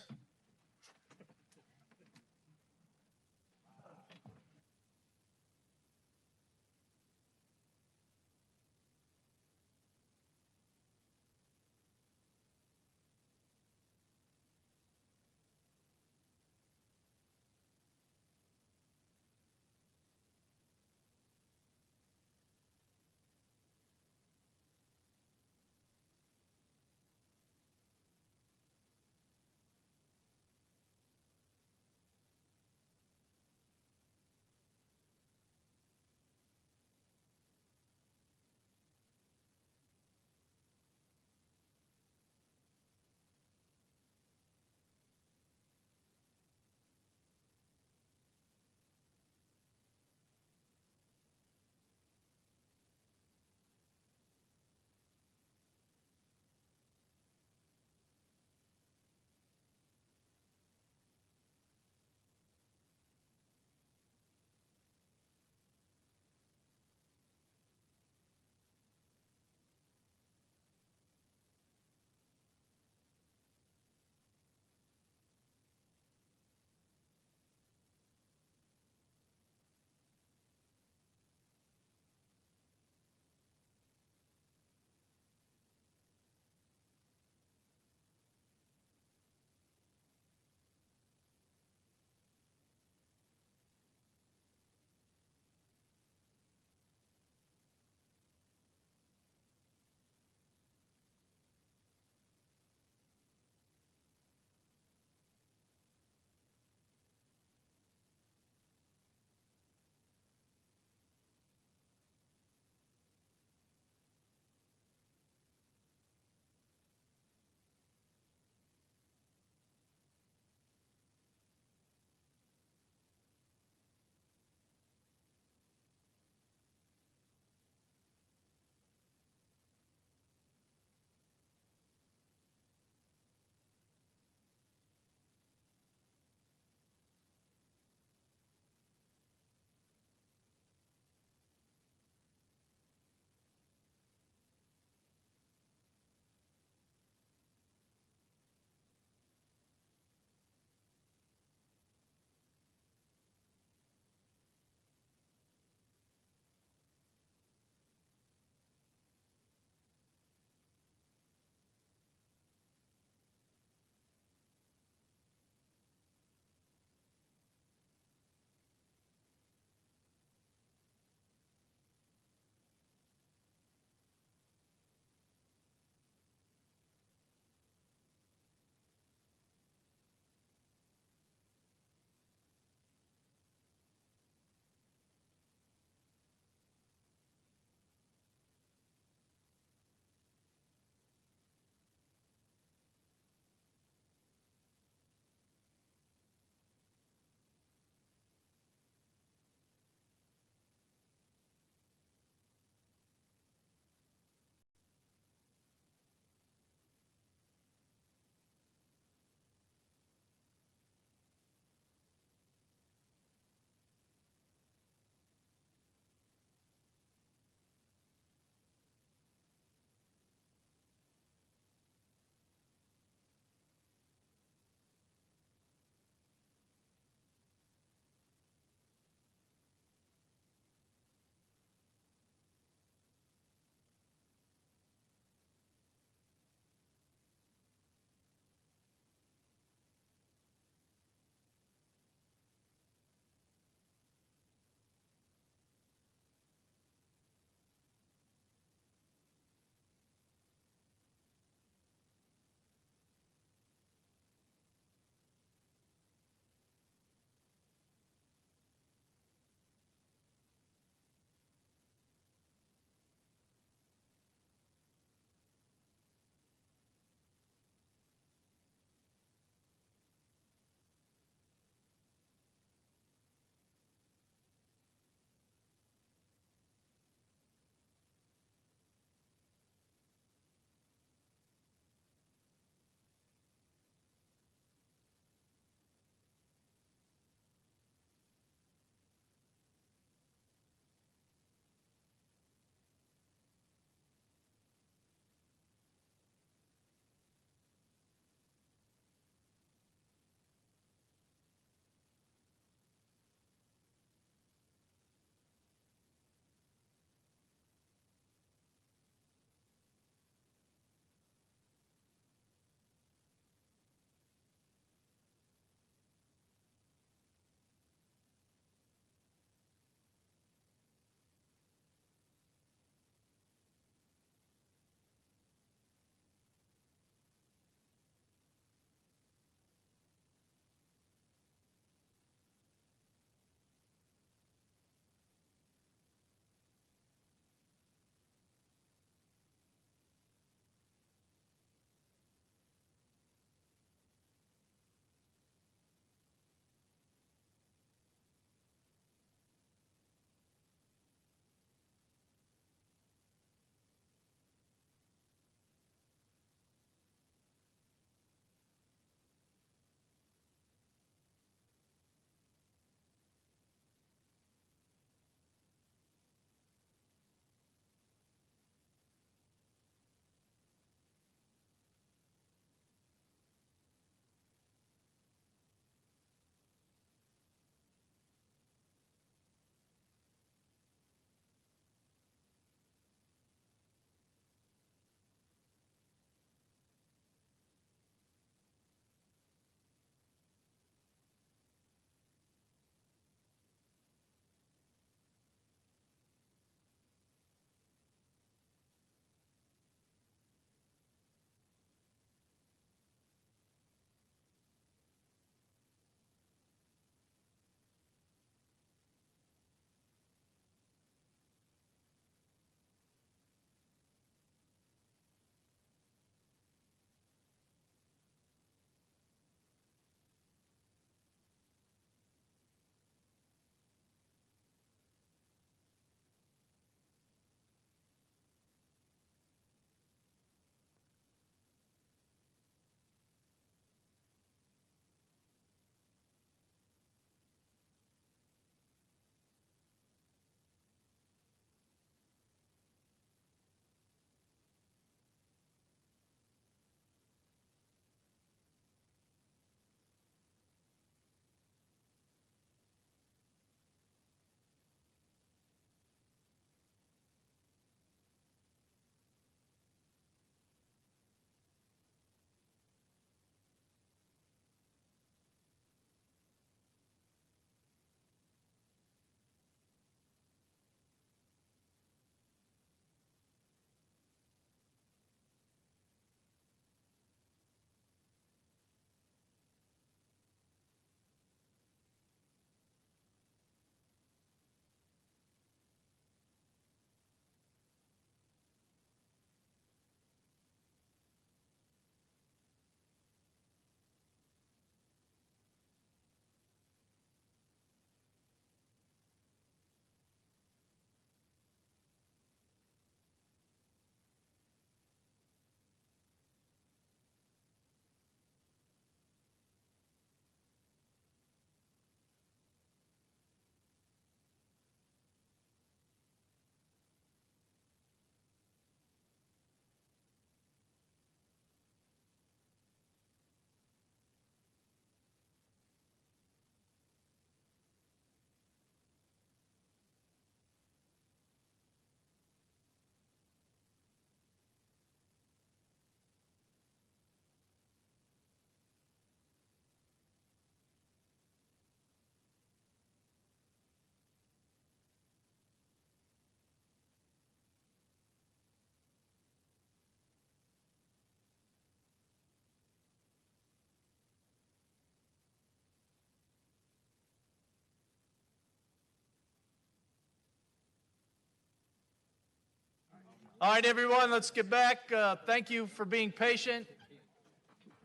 All right, everyone, let's get back. Thank you for being patient.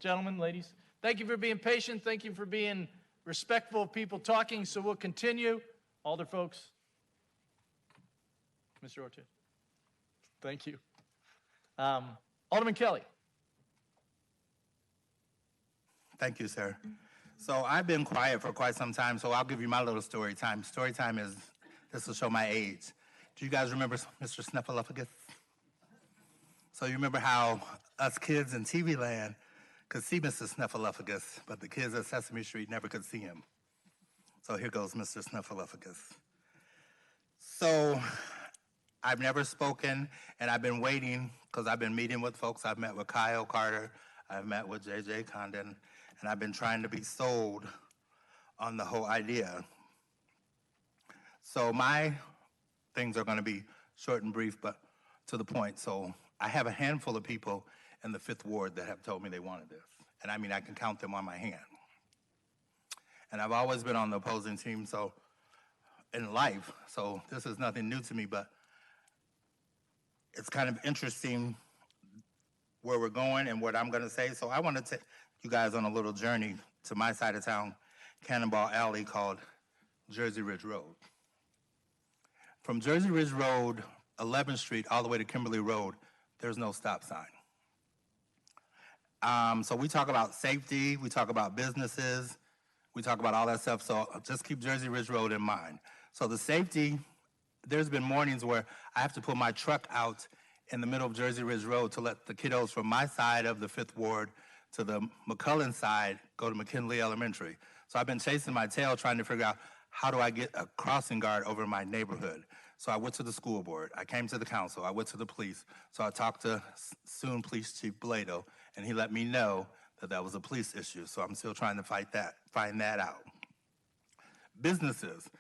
Gentlemen, ladies, thank you for being patient. Thank you for being respectful of people talking. So we'll continue. Alder folks. Mr. Ortiz. Thank you. Alderman Kelly. Thank you, sir. So I've been quiet for quite some time, so I'll give you my little story time. Story time is, this will show my age. Do you guys remember Mr. Snuffleupagus? So you remember how us kids in TV land could see Mr. Snuffleupagus, but the kids at Sesame Street never could see him. So here goes Mr. Snuffleupagus. So I've never spoken, and I've been waiting because I've been meeting with folks. I've met with Kyle Carter. I've met with J.J. Condon, and I've been trying to be sold on the whole idea. So my things are going to be short and brief, but to the point. So I have a handful of people in the 5th Ward that have told me they wanted this. And I mean, I can count them on my hand. And I've always been on the opposing team, so in life, so this is nothing new to me, but it's kind of interesting where we're going and what I'm going to say. So I want to take you guys on a little journey to my side of town, Cannonball Alley, called Jersey Ridge Road. From Jersey Ridge Road, 11th Street, all the way to Kimberly Road, there's no stop sign. So we talk about safety, we talk about businesses, we talk about all that stuff, so just keep Jersey Ridge Road in mind. So the safety, there's been mornings where I have to pull my truck out in the middle of Jersey Ridge Road to let the kiddos from my side of the 5th Ward to the McCullen side go to McKinley Elementary. So I've been chasing my tail trying to figure out how do I get a crossing guard over my neighborhood. So I went to the school board, I came to the council, I went to the police. So I talked to soon Police Chief Blado, and he let me know that that was a police issue. So I'm still trying to find that out. Businesses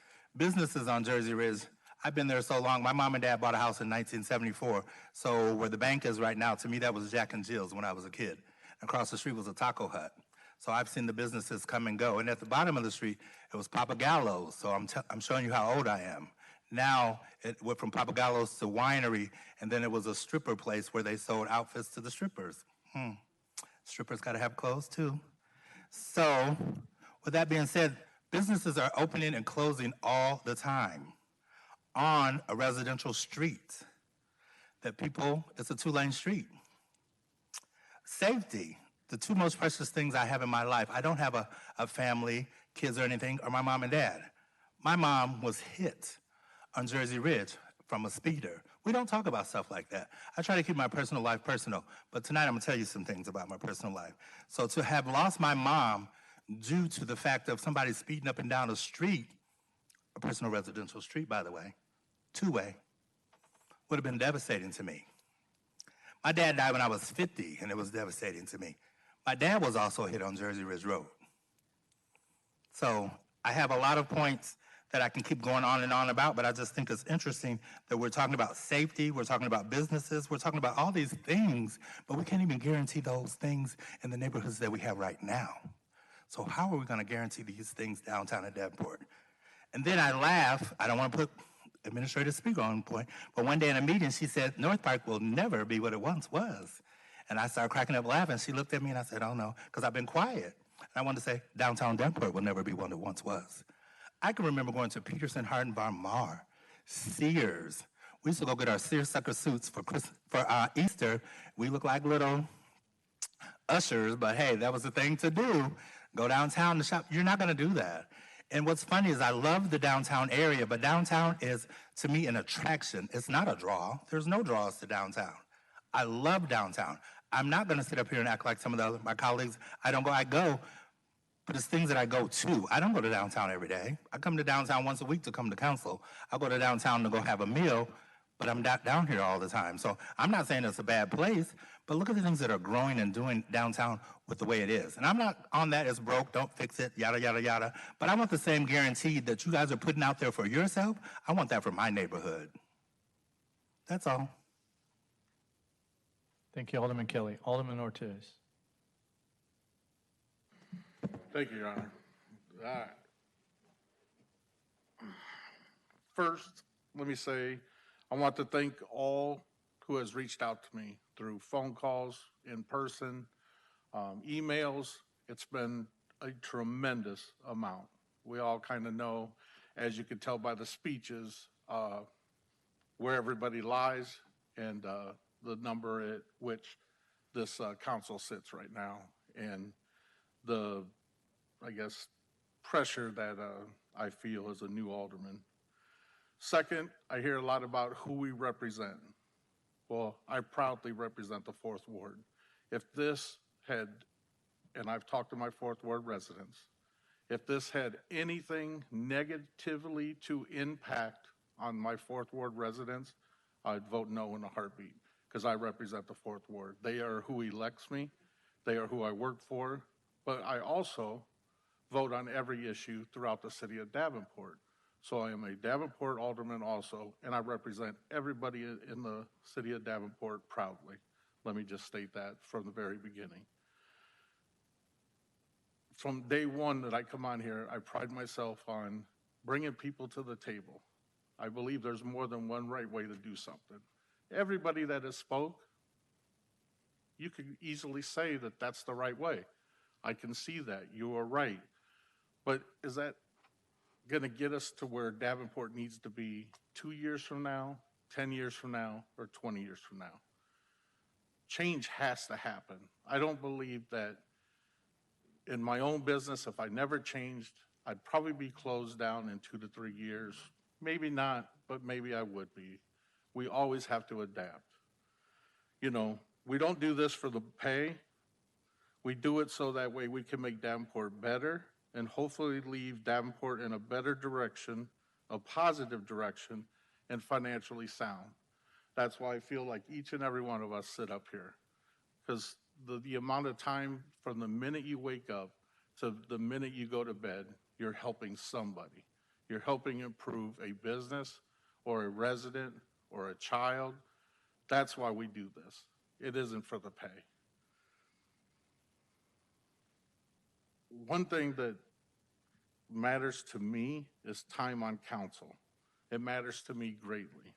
on Jersey Ridge, I've been there so long. My mom and dad bought a house in 1974. So where the bank is right now, to me, that was Jack and Jill's when I was a kid. Across the street was a taco hut. So I've seen the businesses come and go. And at the bottom of the street, it was Papa Gallo's. So I'm showing you how old I am. Now, it went from Papa Gallo's to winery, and then it was a stripper place where they sold outfits to the strippers. Strippers gotta have clothes too. So, with that being said, businesses are opening and closing all the time on a residential street. It's a 2-lane street. Safety, the 2 most precious things I have in my life. I don't have a family, kids or anything, or my mom and dad. My mom was hit on Jersey Ridge from a speeder. We don't talk about stuff like that. I try to keep my personal life personal, but tonight I'm gonna tell you some things about my personal life. So to have lost my mom due to the fact of somebody speeding up and down a street, a personal residential street, by the way, 2-way, would have been devastating to me. My dad died when I was 50, and it was devastating to me. My dad was also hit on Jersey Ridge Road. So I have a lot of points that I can keep going on and on about, but I just think it's interesting that we're talking about safety, we're talking about businesses, we're talking about all these things, but we can't even guarantee those things in the neighborhoods that we have right now. So how are we gonna guarantee these things downtown at Davenport? And then I laugh, I don't wanna put Administrator Speaker on point, but one day in a meeting, she said, North Park will never be what it once was. And I started cracking up laughing. She looked at me and I said, oh no, because I've been quiet. And I wanted to say, downtown Davenport will never be what it once was. I can remember going to Peterson, Hardin, Bar Mar, Sears. We used to go get our seersucker suits for Easter. We look like little ushers, but hey, that was the thing to do. Go downtown to shop. You're not gonna do that. And what's funny is I love the downtown area, but downtown is, to me, an attraction. It's not a draw. There's no draws to downtown. I love downtown. I'm not gonna sit up here and act like some of my colleagues. I go, but it's things that I go to. I don't go to downtown every day. I come to downtown once a week to come to council. I go to downtown to go have a meal, but I'm not down here all the time. So I'm not saying it's a bad place, but look at the things that are growing and doing downtown with the way it is. And I'm not on that, it's broke, don't fix it, yada, yada, yada. But I want the same guarantee that you guys are putting out there for yourself. I want that for my neighborhood. That's all. Thank you, Alderman Kelly. Alderman Ortiz. Thank you, Your Honor. All right. First, let me say, I want to thank all who has reached out to me through phone calls, in person, emails. It's been a tremendous amount. We all kind of know, as you can tell by the speeches, where everybody lies and the number at which this council sits right now, and the, I guess, pressure that I feel as a new alderman. Second, I hear a lot about who we represent. Well, I proudly represent the 4th Ward. If this had, and I've talked to my 4th Ward residents, if this had anything negatively to impact on my 4th Ward residents, I'd vote no in a heartbeat, because I represent the 4th Ward. They are who elects me. They are who I work for. But I also vote on every issue throughout the city of Davenport. So I am a Davenport alderman also, and I represent everybody in the city of Davenport proudly. Let me just state that from the very beginning. From day one that I come on here, I pride myself on bringing people to the table. I believe there's more than one right way to do something. Everybody that has spoke, you could easily say that that's the right way. I can see that. You are right. But is that going to get us to where Davenport needs to be 2 years from now, 10 years from now, or 20 years from now? Change has to happen. I don't believe that in my own business, if I never changed, I'd probably be closed down in 2 to 3 years. Maybe not, but maybe I would be. We always have to adapt. You know, we don't do this for the pay. We do it so that way we can make Davenport better and hopefully leave Davenport in a better direction, a positive direction, and financially sound. That's why I feel like each and every one of us sit up here, because the amount of time from the minute you wake up to the minute you go to bed, you're helping somebody. You're helping improve a business or a resident or a child. That's why we do this. It isn't for the pay. One thing that matters to me is time on council. It matters to me greatly.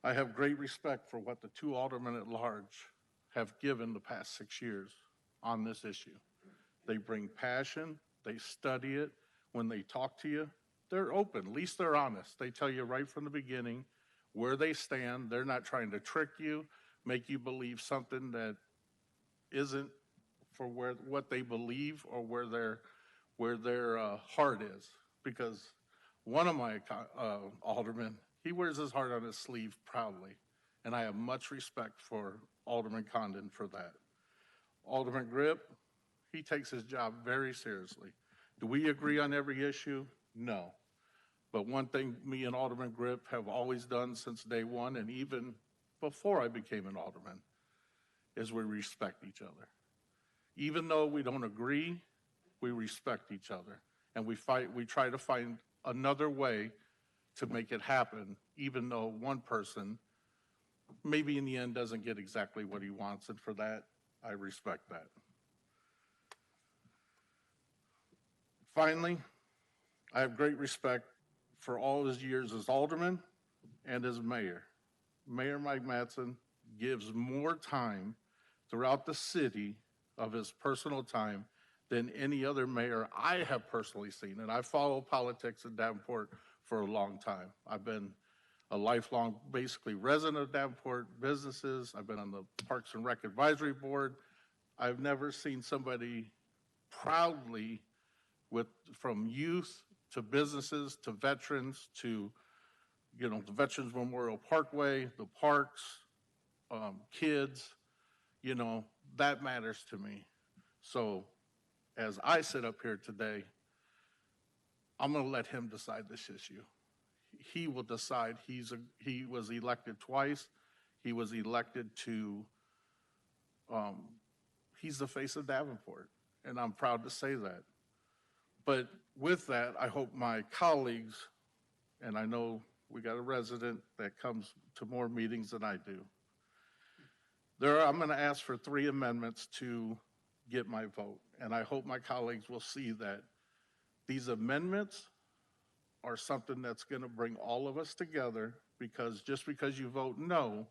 I have great respect for what the 2 aldermen at large have given the past 6 years on this issue. They bring passion, they study it. When they talk to you, they're open, at least they're honest. They tell you right from the beginning where they stand. They're not trying to trick you, make you believe something that isn't for what they believe or where their heart is. Because one of my aldermen, he wears his heart on his sleeve proudly, and I have much respect for Alderman Condon for that. Alderman Grip, he takes his job very seriously. Do we agree on every issue? No. But one thing me and Alderman Grip have always done since day one, and even before I became an alderman, is we respect each other. Even though we don't agree, we respect each other. And we try to find another way to make it happen, even though one person maybe in the end doesn't get exactly what he wants, and for that, I respect that. Finally, I have great respect for all his years as alderman and as mayor. Mayor Mike Mattson gives more time throughout the city of his personal time than any other mayor I have personally seen. And I follow politics in Davenport for a long time. I've been a lifelong, basically, resident of Davenport businesses. I've been on the Parks and Rec Advisory Board. I've never seen somebody proudly, from youth to businesses to veterans to, the Veterans Memorial Parkway, the parks, kids, that matters to me. So as I sit up here today, I'm going to let him decide this issue. He will decide. He was elected twice. He was elected to, he's the face of Davenport, and I'm proud to say that. But with that, I hope my colleagues, and I know we got a resident that comes to more meetings than I do. I'm going to ask for 3 amendments to get my vote, and I hope my colleagues will see that these amendments are something that's going to bring all of us together, because just because you vote no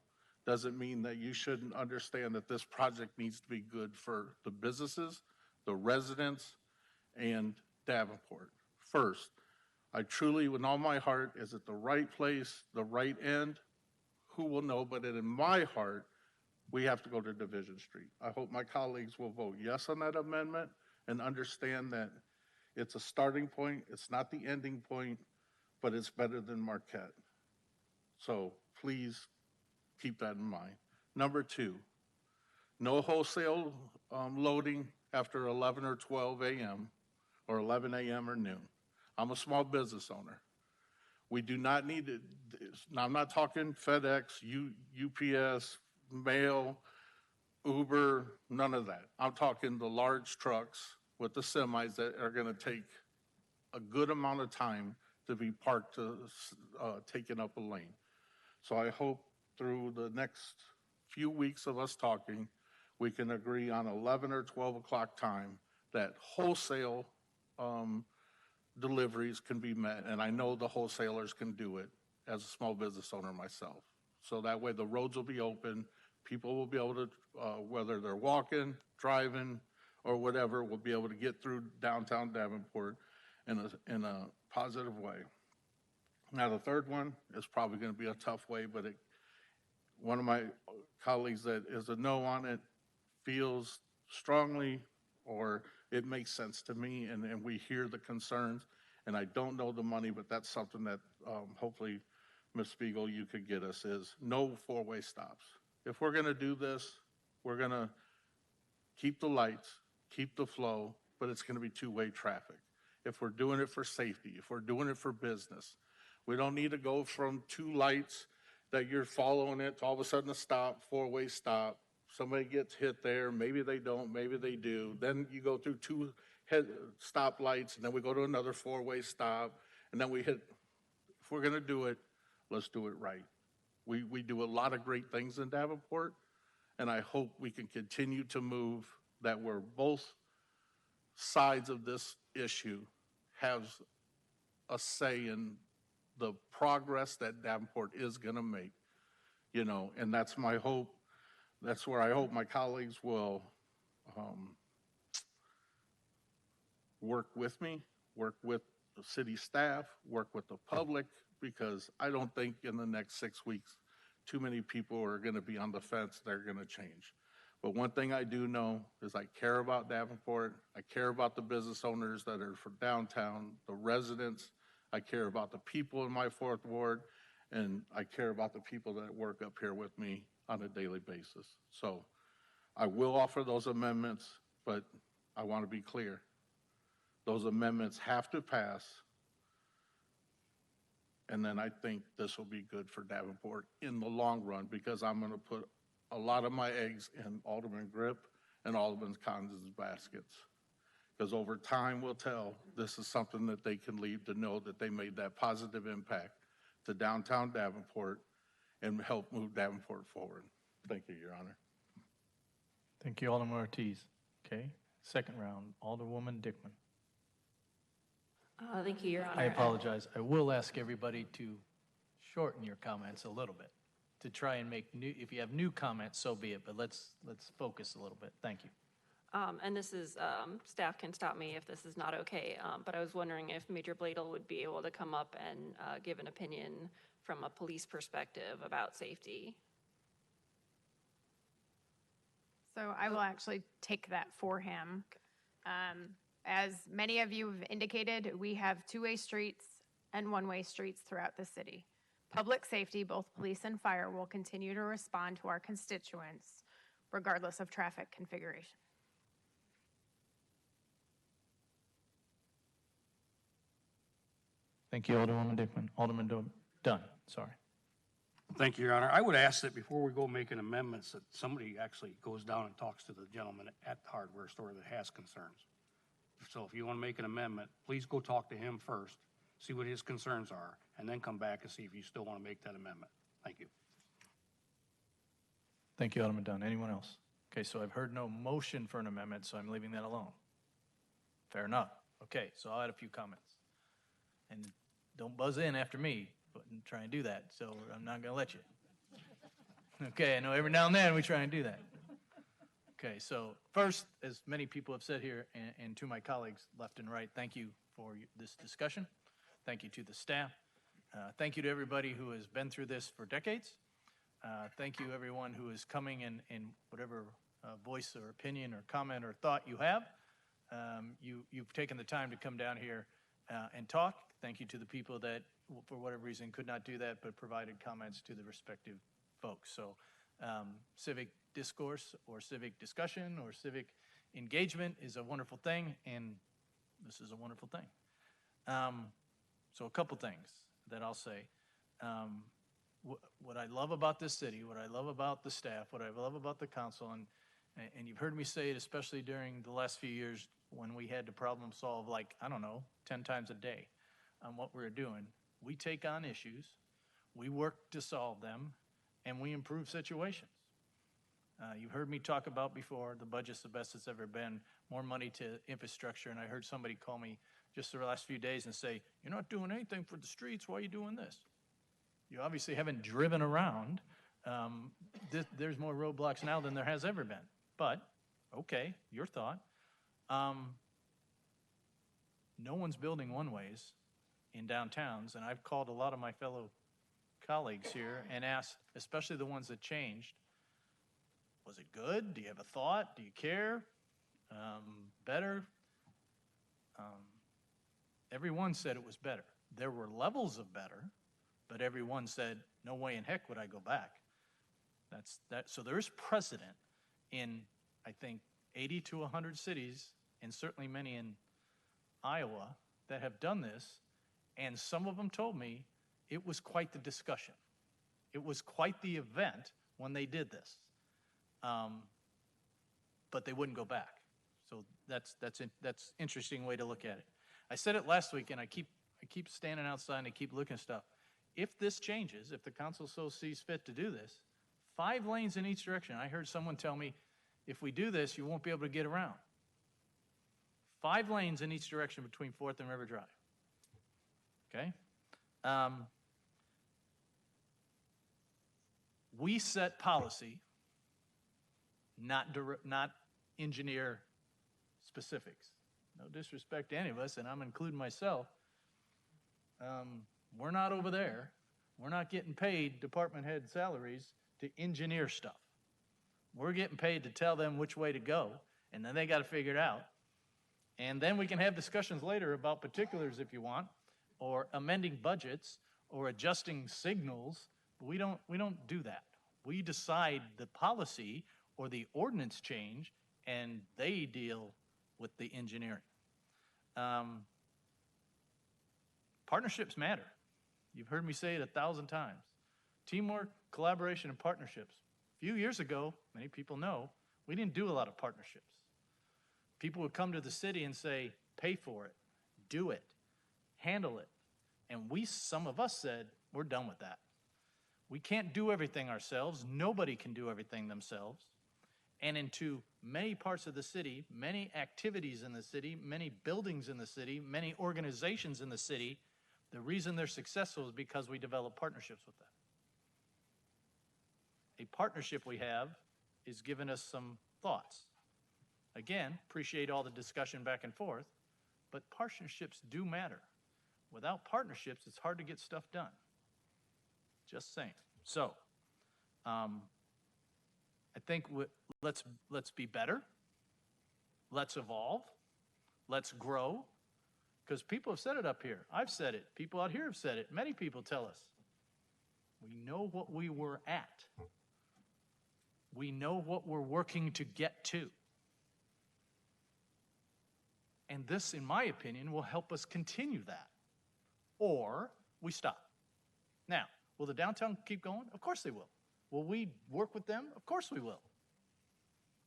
doesn't mean that you shouldn't understand that this project needs to be good for the businesses, the residents, and Davenport. First, I truly, with all my heart, is it the right place, the right end? Who will know? But in my heart, we have to go to Division Street. I hope my colleagues will vote yes on that amendment and understand that it's a starting point, it's not the ending point, but it's better than Marquette. So please keep that in mind. Number two, no wholesale loading after 11 or 12 a.m. or 11 a.m. or noon. I'm a small business owner. We do not need to, now I'm not talking FedEx, UPS, mail, Uber, none of that. I'm talking the large trucks with the semis that are going to take a good amount of time to be parked to taking up a lane. So I hope through the next few weeks of us talking, we can agree on 11 or 12 o'clock time that wholesale deliveries can be met. And I know the wholesalers can do it as a small business owner myself. So that way the roads will be open. People will be able to, whether they're walking, driving, or whatever, will be able to get through downtown Davenport in a positive way. Now, the third one is probably going to be a tough way, but one of my colleagues that is a no on it feels strongly, or it makes sense to me, and we hear the concerns, and I don't know the money, but that's something that hopefully, Ms. Spiegel, you could get us, is no four-way stops. If we're going to do this, we're going to keep the lights, keep the flow, but it's going to be two-way traffic. If we're doing it for safety, if we're doing it for business, we don't need to go from two lights that you're following it to all of a sudden a stop, four-way stop. Somebody gets hit there, maybe they don't, maybe they do. Then you go through two stop lights, and then we go to another four-way stop, and then we hit. If we're going to do it, let's do it right. We do a lot of great things in Davenport, and I hope we can continue to move that where both sides of this issue have a say in the progress that Davenport is going to make, and that's my hope. That's where I hope my colleagues will work with me, work with the city staff, work with the public, because I don't think in the next 6 weeks, too many people are going to be on the fence. They're going to change. But one thing I do know is I care about Davenport. I care about the business owners that are from downtown, the residents. I care about the people in my fourth ward, and I care about the people that work up here with me on a daily basis. So I will offer those amendments, but I want to be clear. Those amendments have to pass, and then I think this will be good for Davenport in the long run, because I'm going to put a lot of my eggs in Alderman Grip and Alderman Condon's baskets. Because over time will tell, this is something that they can leave to know that they made that positive impact to downtown Davenport and help move Davenport forward. Thank you, Your Honor. Thank you, Alderman Ortiz. Okay, second round, Alderwoman Dickman. Thank you, Your Honor. I apologize. I will ask everybody to shorten your comments a little bit, to try and make new, if you have new comments, so be it, but let's focus a little bit. Thank you. And this is, staff can stop me if this is not okay, but I was wondering if Major Bladel would be able to come up and give an opinion from a police perspective about safety. So I will actually take that for him. As many of you have indicated, we have two-way streets and one-way streets throughout the city. Public safety, both police and fire, will continue to respond to our constituents regardless of traffic configuration. Thank you, Alderwoman Dickman. Alderman Dunn, sorry. Thank you, Your Honor. I would ask that before we go making amendments, that somebody actually goes down and talks to the gentleman at the hardware store that has concerns. So if you want to make an amendment, please go talk to him first, see what his concerns are, and then come back and see if you still want to make that amendment. Thank you. Thank you, Alderman Dunn. Anyone else? Okay, so I've heard no motion for an amendment, so I'm leaving that alone. Fair enough. Okay, so I'll add a few comments. And don't buzz in after me, but try and do that, so I'm not going to let you. Okay, I know every now and then we try and do that. Okay, so first, as many people have said here, and to my colleagues left and right, thank you for this discussion. Thank you to the staff. Thank you to everybody who has been through this for decades. Thank you, everyone who is coming in whatever voice or opinion or comment or thought you have. You've taken the time to come down here and talk. Thank you to the people that, for whatever reason, could not do that but provided comments to the respective folks. So civic discourse or civic discussion or civic engagement is a wonderful thing, and this is a wonderful thing. So a couple things that I'll say. What I love about this city, what I love about the staff, what I love about the council, and you've heard me say it especially during the last few years when we had to problem solve, like, I don't know, 10 times a day on what we're doing. We take on issues, we work to solve them, and we improve situations. You've heard me talk about before, the budget's the best it's ever been, more money to infrastructure, and I heard somebody call me just the last few days and say, you're not doing anything for the streets, why are you doing this? You obviously haven't driven around. There's more roadblocks now than there has ever been. But, okay, your thought. No one's building one-ways in downtowns, and I've called a lot of my fellow colleagues here and asked, especially the ones that changed, was it good? Do you have a thought? Do you care? Better? Everyone said it was better. There were levels of better, but everyone said, no way in heck would I go back. So there is precedent in, I think, 80 to 100 cities, and certainly many in Iowa, that have done this, and some of them told me it was quite the discussion. It was quite the event when they did this. But they wouldn't go back. So that's interesting way to look at it. I said it last week, and I keep standing outside and I keep looking at stuff. If this changes, if the council so sees fit to do this, 5 lanes in each direction. I heard someone tell me, if we do this, you won't be able to get around. 5 lanes in each direction between 4th and River Drive. Okay? We set policy, not engineer specifics. No disrespect to any of us, and I'm including myself. We're not over there. We're not getting paid department head salaries to engineer stuff. We're getting paid to tell them which way to go, and then they got to figure it out. And then we can have discussions later about particulars if you want, or amending budgets, or adjusting signals. But we don't do that. We decide the policy or the ordinance change, and they deal with the engineering. Partnerships matter. You've heard me say it 1,000 times. Teamwork, collaboration, and partnerships. A few years ago, many people know, we didn't do a lot of partnerships. People would come to the city and say, pay for it, do it, handle it. And some of us said, we're done with that. We can't do everything ourselves. Nobody can do everything themselves. And into many parts of the city, many activities in the city, many buildings in the city, many organizations in the city, the reason they're successful is because we develop partnerships with them. A partnership we have is giving us some thoughts. Again, appreciate all the discussion back and forth, but partnerships do matter. Without partnerships, it's hard to get stuff done. Just saying. So, I think let's be better. Let's evolve. Let's grow. Because people have said it up here. I've said it. People out here have said it. Many people tell us. We know what we were at. We know what we're working to get to. And this, in my opinion, will help us continue that. Or we stop. Now, will the downtown keep going? Of course they will. Will we work with them? Of course we will.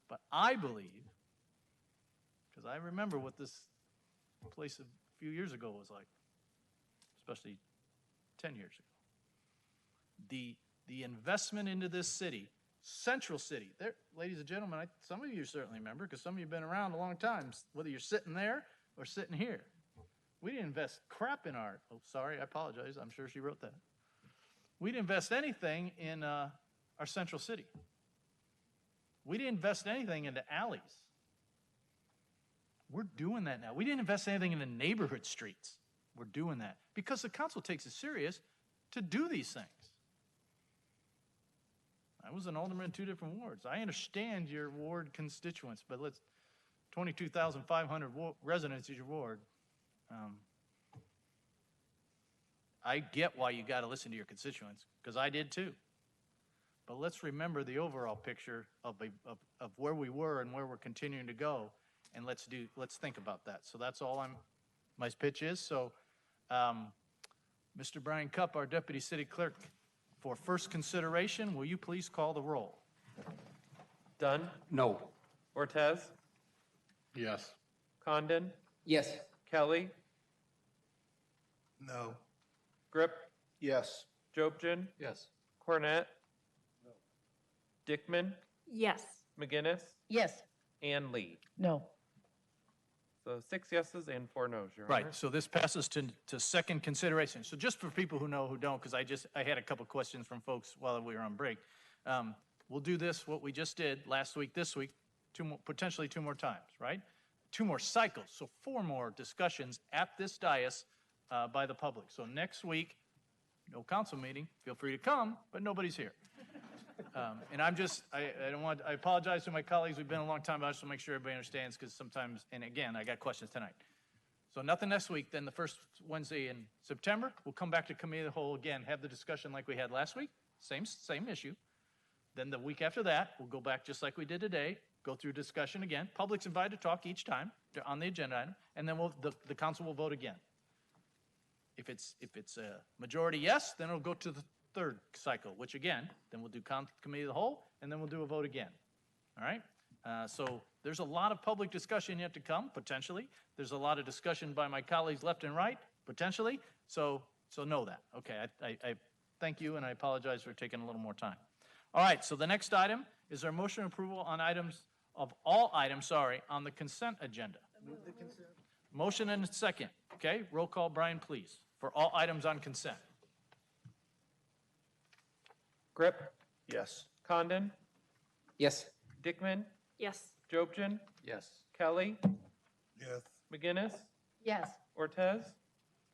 But I believe, because I remember what this place a few years ago was like, especially 10 years ago. The investment into this city, Central City, there, ladies and gentlemen, some of you certainly remember, because some of you have been around a long time, whether you're sitting there or sitting here. We didn't invest crap in our, oh, sorry, I apologize, I'm sure she wrote that. We didn't invest anything in our central city. We didn't invest anything into alleys. We're doing that now. We didn't invest anything in the neighborhood streets. We're doing that because the council takes it serious to do these things. I was an alderman in 2 different wards. I understand your ward constituents, but 22,500 residents is your ward. I get why you got to listen to your constituents, because I did too. But let's remember the overall picture of where we were and where we're continuing to go, and let's think about that. So that's all my pitch is. So, Mr. Brian Cupp, our Deputy City Clerk, for first consideration, will you please call the roll? Dunn? No. Ortez? Yes. Condon? Yes. Kelly? No. Grip? Yes. Jobson? Yes. Cornett? Dickman? Yes. McGinnis? Yes. And Lee. No. So 6 yeses and 4 noes, Your Honor. Right, so this passes to second consideration. So just for people who know, who don't, because I had a couple questions from folks while we were on break. We'll do this, what we just did last week, this week, potentially 2 more times, right? 2 more cycles, so 4 more discussions at this dais by the public. So next week, no council meeting, feel free to come, but nobody's here. And I apologize to my colleagues, we've been a long time, but I just want to make sure everybody understands, because sometimes, and again, I got questions tonight. So nothing next week, then the first Wednesday in September, we'll come back to committee of the whole again, have the discussion like we had last week, same issue. Then the week after that, we'll go back just like we did today, go through discussion again. Public's invited to talk each time on the agenda item, and then the council will vote again. If it's a majority yes, then it'll go to the 3rd cycle, which again, then we'll do committee of the whole, and then we'll do a vote again. All right? So there's a lot of public discussion yet to come, potentially. There's a lot of discussion by my colleagues left and right, potentially. So know that. Okay, I thank you, and I apologize for taking a little more time. All right, so the next item is our motion approval on all items on the consent agenda. Move the consent. Motion and a second. Okay, roll call, Brian, please, for all items on consent. Grip? Yes. Condon? Yes. Dickman? Yes. Jobson? Yes. Kelly? Yes. McGinnis? Yes. Ortez?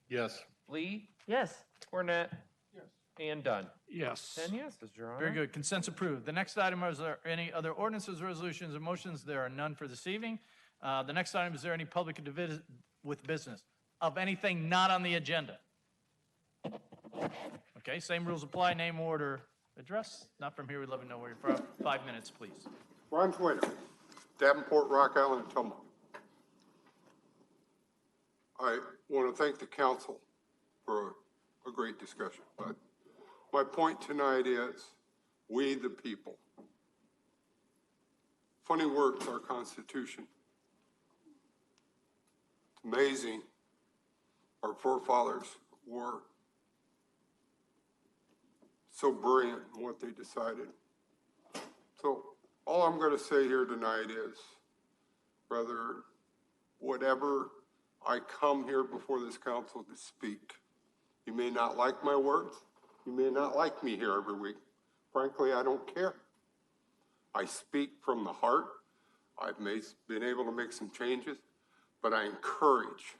Yes. Lee? Yes. Cornett? Yes. And Dunn. Yes. 10 yeses, Your Honor. Very good. Consent's approved. The next item, is there any other ordinances, resolutions, or motions? There are none for this evening. The next item, is there any public with business of anything not on the agenda? Okay, same rules apply. Name, order, address. Not from here. We'd love to know where you're from. 5 minutes, please. Ron Twitter, Davenport, Rock Island, and Tillamook. I want to thank the council for a great discussion, but my point tonight is we the people. Funny words, our Constitution. It's amazing our forefathers were so brilliant in what they decided. So all I'm going to say here tonight is, brother, whatever I come here before this council to speak, you may not like my words. You may not like me here every week. Frankly, I don't care. I speak from the heart. I've been able to make some changes, but I encourage,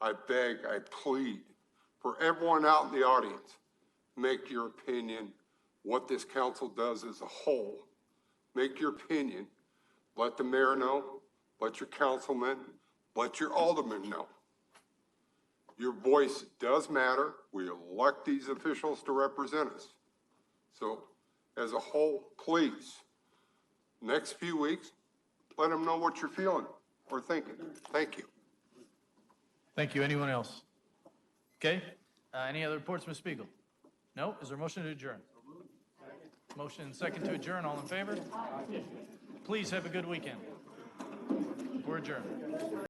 I beg, I plead for everyone out in the audience, make your opinion what this council does as a whole. Make your opinion. Let the mayor know, let your councilman, let your alderman know. Your voice does matter. We elect these officials to represent us. So as a whole, please, next few weeks, let them know what you're feeling or thinking. Thank you. Thank you. Anyone else? Okay. Any other reports, Ms. Spiegel? No? Is there a motion to adjourn? Motion and second to adjourn. All in favor? Please have a good weekend. We're adjourned.